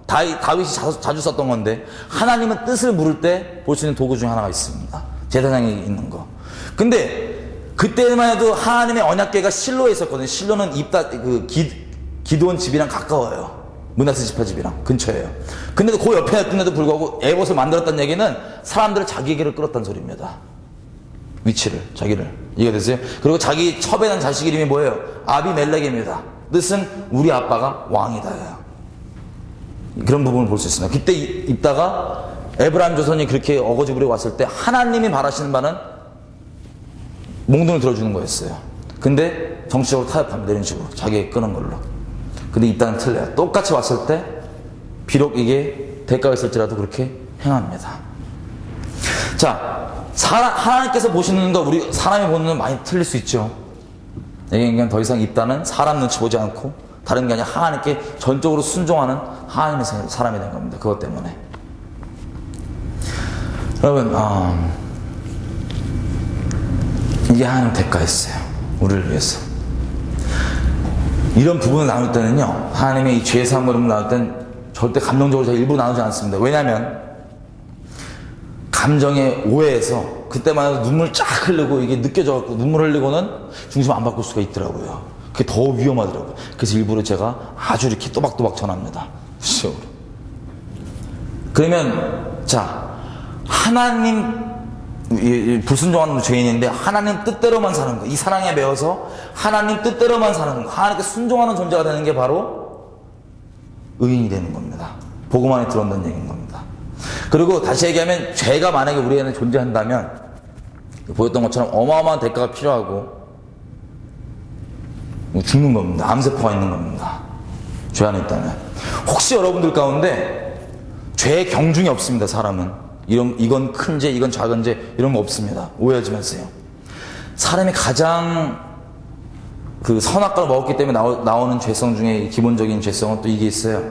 다윗이 자주 썼던 건데 하나님은 뜻을 물을 때 볼 수 있는 도구 중에 하나가 있습니다. 제사장이 있는 거. 근데 그때만 해도 하나님의 언약궤가 실로에 있었거든요. 실로는 기드온 집이랑 가까워요. 므낫세 지파 집이랑 근처예요. 근데도 그 옆에 놨는데도 불구하고 에봇을 만들었다는 얘기는 사람들을 자기에게로 끌었다는 소리입니다. 위치를, 자기를. 이해되세요? 그리고 자기 첩에 난 자식 이름이 뭐예요? 아비멜렉입니다. 뜻은 우리 아빠가 왕이다예요. 그런 부분을 볼 수 있습니다. 그때 있다가 에브라임 조선이 그렇게 어거지 부리고 왔을 때 하나님이 바라시는 바는 몽둥이를 들어주는 거였어요. 근데 정치적으로 타협합니다. 이런 식으로 자기에게 끄는 걸로. 근데 입단은 틀려요. 똑같이 왔을 때 비록 이게 대가가 있을지라도 그렇게 행합니다. 자, 하나님께서 보시는 거 우리 사람이 보는 건 많이 틀릴 수 있죠. 그냥 더 이상 입단은 사람 눈치 보지 않고 다른 게 아니라 하나님께 전적으로 순종하는 하나님의 사람이 된 겁니다. 그것 때문에. 여러분, 이게 하나님 대가였어요. 우리를 위해서. 이런 부분을 나눌 때는요, 하나님의 이 죄 사함을 나눌 때는 절대 감정적으로 제가 일부러 나누지 않습니다. 왜냐하면 감정의 오해에서 그때만 해도 눈물 쫙 흘리고 이게 느껴져갖고 눈물 흘리고는 중심 안 바꿀 수가 있더라고요. 그게 더 위험하더라고요. 그래서 일부러 제가 아주 이렇게 또박또박 전합니다. 구체적으로. 그러면 자, 하나님 불순종하는 죄인인데 하나님 뜻대로만 사는 거, 이 사랑에 매여서 하나님 뜻대로만 사는 거, 하나님께 순종하는 존재가 되는 게 바로 의인이 되는 겁니다. 복음 안에 들어온다는 얘기인 겁니다. 그리고 다시 얘기하면 죄가 만약에 우리 안에 존재한다면 보였던 것처럼 어마어마한 대가가 필요하고 죽는 겁니다. 암세포가 있는 겁니다. 죄 안에 있다면. 혹시 여러분들 가운데 죄의 경중이 없습니다. 사람은 이건 큰 죄, 이건 작은 죄 이런 거 없습니다. 오해하지 마세요. 사람이 가장 그 선악과를 먹었기 때문에 나오는 죄성 중에 기본적인 죄성은 또 이게 있어요.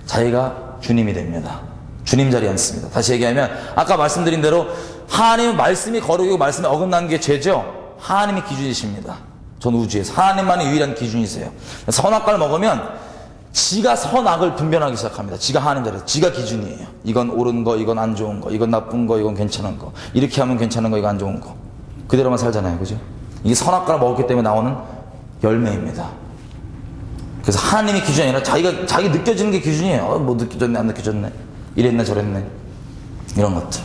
자기가 주님이 됩니다. 주님 자리에 앉습니다. 다시 얘기하면 아까 말씀드린 대로 하나님은 말씀이 거룩이고 말씀이 어긋난 게 죄죠. 하나님이 기준이십니다. 전 우주에서 하나님만이 유일한 기준이세요. 선악과를 먹으면 지가 선악을 분별하기 시작합니다. 지가 하나님 자리에서 지가 기준이에요. 이건 옳은 거, 이건 안 좋은 거, 이건 나쁜 거, 이건 괜찮은 거, 이렇게 하면 괜찮은 거, 이거 안 좋은 거, 그대로만 살잖아요. 그죠? 이게 선악과를 먹었기 때문에 나오는 열매입니다. 그래서 하나님이 기준이 아니라 자기 느껴지는 게 기준이에요. 뭐 느껴졌네, 안 느껴졌네, 이랬네, 저랬네, 이런 것들.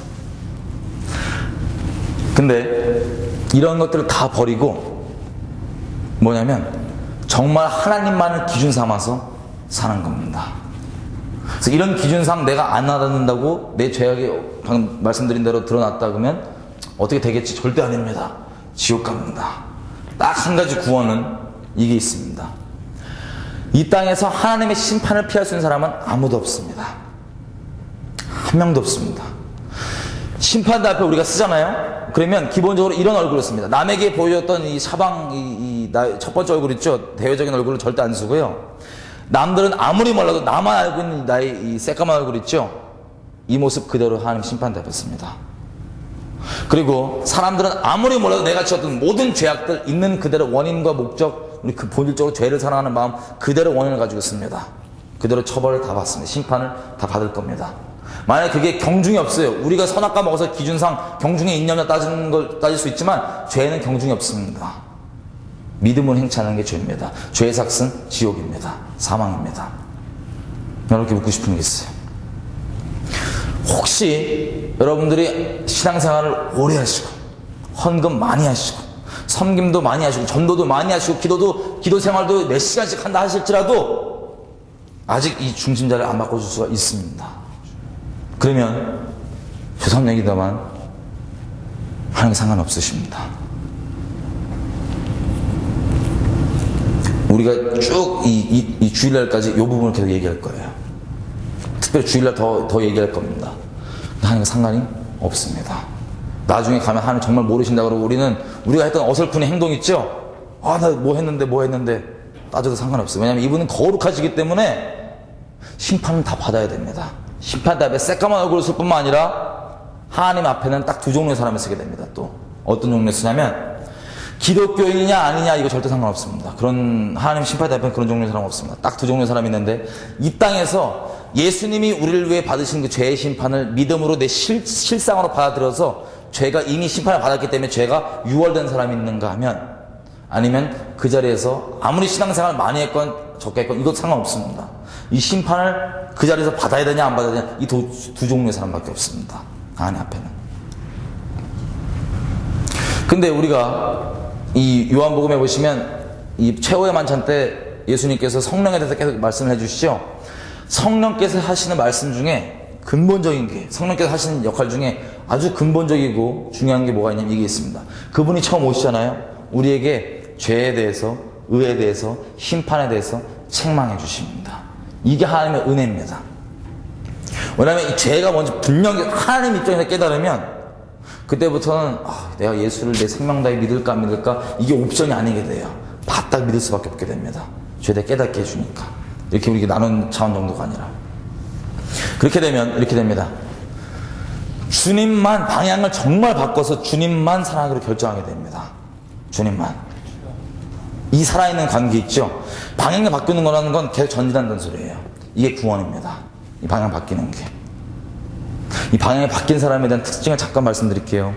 근데 이런 것들을 다 버리고 뭐냐면 정말 하나님만을 기준 삼아서 사는 겁니다. 그래서 이런 기준상 내가 안 알아듣는다고 내 죄악이 방금 말씀드린 대로 드러났다 그러면 어떻게 되겠지? 절대 아닙니다. 지옥 갑니다. 딱 한 가지 구원은 이게 있습니다. 이 땅에서 하나님의 심판을 피할 수 있는 사람은 아무도 없습니다. 한 명도 없습니다. 심판대 앞에 우리가 쓰잖아요. 그러면 기본적으로 이런 얼굴을 씁니다. 남에게 보여줬던 이 사방 첫 번째 얼굴 있죠. 대외적인 얼굴을 절대 안 쓰고요. 남들은 아무리 몰라도 나만 알고 있는 나의 이 새까만 얼굴 있죠. 이 모습 그대로 하나님 심판대 앞에 씁니다. 그리고 사람들은 아무리 몰라도 내가 지었던 모든 죄악들 있는 그대로 원인과 목적, 우리 그 본질적으로 죄를 사랑하는 마음 그대로 원인을 가지고 있습니다. 그대로 처벌을 다 받습니다. 심판을 다 받을 겁니다. 만약에 그게 경중이 없어요. 우리가 선악과 먹어서 기준상 경중에 있냐며 따질 수 있지만 죄는 경중이 없습니다. 믿음을 행치하는 게 죄입니다. 죄의 삭은 지옥입니다. 사망입니다. 이렇게 묻고 싶은 게 있어요. 혹시 여러분들이 신앙생활을 오래 하시고 헌금 많이 하시고 섬김도 많이 하시고 전도도 많이 하시고 기도 생활도 몇 시간씩 한다 하실지라도 아직 이 중심자를 안 바꿔줄 수가 있습니다. 그러면 죄송한 얘기다만 하나님 상관없으십니다. 우리가 쭉 이 주일날까지 이 부분을 계속 얘기할 거예요. 특별히 주일날 더 얘기할 겁니다. 하나님과 상관이 없습니다. 나중에 가면 하나님 정말 모르신다 그러고 우리가 했던 어설픈 행동 있죠? 나 뭐 했는데 따져도 상관없어요. 왜냐하면 이분은 거룩하시기 때문에 심판은 다 받아야 됩니다. 심판 다음에 새까만 얼굴을 쓸 뿐만 아니라 하나님 앞에는 딱 두 종류의 사람을 쓰게 됩니다. 또 어떤 종류를 쓰냐면 기독교인이냐 아니냐 이거 절대 상관없습니다. 그런 하나님 심판 앞에는 그런 종류의 사람 없습니다. 딱 두 종류의 사람이 있는데 이 땅에서 예수님이 우리를 위해 받으신 그 죄의 심판을 믿음으로 내 실상으로 받아들여서 죄가 이미 심판을 받았기 때문에 죄가 유월된 사람이 있는가 하면 아니면 그 자리에서 아무리 신앙생활 많이 했건 적게 했건 이것 상관없습니다. 이 심판을 그 자리에서 받아야 되냐 안 받아야 되냐 이 두 종류의 사람밖에 없습니다. 하나님 앞에는. 근데 우리가 이 요한복음에 보시면 이 최후의 만찬 때 예수님께서 성령에 대해서 계속 말씀을 해주시죠. 성령께서 하시는 말씀 중에 근본적인 게 성령께서 하시는 역할 중에 아주 근본적이고 중요한 게 뭐가 있냐면 이게 있습니다. 그분이 처음 오시잖아요. 우리에게 죄에 대해서 의에 대해서 심판에 대해서 책망해 주십니다. 이게 하나님의 은혜입니다. 왜냐하면 이 죄가 뭔지 분명히 하나님 입장에서 깨달으면 그때부터는 내가 예수를 내 생명 다해 믿을까 안 믿을까 이게 옵션이 아니게 돼요. 바짝 믿을 수밖에 없게 됩니다. 죄에 깨닫게 해주니까. 이렇게 우리 나눈 차원 정도가 아니라. 그렇게 되면 이렇게 됩니다. 주님만 방향을 정말 바꿔서 주님만 사랑하기로 결정하게 됩니다. 주님만. 이 살아있는 관계 있죠. 방향을 바꾸는 거라는 건 계속 전진한다는 소리예요. 이게 구원입니다. 이 방향 바뀌는 게. 이 방향이 바뀐 사람에 대한 특징을 잠깐 말씀드릴게요.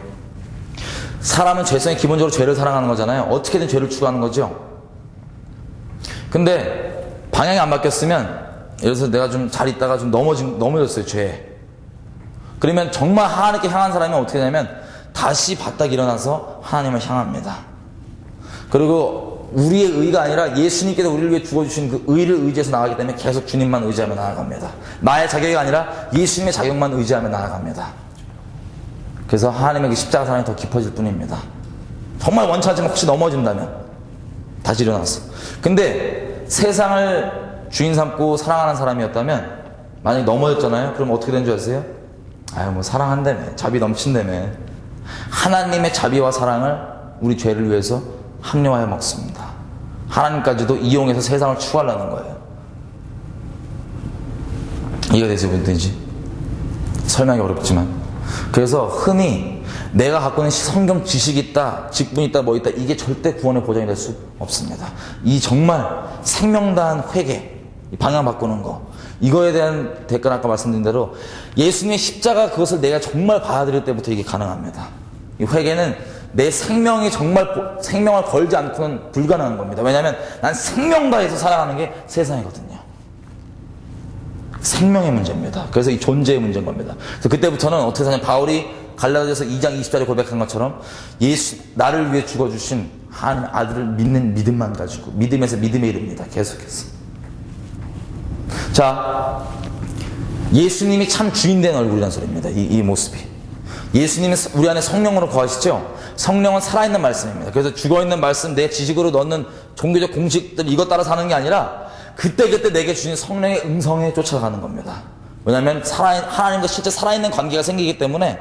사람은 죄성이 기본적으로 죄를 사랑하는 거잖아요. 어떻게든 죄를 추구하는 거죠. 근데 방향이 안 바뀌었으면 예를 들어서 내가 좀 잘 있다가 좀 넘어졌어요. 죄에. 그러면 정말 하나님께 향한 사람이 어떻게 되냐면 다시 바짝 일어나서 하나님을 향합니다. 그리고 우리의 의가 아니라 예수님께서 우리를 위해 죽어주신 그 의를 의지해서 나가기 때문에 계속 주님만 의지하며 나아갑니다. 나의 자격이 아니라 예수님의 자격만 의지하며 나아갑니다. 그래서 하나님의 그 십자가 사랑이 더 깊어질 뿐입니다. 정말 원치 않지만 혹시 넘어진다면 다시 일어났어. 근데 세상을 주인 삼고 사랑하는 사람이었다면 만약에 넘어졌잖아요. 그럼 어떻게 된 줄 아세요? 뭐 사랑한다며, 자비 넘친다며. 하나님의 자비와 사랑을 우리 죄를 위해서 합리화해 먹습니다. 하나님까지도 이용해서 세상을 추구하려는 거예요. 이해가 되세요, 분들인지? 설명이 어렵지만. 그래서 흔히 내가 갖고 있는 성경 지식이 있다, 직분이 있다, 뭐 있다, 이게 절대 구원의 보장이 될 수 없습니다. 이 정말 생명다한 회개, 방향 바꾸는 거, 이거에 대한 대가는 아까 말씀드린 대로 예수님의 십자가 그것을 내가 정말 받아들일 때부터 이게 가능합니다. 이 회개는 내 생명이 정말 생명을 걸지 않고는 불가능한 겁니다. 왜냐하면 난 생명 다해서 살아가는 게 세상이거든요. 생명의 문제입니다. 그래서 이 존재의 문제인 겁니다. 그래서 그때부터는 어떻게 사냐, 바울이 갈라디아서 2장 20절에 고백한 것처럼 나를 위해 죽어주신 하나님의 아들을 믿는 믿음만 가지고 믿음에서 믿음에 이릅니다. 계속해서. 자, 예수님이 참 주인된 얼굴이라는 소리입니다. 이 모습이. 예수님은 우리 안에 성령으로 거하시죠. 성령은 살아있는 말씀입니다. 그래서 죽어있는 말씀, 내 지식으로 넣는 종교적 공식들 이것 따라 사는 게 아니라 그때그때 내게 주신 성령의 음성에 쫓아가는 겁니다. 왜냐하면 하나님과 실제 살아있는 관계가 생기기 때문에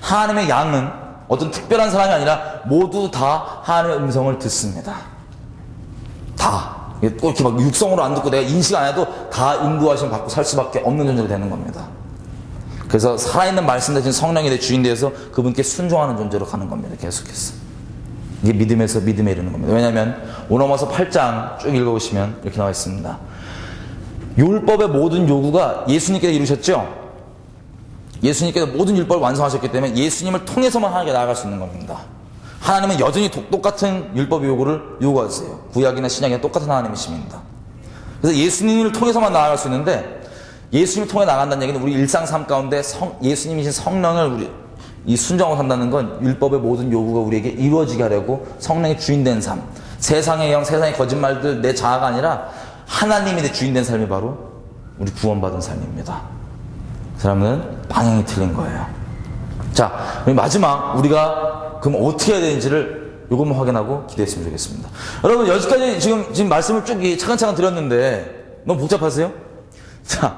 하나님의 양은 어떤 특별한 사람이 아니라 모두 다 하나님의 음성을 듣습니다. 다. 꼭 이렇게 막 육성으로 안 듣고 내가 인식 안 해도 다 인도하심 받고 살 수밖에 없는 존재로 되는 겁니다. 그래서 살아있는 말씀 대신 성령이 내 주인 되어서 그분께 순종하는 존재로 가는 겁니다. 계속해서. 이게 믿음에서 믿음에 이르는 겁니다. 왜냐하면 오너마서 8장 쭉 읽어보시면 이렇게 나와 있습니다. 율법의 모든 요구가 예수님께서 이루셨죠? 예수님께서 모든 율법을 완성하셨기 때문에 예수님을 통해서만 하나님께 나아갈 수 있는 겁니다. 하나님은 여전히 똑같은 율법 요구를 요구하세요. 구약이나 신약이나 똑같은 하나님이십니다. 그래서 예수님을 통해서만 나아갈 수 있는데, 예수님을 통해 나간다는 얘기는 우리 일상 삶 가운데 예수님이신 성령을 우리 이 순종하고 산다는 건 율법의 모든 요구가 우리에게 이루어지게 하려고 성령의 주인된 삶, 세상의 영, 세상의 거짓말들, 내 자아가 아니라 하나님이 내 주인된 삶이 바로 우리 구원받은 삶입니다. 그 사람은 방향이 틀린 거예요. 자, 그럼 마지막 우리가 그럼 어떻게 해야 되는지를 요것만 확인하고 기도했으면 좋겠습니다. 여러분, 여기까지 지금 말씀을 쭉 차근차근 드렸는데 너무 복잡하세요? 자,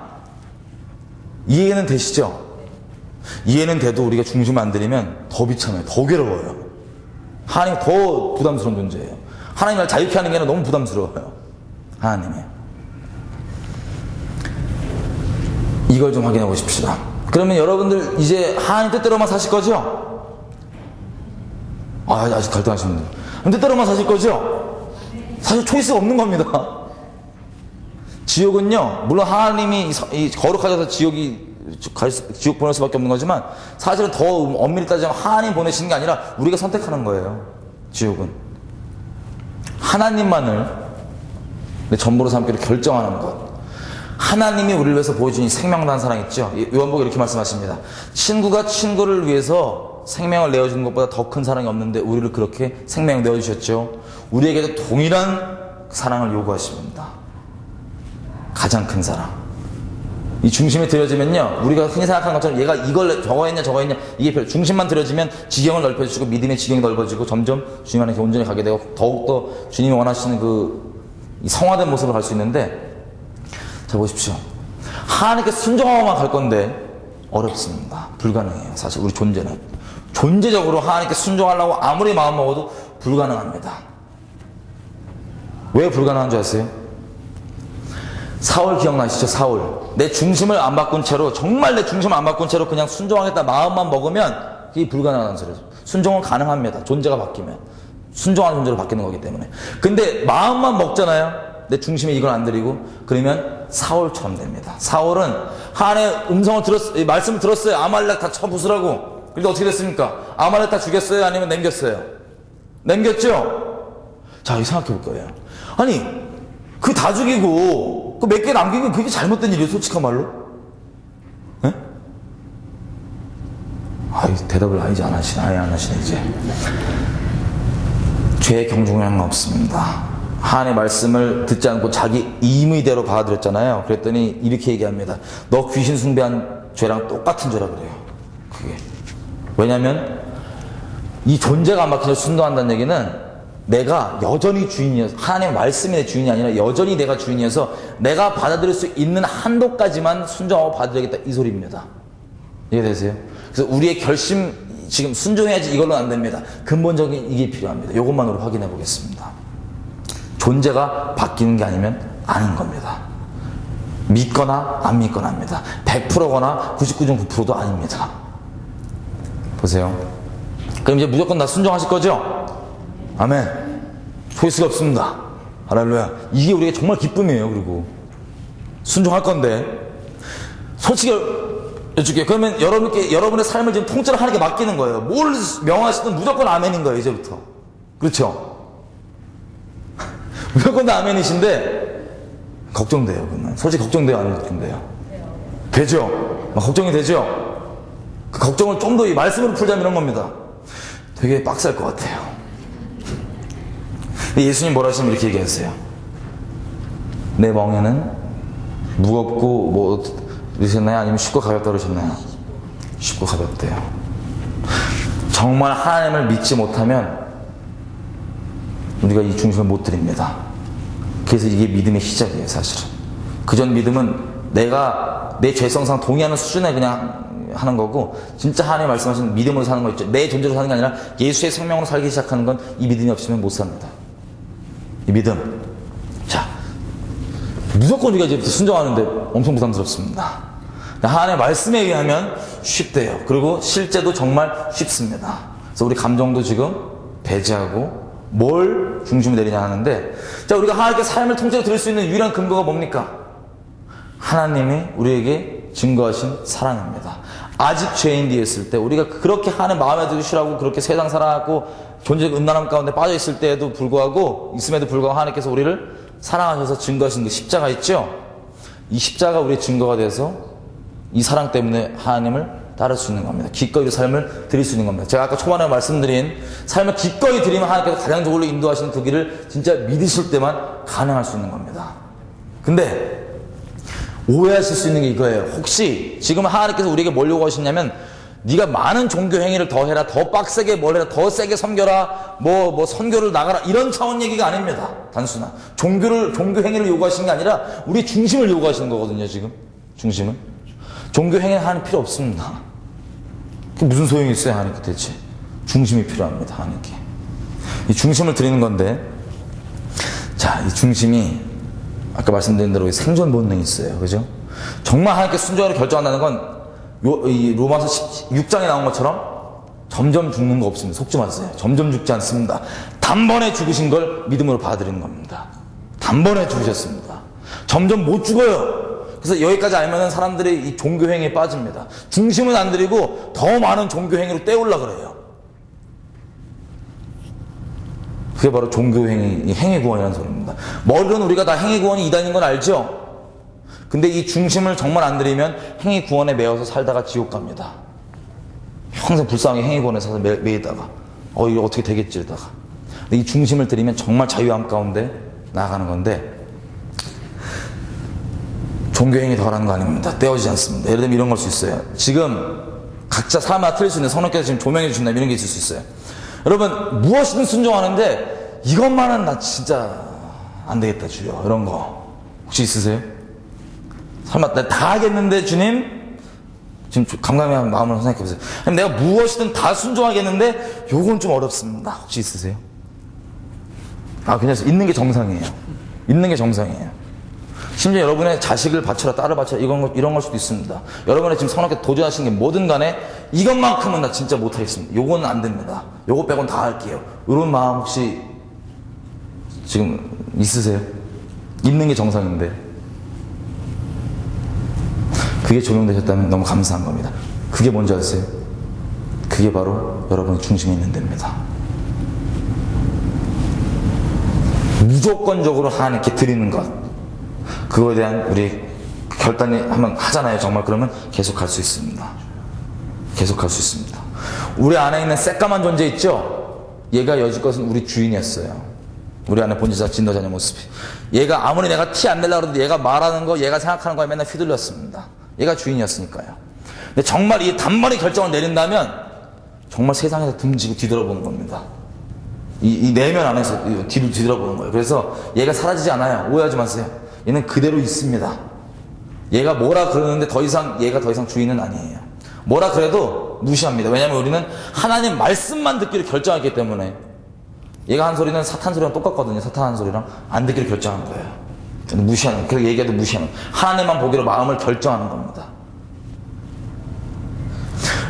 이해는 되시죠? 이해는 돼도 우리가 중심 안 들이면 더 비참해요. 더 괴로워요. 하나님 더 부담스러운 존재예요. 하나님 날 자유케 하는 게 아니라 너무 부담스러워요. 하나님이. 이걸 좀 확인해 보십시다. 그러면 여러분들 이제 하나님 뜻대로만 사실 거죠? 아직 갈등하시는 분들. 뜻대로만 사실 거죠? 사실 초이스가 없는 겁니다. 지옥은요, 물론 하나님이 거룩하셔서 지옥 보낼 수밖에 없는 거지만, 사실은 더 엄밀히 따지면 하나님 보내시는 게 아니라 우리가 선택하는 거예요. 지옥은 하나님만을 내 전부로 삼기로 결정하는 것. 하나님이 우리를 위해서 보여준 이 생명다한 사랑 있죠. 요한복음 이렇게 말씀하십니다. 친구가 친구를 위해서 생명을 내어주는 것보다 더 큰 사랑이 없는데 우리를 그렇게 생명을 내어주셨죠. 우리에게도 동일한 사랑을 요구하십니다. 가장 큰 사랑. 이 중심이 들여지면요, 우리가 흔히 생각하는 것처럼 얘가 이걸 저거 했냐 이게 중심만 들여지면 지경을 넓혀주시고 믿음의 지경이 넓어지고 점점 주님 안에 온전히 가게 되고 더욱더 주님이 원하시는 이 성화된 모습을 갈 수 있는데, 자 보십시오. 하나님께 순종하고만 갈 건데 어렵습니다. 불가능해요. 사실 우리 존재는 존재적으로 하나님께 순종하려고 아무리 마음 먹어도 불가능합니다. 왜 불가능한 줄 아세요? 사울 기억나시죠? 사울. 내 중심을 안 바꾼 채로, 정말 내 중심을 안 바꾼 채로 그냥 순종하겠다 마음만 먹으면 그게 불가능한 소리죠. 순종은 가능합니다. 존재가 바뀌면. 순종하는 존재로 바뀌는 거기 때문에. 근데 마음만 먹잖아요. 내 중심에 이걸 안 드리고, 그러면 사울처럼 됩니다. 사울은 하나님의 음성을 말씀을 들었어요. 아말렉 다 쳐부수라고. 그런데 어떻게 됐습니까? 아말렉 다 죽였어요? 아니면 남겼어요? 남겼죠? 자, 이거 생각해 볼 거예요. 아니, 그 다 죽이고 그 몇 개 남기고 그게 잘못된 일이에요, 솔직한 말로? 예? 대답을 아예 안 하시네 이제. 죄의 경중량은 없습니다. 하나님의 말씀을 듣지 않고 자기 임의대로 받아들였잖아요. 그랬더니 이렇게 얘기합니다. 너 귀신 숭배한 죄랑 똑같은 죄라 그래요. 그게. 왜냐면 이 존재가 안 바뀌어서 순종한다는 얘기는 내가 여전히 주인이어서, 하나님의 말씀이 내 주인이 아니라 여전히 내가 주인이어서 내가 받아들일 수 있는 한도까지만 순종하고 받아들이겠다, 이 소리입니다. 이해되세요? 그래서 우리의 결심, 지금 순종해야지 이걸로는 안 됩니다. 근본적인 이게 필요합니다. 이것만으로 확인해 보겠습니다. 존재가 바뀌는 게 아니면 아닌 겁니다. 믿거나 안 믿거나 합니다. 100%거나 99.9%도 아닙니다. 보세요. 그럼 이제 무조건 다 순종하실 거죠? 아멘. 초이스가 없습니다. 할렐루야. 이게 우리가 정말 기쁨이에요. 그리고 순종할 건데, 솔직히 여쭐게요. 그러면 여러분의 삶을 지금 통째로 하나님께 맡기는 거예요. 뭘 명하시든 무조건 아멘인 거예요, 이제부터. 그렇죠? 무조건 다 아멘이신데 걱정돼요. 그러면 솔직히 걱정돼요, 안 걱정돼요? 되죠? 막 걱정이 되죠? 그 걱정을 좀 더 이 말씀으로 풀자면 이런 겁니다. 되게 빡셀 것 같아요. 예수님 뭐라 하시면 이렇게 얘기하세요. 내 멍에는 무겁고 뭐 그러셨나요? 아니면 쉽고 가볍다 그러셨나요? 쉽고 가볍대요. 정말 하나님을 믿지 못하면 우리가 이 중심을 못 드립니다. 그래서 이게 믿음의 시작이에요, 사실은. 그전 믿음은 내가 내 죄성상 동의하는 수준에 그냥 하는 거고, 진짜 하나님 말씀하시는 믿음으로 사는 거 있죠. 내 존재로 사는 게 아니라 예수의 생명으로 살기 시작하는 건 이 믿음이 없으면 못 삽니다. 이 믿음. 자, 무조건 우리가 이제 순종하는데 엄청 부담스럽습니다. 하나님의 말씀에 의하면 쉽대요. 그리고 실제도 정말 쉽습니다. 그래서 우리 감정도 지금 배제하고 뭘 중심에 내리냐 하는데, 자, 우리가 하나님께 삶을 통째로 드릴 수 있는 유일한 근거가 뭡니까? 하나님이 우리에게 증거하신 사랑입니다. 아직 죄인 뒤에 있을 때 우리가 그렇게 하는 마음에 들기 싫어하고 그렇게 세상 살아가고 존재적 음란함 가운데 빠져 있을 때에도 불구하고 있음에도 불구하고 하나님께서 우리를 사랑하셔서 증거하신 그 십자가 있죠? 이 십자가 우리의 증거가 돼서 이 사랑 때문에 하나님을 따를 수 있는 겁니다. 기꺼이 삶을 드릴 수 있는 겁니다. 제가 아까 초반에 말씀드린 삶을 기꺼이 드리면 하나님께서 가장적으로 인도하시는 그 길을 진짜 믿으실 때만 가능할 수 있는 겁니다. 근데 오해하실 수 있는 게 이거예요. 혹시 지금 하나님께서 우리에게 뭘 요구하시냐면 네가 많은 종교 행위를 더 해라, 더 빡세게 뭘 해라, 더 세게 섬겨라, 뭐 선교를 나가라, 이런 차원 얘기가 아닙니다. 단순한 종교 행위를 요구하시는 게 아니라 우리 중심을 요구하시는 거거든요. 지금 중심은 종교 행위는 하나님 필요 없습니다. 그게 무슨 소용이 있어요? 하나님께 대체 중심이 필요합니다. 하나님께 이 중심을 드리는 건데, 자, 이 중심이 아까 말씀드린 대로 생존 본능이 있어요. 그죠? 정말 하나님께 순종하려 결정한다는 건 이 로마서 16장에 나온 것처럼 점점 죽는 거 없습니다. 속지 마세요. 점점 죽지 않습니다. 단번에 죽으신 걸 믿음으로 받아들이는 겁니다. 단번에 죽으셨습니다. 점점 못 죽어요. 그래서 여기까지 알면은 사람들이 이 종교행위에 빠집니다. 중심은 안 들이고 더 많은 종교행위로 때우려고 그래요. 그게 바로 종교행위, 행위구원이라는 소리입니다. 머리로는 우리가 다 행위구원이 이단인 건 알죠? 근데 이 중심을 정말 안 들이면 행위구원에 매여서 살다가 지옥 갑니다. 평생 불쌍하게 행위구원에 서서 매이다가 이거 어떻게 되겠지 이러다가. 근데 이 중심을 들이면 정말 자유함 가운데 나아가는 건데, 종교행위 더 하라는 거 아닙니다. 떼어지지 않습니다. 예를 들면 이런 걸 수 있어요. 지금 각자 삶마다 틀릴 수 있는 성령께서 지금 조명해 주신다면 이런 게 있을 수 있어요. 여러분 무엇이든 순종하는데 이것만은 나 진짜 안 되겠다 주여, 이런 거 혹시 있으세요? 설마 내가 다 하겠는데 주님, 지금 감감한 마음으로 생각해 보세요. 내가 무엇이든 다 순종하겠는데 요건 좀 어렵습니다. 혹시 있으세요? 괜찮습니다. 있는 게 정상이에요. 있는 게 정상이에요. 심지어 여러분의 자식을 바쳐라, 딸을 바쳐라, 이런 걸 수도 있습니다. 여러분의 지금 성령께 도전하시는 게 뭐든 간에 이것만큼은 나 진짜 못하겠습니다. 요건 안 됩니다. 요거 빼곤 다 할게요. 이런 마음 혹시 지금 있으세요? 있는 게 정상인데. 그게 적용되셨다면 너무 감사한 겁니다. 그게 뭔지 아세요? 그게 바로 여러분의 중심에 있는 데입니다. 무조건적으로 하나님께 드리는 것, 그거에 대한 우리 결단이 한번 하잖아요. 정말 그러면 계속 갈 수 있습니다. 계속 갈 수 있습니다. 우리 안에 있는 새까만 존재 있죠? 얘가 여지껏은 우리 주인이었어요. 우리 안에 본질자 진노자의 모습이. 얘가 아무리 내가 티 안 내려고 그래도 얘가 말하는 거, 얘가 생각하는 거에 맨날 휘둘렸습니다. 얘가 주인이었으니까요. 근데 정말 이 단번에 결정을 내린다면 정말 세상에서 둥지고 뒤돌아보는 겁니다. 이 내면 안에서 뒤를 뒤돌아보는 거예요. 그래서 얘가 사라지지 않아요. 오해하지 마세요. 얘는 그대로 있습니다. 얘가 뭐라 그러는데 얘가 더 이상 주인은 아니에요. 뭐라 그래도 무시합니다. 왜냐하면 우리는 하나님 말씀만 듣기로 결정했기 때문에. 얘가 한 소리는 사탄 소리랑 똑같거든요. 사탄 한 소리랑 안 듣기로 결정한 거예요. 무시하는, 그렇게 얘기해도 무시하는, 하나님만 보기로 마음을 결정하는 겁니다.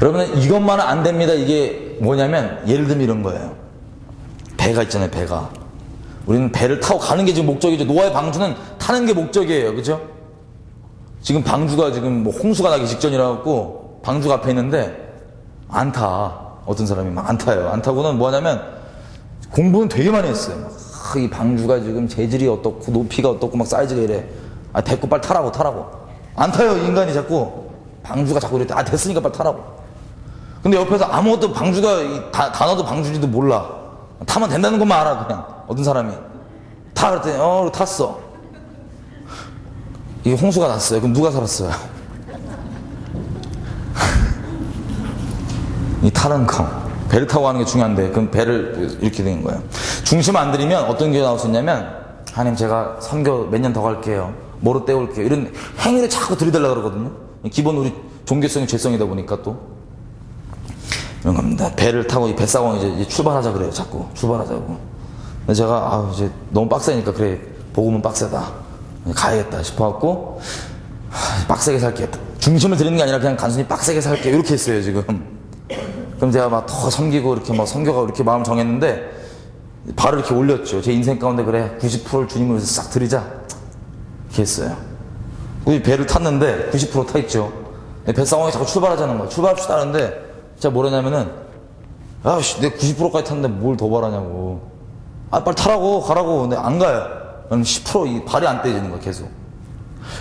여러분은 이것만은 안 됩니다. 이게 뭐냐면, 예를 들면 이런 거예요. 배가 있잖아요. 배가. 우리는 배를 타고 가는 게 지금 목적이죠. 노아의 방주는 타는 게 목적이에요. 그죠? 지금 방주가 지금 뭐 홍수가 나기 직전이라고 방주가 앞에 있는데 안 타. 어떤 사람이 막 안 타요. 안 타고는 뭐 하냐면 공부는 되게 많이 했어요. 이 방주가 지금 재질이 어떻고 높이가 어떻고 막 사이즈가 이래. 됐고 빨리 타라고. 안 타요. 인간이 자꾸 방주가 자꾸 이래. 됐으니까 빨리 타라고. 근데 옆에서 아무것도 방주가 단어도 방주지도 몰라. 타면 된다는 것만 알아. 그냥 어떤 사람이 타 그랬더니 탔어. 이게 홍수가 났어요. 그럼 누가 살았어요? 이 타는 거, 배를 타고 가는 게 중요한데 그럼 배를 이렇게 된 거예요. 중심 안 들이면 어떤 게 나올 수 있냐면, 하나님 제가 선교 몇 년 더 갈게요, 뭐로 때울게요, 이런 행위를 자꾸 들이달라 그러거든요. 기본 우리 종교성이 죄성이다 보니까 또 이런 겁니다. 배를 타고 이 뱃사공 이제 출발하자 그래요. 자꾸 출발하자고. 근데 제가 이제 너무 빡세니까, 그래 복음은 빡세다, 가야겠다 싶어갖고 빡세게 살게, 중심을 들이는 게 아니라 그냥 단순히 빡세게 살게 이렇게 했어요 지금. 그럼 제가 막 더 섬기고 이렇게 막 선교가 이렇게 마음 정했는데 발을 이렇게 올렸죠. 제 인생 가운데 그래 90%를 주님을 위해서 싹 드리자 이렇게 했어요. 우리 배를 탔는데 90% 타 있죠. 뱃상황이 자꾸 출발하자는 거야. 출발합시다 하는데 제가 뭐라냐면은 아씨 내가 90%까지 탔는데 뭘 더 바라냐고. 아 빨리 타라고 가라고. 근데 안 가요. 그럼 10% 발이 안 떼지는 거야 계속.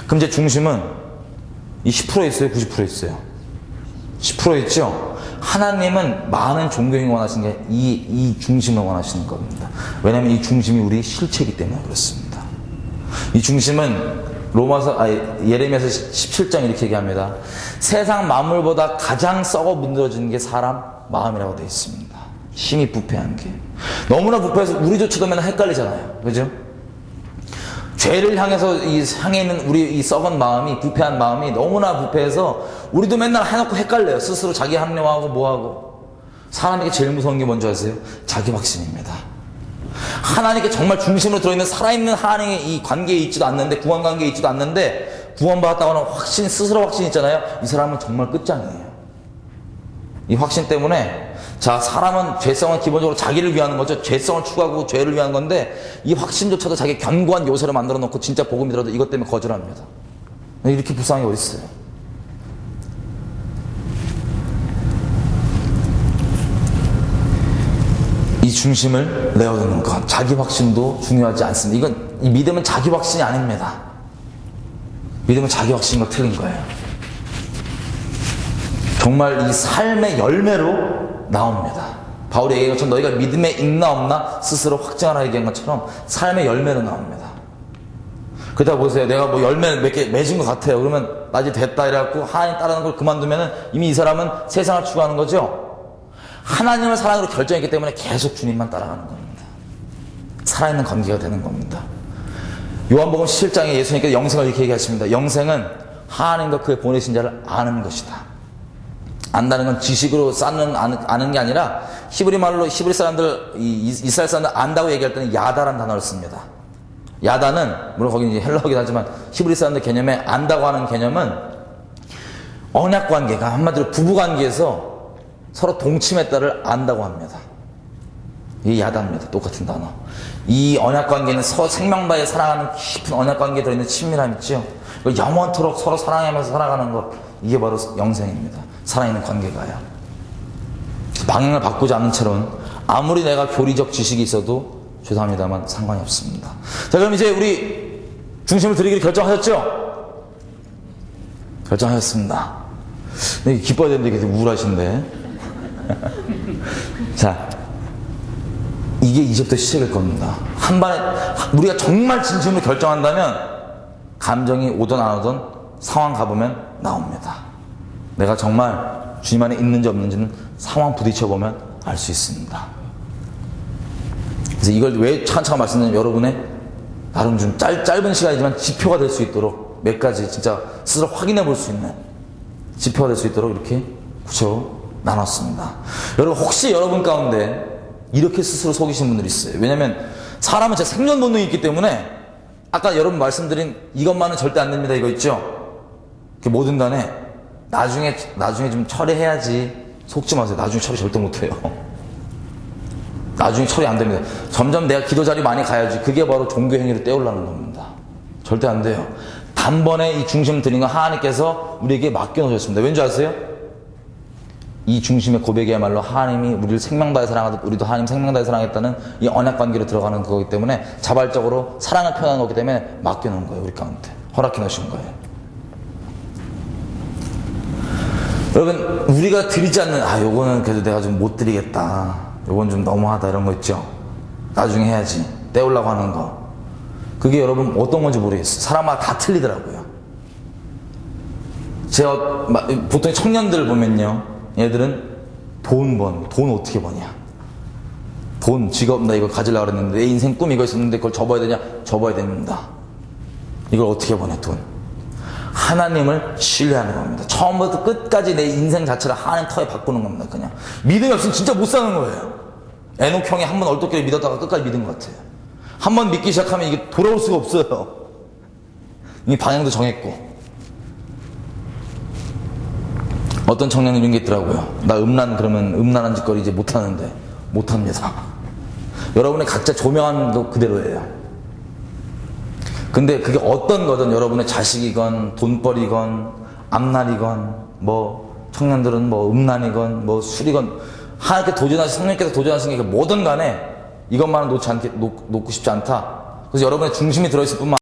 그럼 제 중심은 이 10%에 있어요? 90%에 있어요? 10%에 있죠? 하나님은 많은 종교인이 원하시는 게 이 중심을 원하시는 겁니다. 왜냐하면 이 중심이 우리 실체이기 때문에 그렇습니다. 이 중심은 예레미야서 17장 이렇게 얘기합니다. 세상 만물보다 가장 썩어 문드러지는 게 사람 마음이라고 되어 있습니다. 힘이 부패한 게. 너무나 부패해서 우리조차도 맨날 헷갈리잖아요. 그죠? 죄를 향해 있는 우리 이 썩은 마음이, 부패한 마음이 너무나 부패해서 우리도 맨날 해놓고 헷갈려요. 스스로 자기 합리화하고 뭐하고. 사람에게 제일 무서운 게 뭔지 아세요? 자기 확신입니다. 하나님께 정말 중심으로 들어있는 살아있는 하나님의 이 관계에 있지도 않는데, 구원 관계에 있지도 않는데, 구원받았다고 하는 확신, 스스로 확신 있잖아요. 이 사람은 정말 끝장이에요. 이 확신 때문에, 자, 사람은 죄성은 기본적으로 자기를 위하는 거죠. 죄성을 추구하고 죄를 위한 건데, 이 확신조차도 자기 견고한 요새를 만들어 놓고 진짜 복음이 들어도 이것 때문에 거절합니다. 이렇게 불쌍한 게 어딨어요? 이 중심을 내어두는 것, 자기 확신도 중요하지 않습니다. 이 믿음은 자기 확신이 아닙니다. 믿음은 자기 확신과 틀린 거예요. 정말 이 삶의 열매로 나옵니다. 바울이 얘기한 것처럼 너희가 믿음에 있나 없나 스스로 확증하라 얘기한 것처럼 삶의 열매로 나옵니다. 그러다 보세요. 내가 뭐 열매 몇 개 맺은 것 같아요. 그러면 나 이제 됐다 이래갖고 하나님 따르는 걸 그만두면은 이미 이 사람은 세상을 추구하는 거죠. 하나님을 사랑으로 결정했기 때문에 계속 주님만 따라가는 겁니다. 살아있는 관계가 되는 겁니다. 요한복음 17장에 예수님께서 영생을 이렇게 얘기하십니다. 영생은 하나님과 그의 보내신 자를 아는 것이다. 안다는 건 지식으로 아는 게 아니라 히브리 말로 히브리 사람들, 이스라엘 사람들 안다고 얘기할 때는 야다라는 단어를 씁니다. 야다는 물론 거기 이제 헬라어긴 하지만 히브리 사람들 개념에 안다고 하는 개념은 언약 관계가 한마디로 부부 관계에서 서로 동침했다를 안다고 합니다. 이게 야다입니다. 똑같은 단어. 이 언약 관계는 생명바에 사랑하는 깊은 언약 관계에 들어있는 친밀함 있죠. 영원토록 서로 사랑하면서 살아가는 것, 이게 바로 영생입니다. 살아있는 관계가요. 방향을 바꾸지 않는 채로는 아무리 내가 교리적 지식이 있어도 죄송합니다만 상관이 없습니다. 자, 그럼 이제 우리 중심을 드리기로 결정하셨죠? 결정하셨습니다. 기뻐야 되는데 계속 우울하신데. 자, 이게 이제부터 시작일 겁니다. 한 번에 우리가 정말 진심으로 결정한다면 감정이 오든 안 오든 상황 가보면 나옵니다. 내가 정말 주님 안에 있는지 없는지는 상황 부딪혀보면 알 수 있습니다. 그래서 이걸 왜 차근차근 말씀드리면 여러분의 나름 좀 짧은 시간이지만 지표가 될 수 있도록 몇 가지 진짜 스스로 확인해 볼 수 있는 지표가 될 수 있도록 이렇게 구체적으로 나눴습니다. 여러분 혹시 여러분 가운데 이렇게 스스로 속이신 분들이 있어요. 왜냐면 사람은 제 생존 본능이 있기 때문에 아까 여러분 말씀드린 이것만은 절대 안 됩니다 이거 있죠? 뭐든 간에 나중에 좀 처리해야지 속지 마세요. 나중에 처리 절대 못해요. 나중에 처리 안 됩니다. 점점 내가 기도 자리 많이 가야지. 그게 바로 종교 행위를 떼우려는 겁니다. 절대 안 돼요. 단번에 이 중심을 드린 건 하나님께서 우리에게 맡겨놓으셨습니다. 왠지 아세요? 이 중심의 고백이야말로 하나님이 우리를 생명다해 사랑하듯 우리도 하나님 생명다해 사랑했다는 이 언약관계로 들어가는 거기 때문에 자발적으로 사랑을 표현하는 거기 때문에 맡겨놓은 거예요. 우리 가운데 허락해 놓으신 거예요. 여러분 우리가 드리지 않는 요거는 그래도 내가 좀 못 드리겠다, 요건 좀 너무하다 이런 거 있죠. 나중에 해야지 떼우려고 하는 거, 그게 여러분 어떤 건지 모르겠어요. 사람마다 다 틀리더라고요. 제가 보통 청년들 보면요, 얘들은 돈 어떻게 버냐, 돈 직업 나 이거 가지려고 그랬는데 내 인생 꿈 이거 있었는데 그걸 접어야 되냐, 접어야 됩니다. 이걸 어떻게 버냐, 돈. 하나님을 신뢰하는 겁니다. 처음부터 끝까지 내 인생 자체를 하나님 터에 바꾸는 겁니다. 그냥 믿음이 없으면 진짜 못 사는 거예요. 에녹 형이 한 번 얼떨결에 믿었다가 끝까지 믿은 것 같아요. 한 번 믿기 시작하면 이게 돌아올 수가 없어요. 이미 방향도 정했고. 어떤 청년이 이런 게 있더라고요. 나 그러면 음란한 짓거리 이제 못하는데. 못합니다. 여러분의 각자 조명하는 거 그대로예요. 근데 그게 어떤 거든 여러분의 자식이건 돈벌이건 앞날이건 뭐 청년들은 뭐 음란이건 뭐 술이건 하나님께 도전하신 성령께서 도전하신 게 뭐든 간에 이것만은 놓고 싶지 않다. 그래서 여러분의 중심이 들어있을 뿐만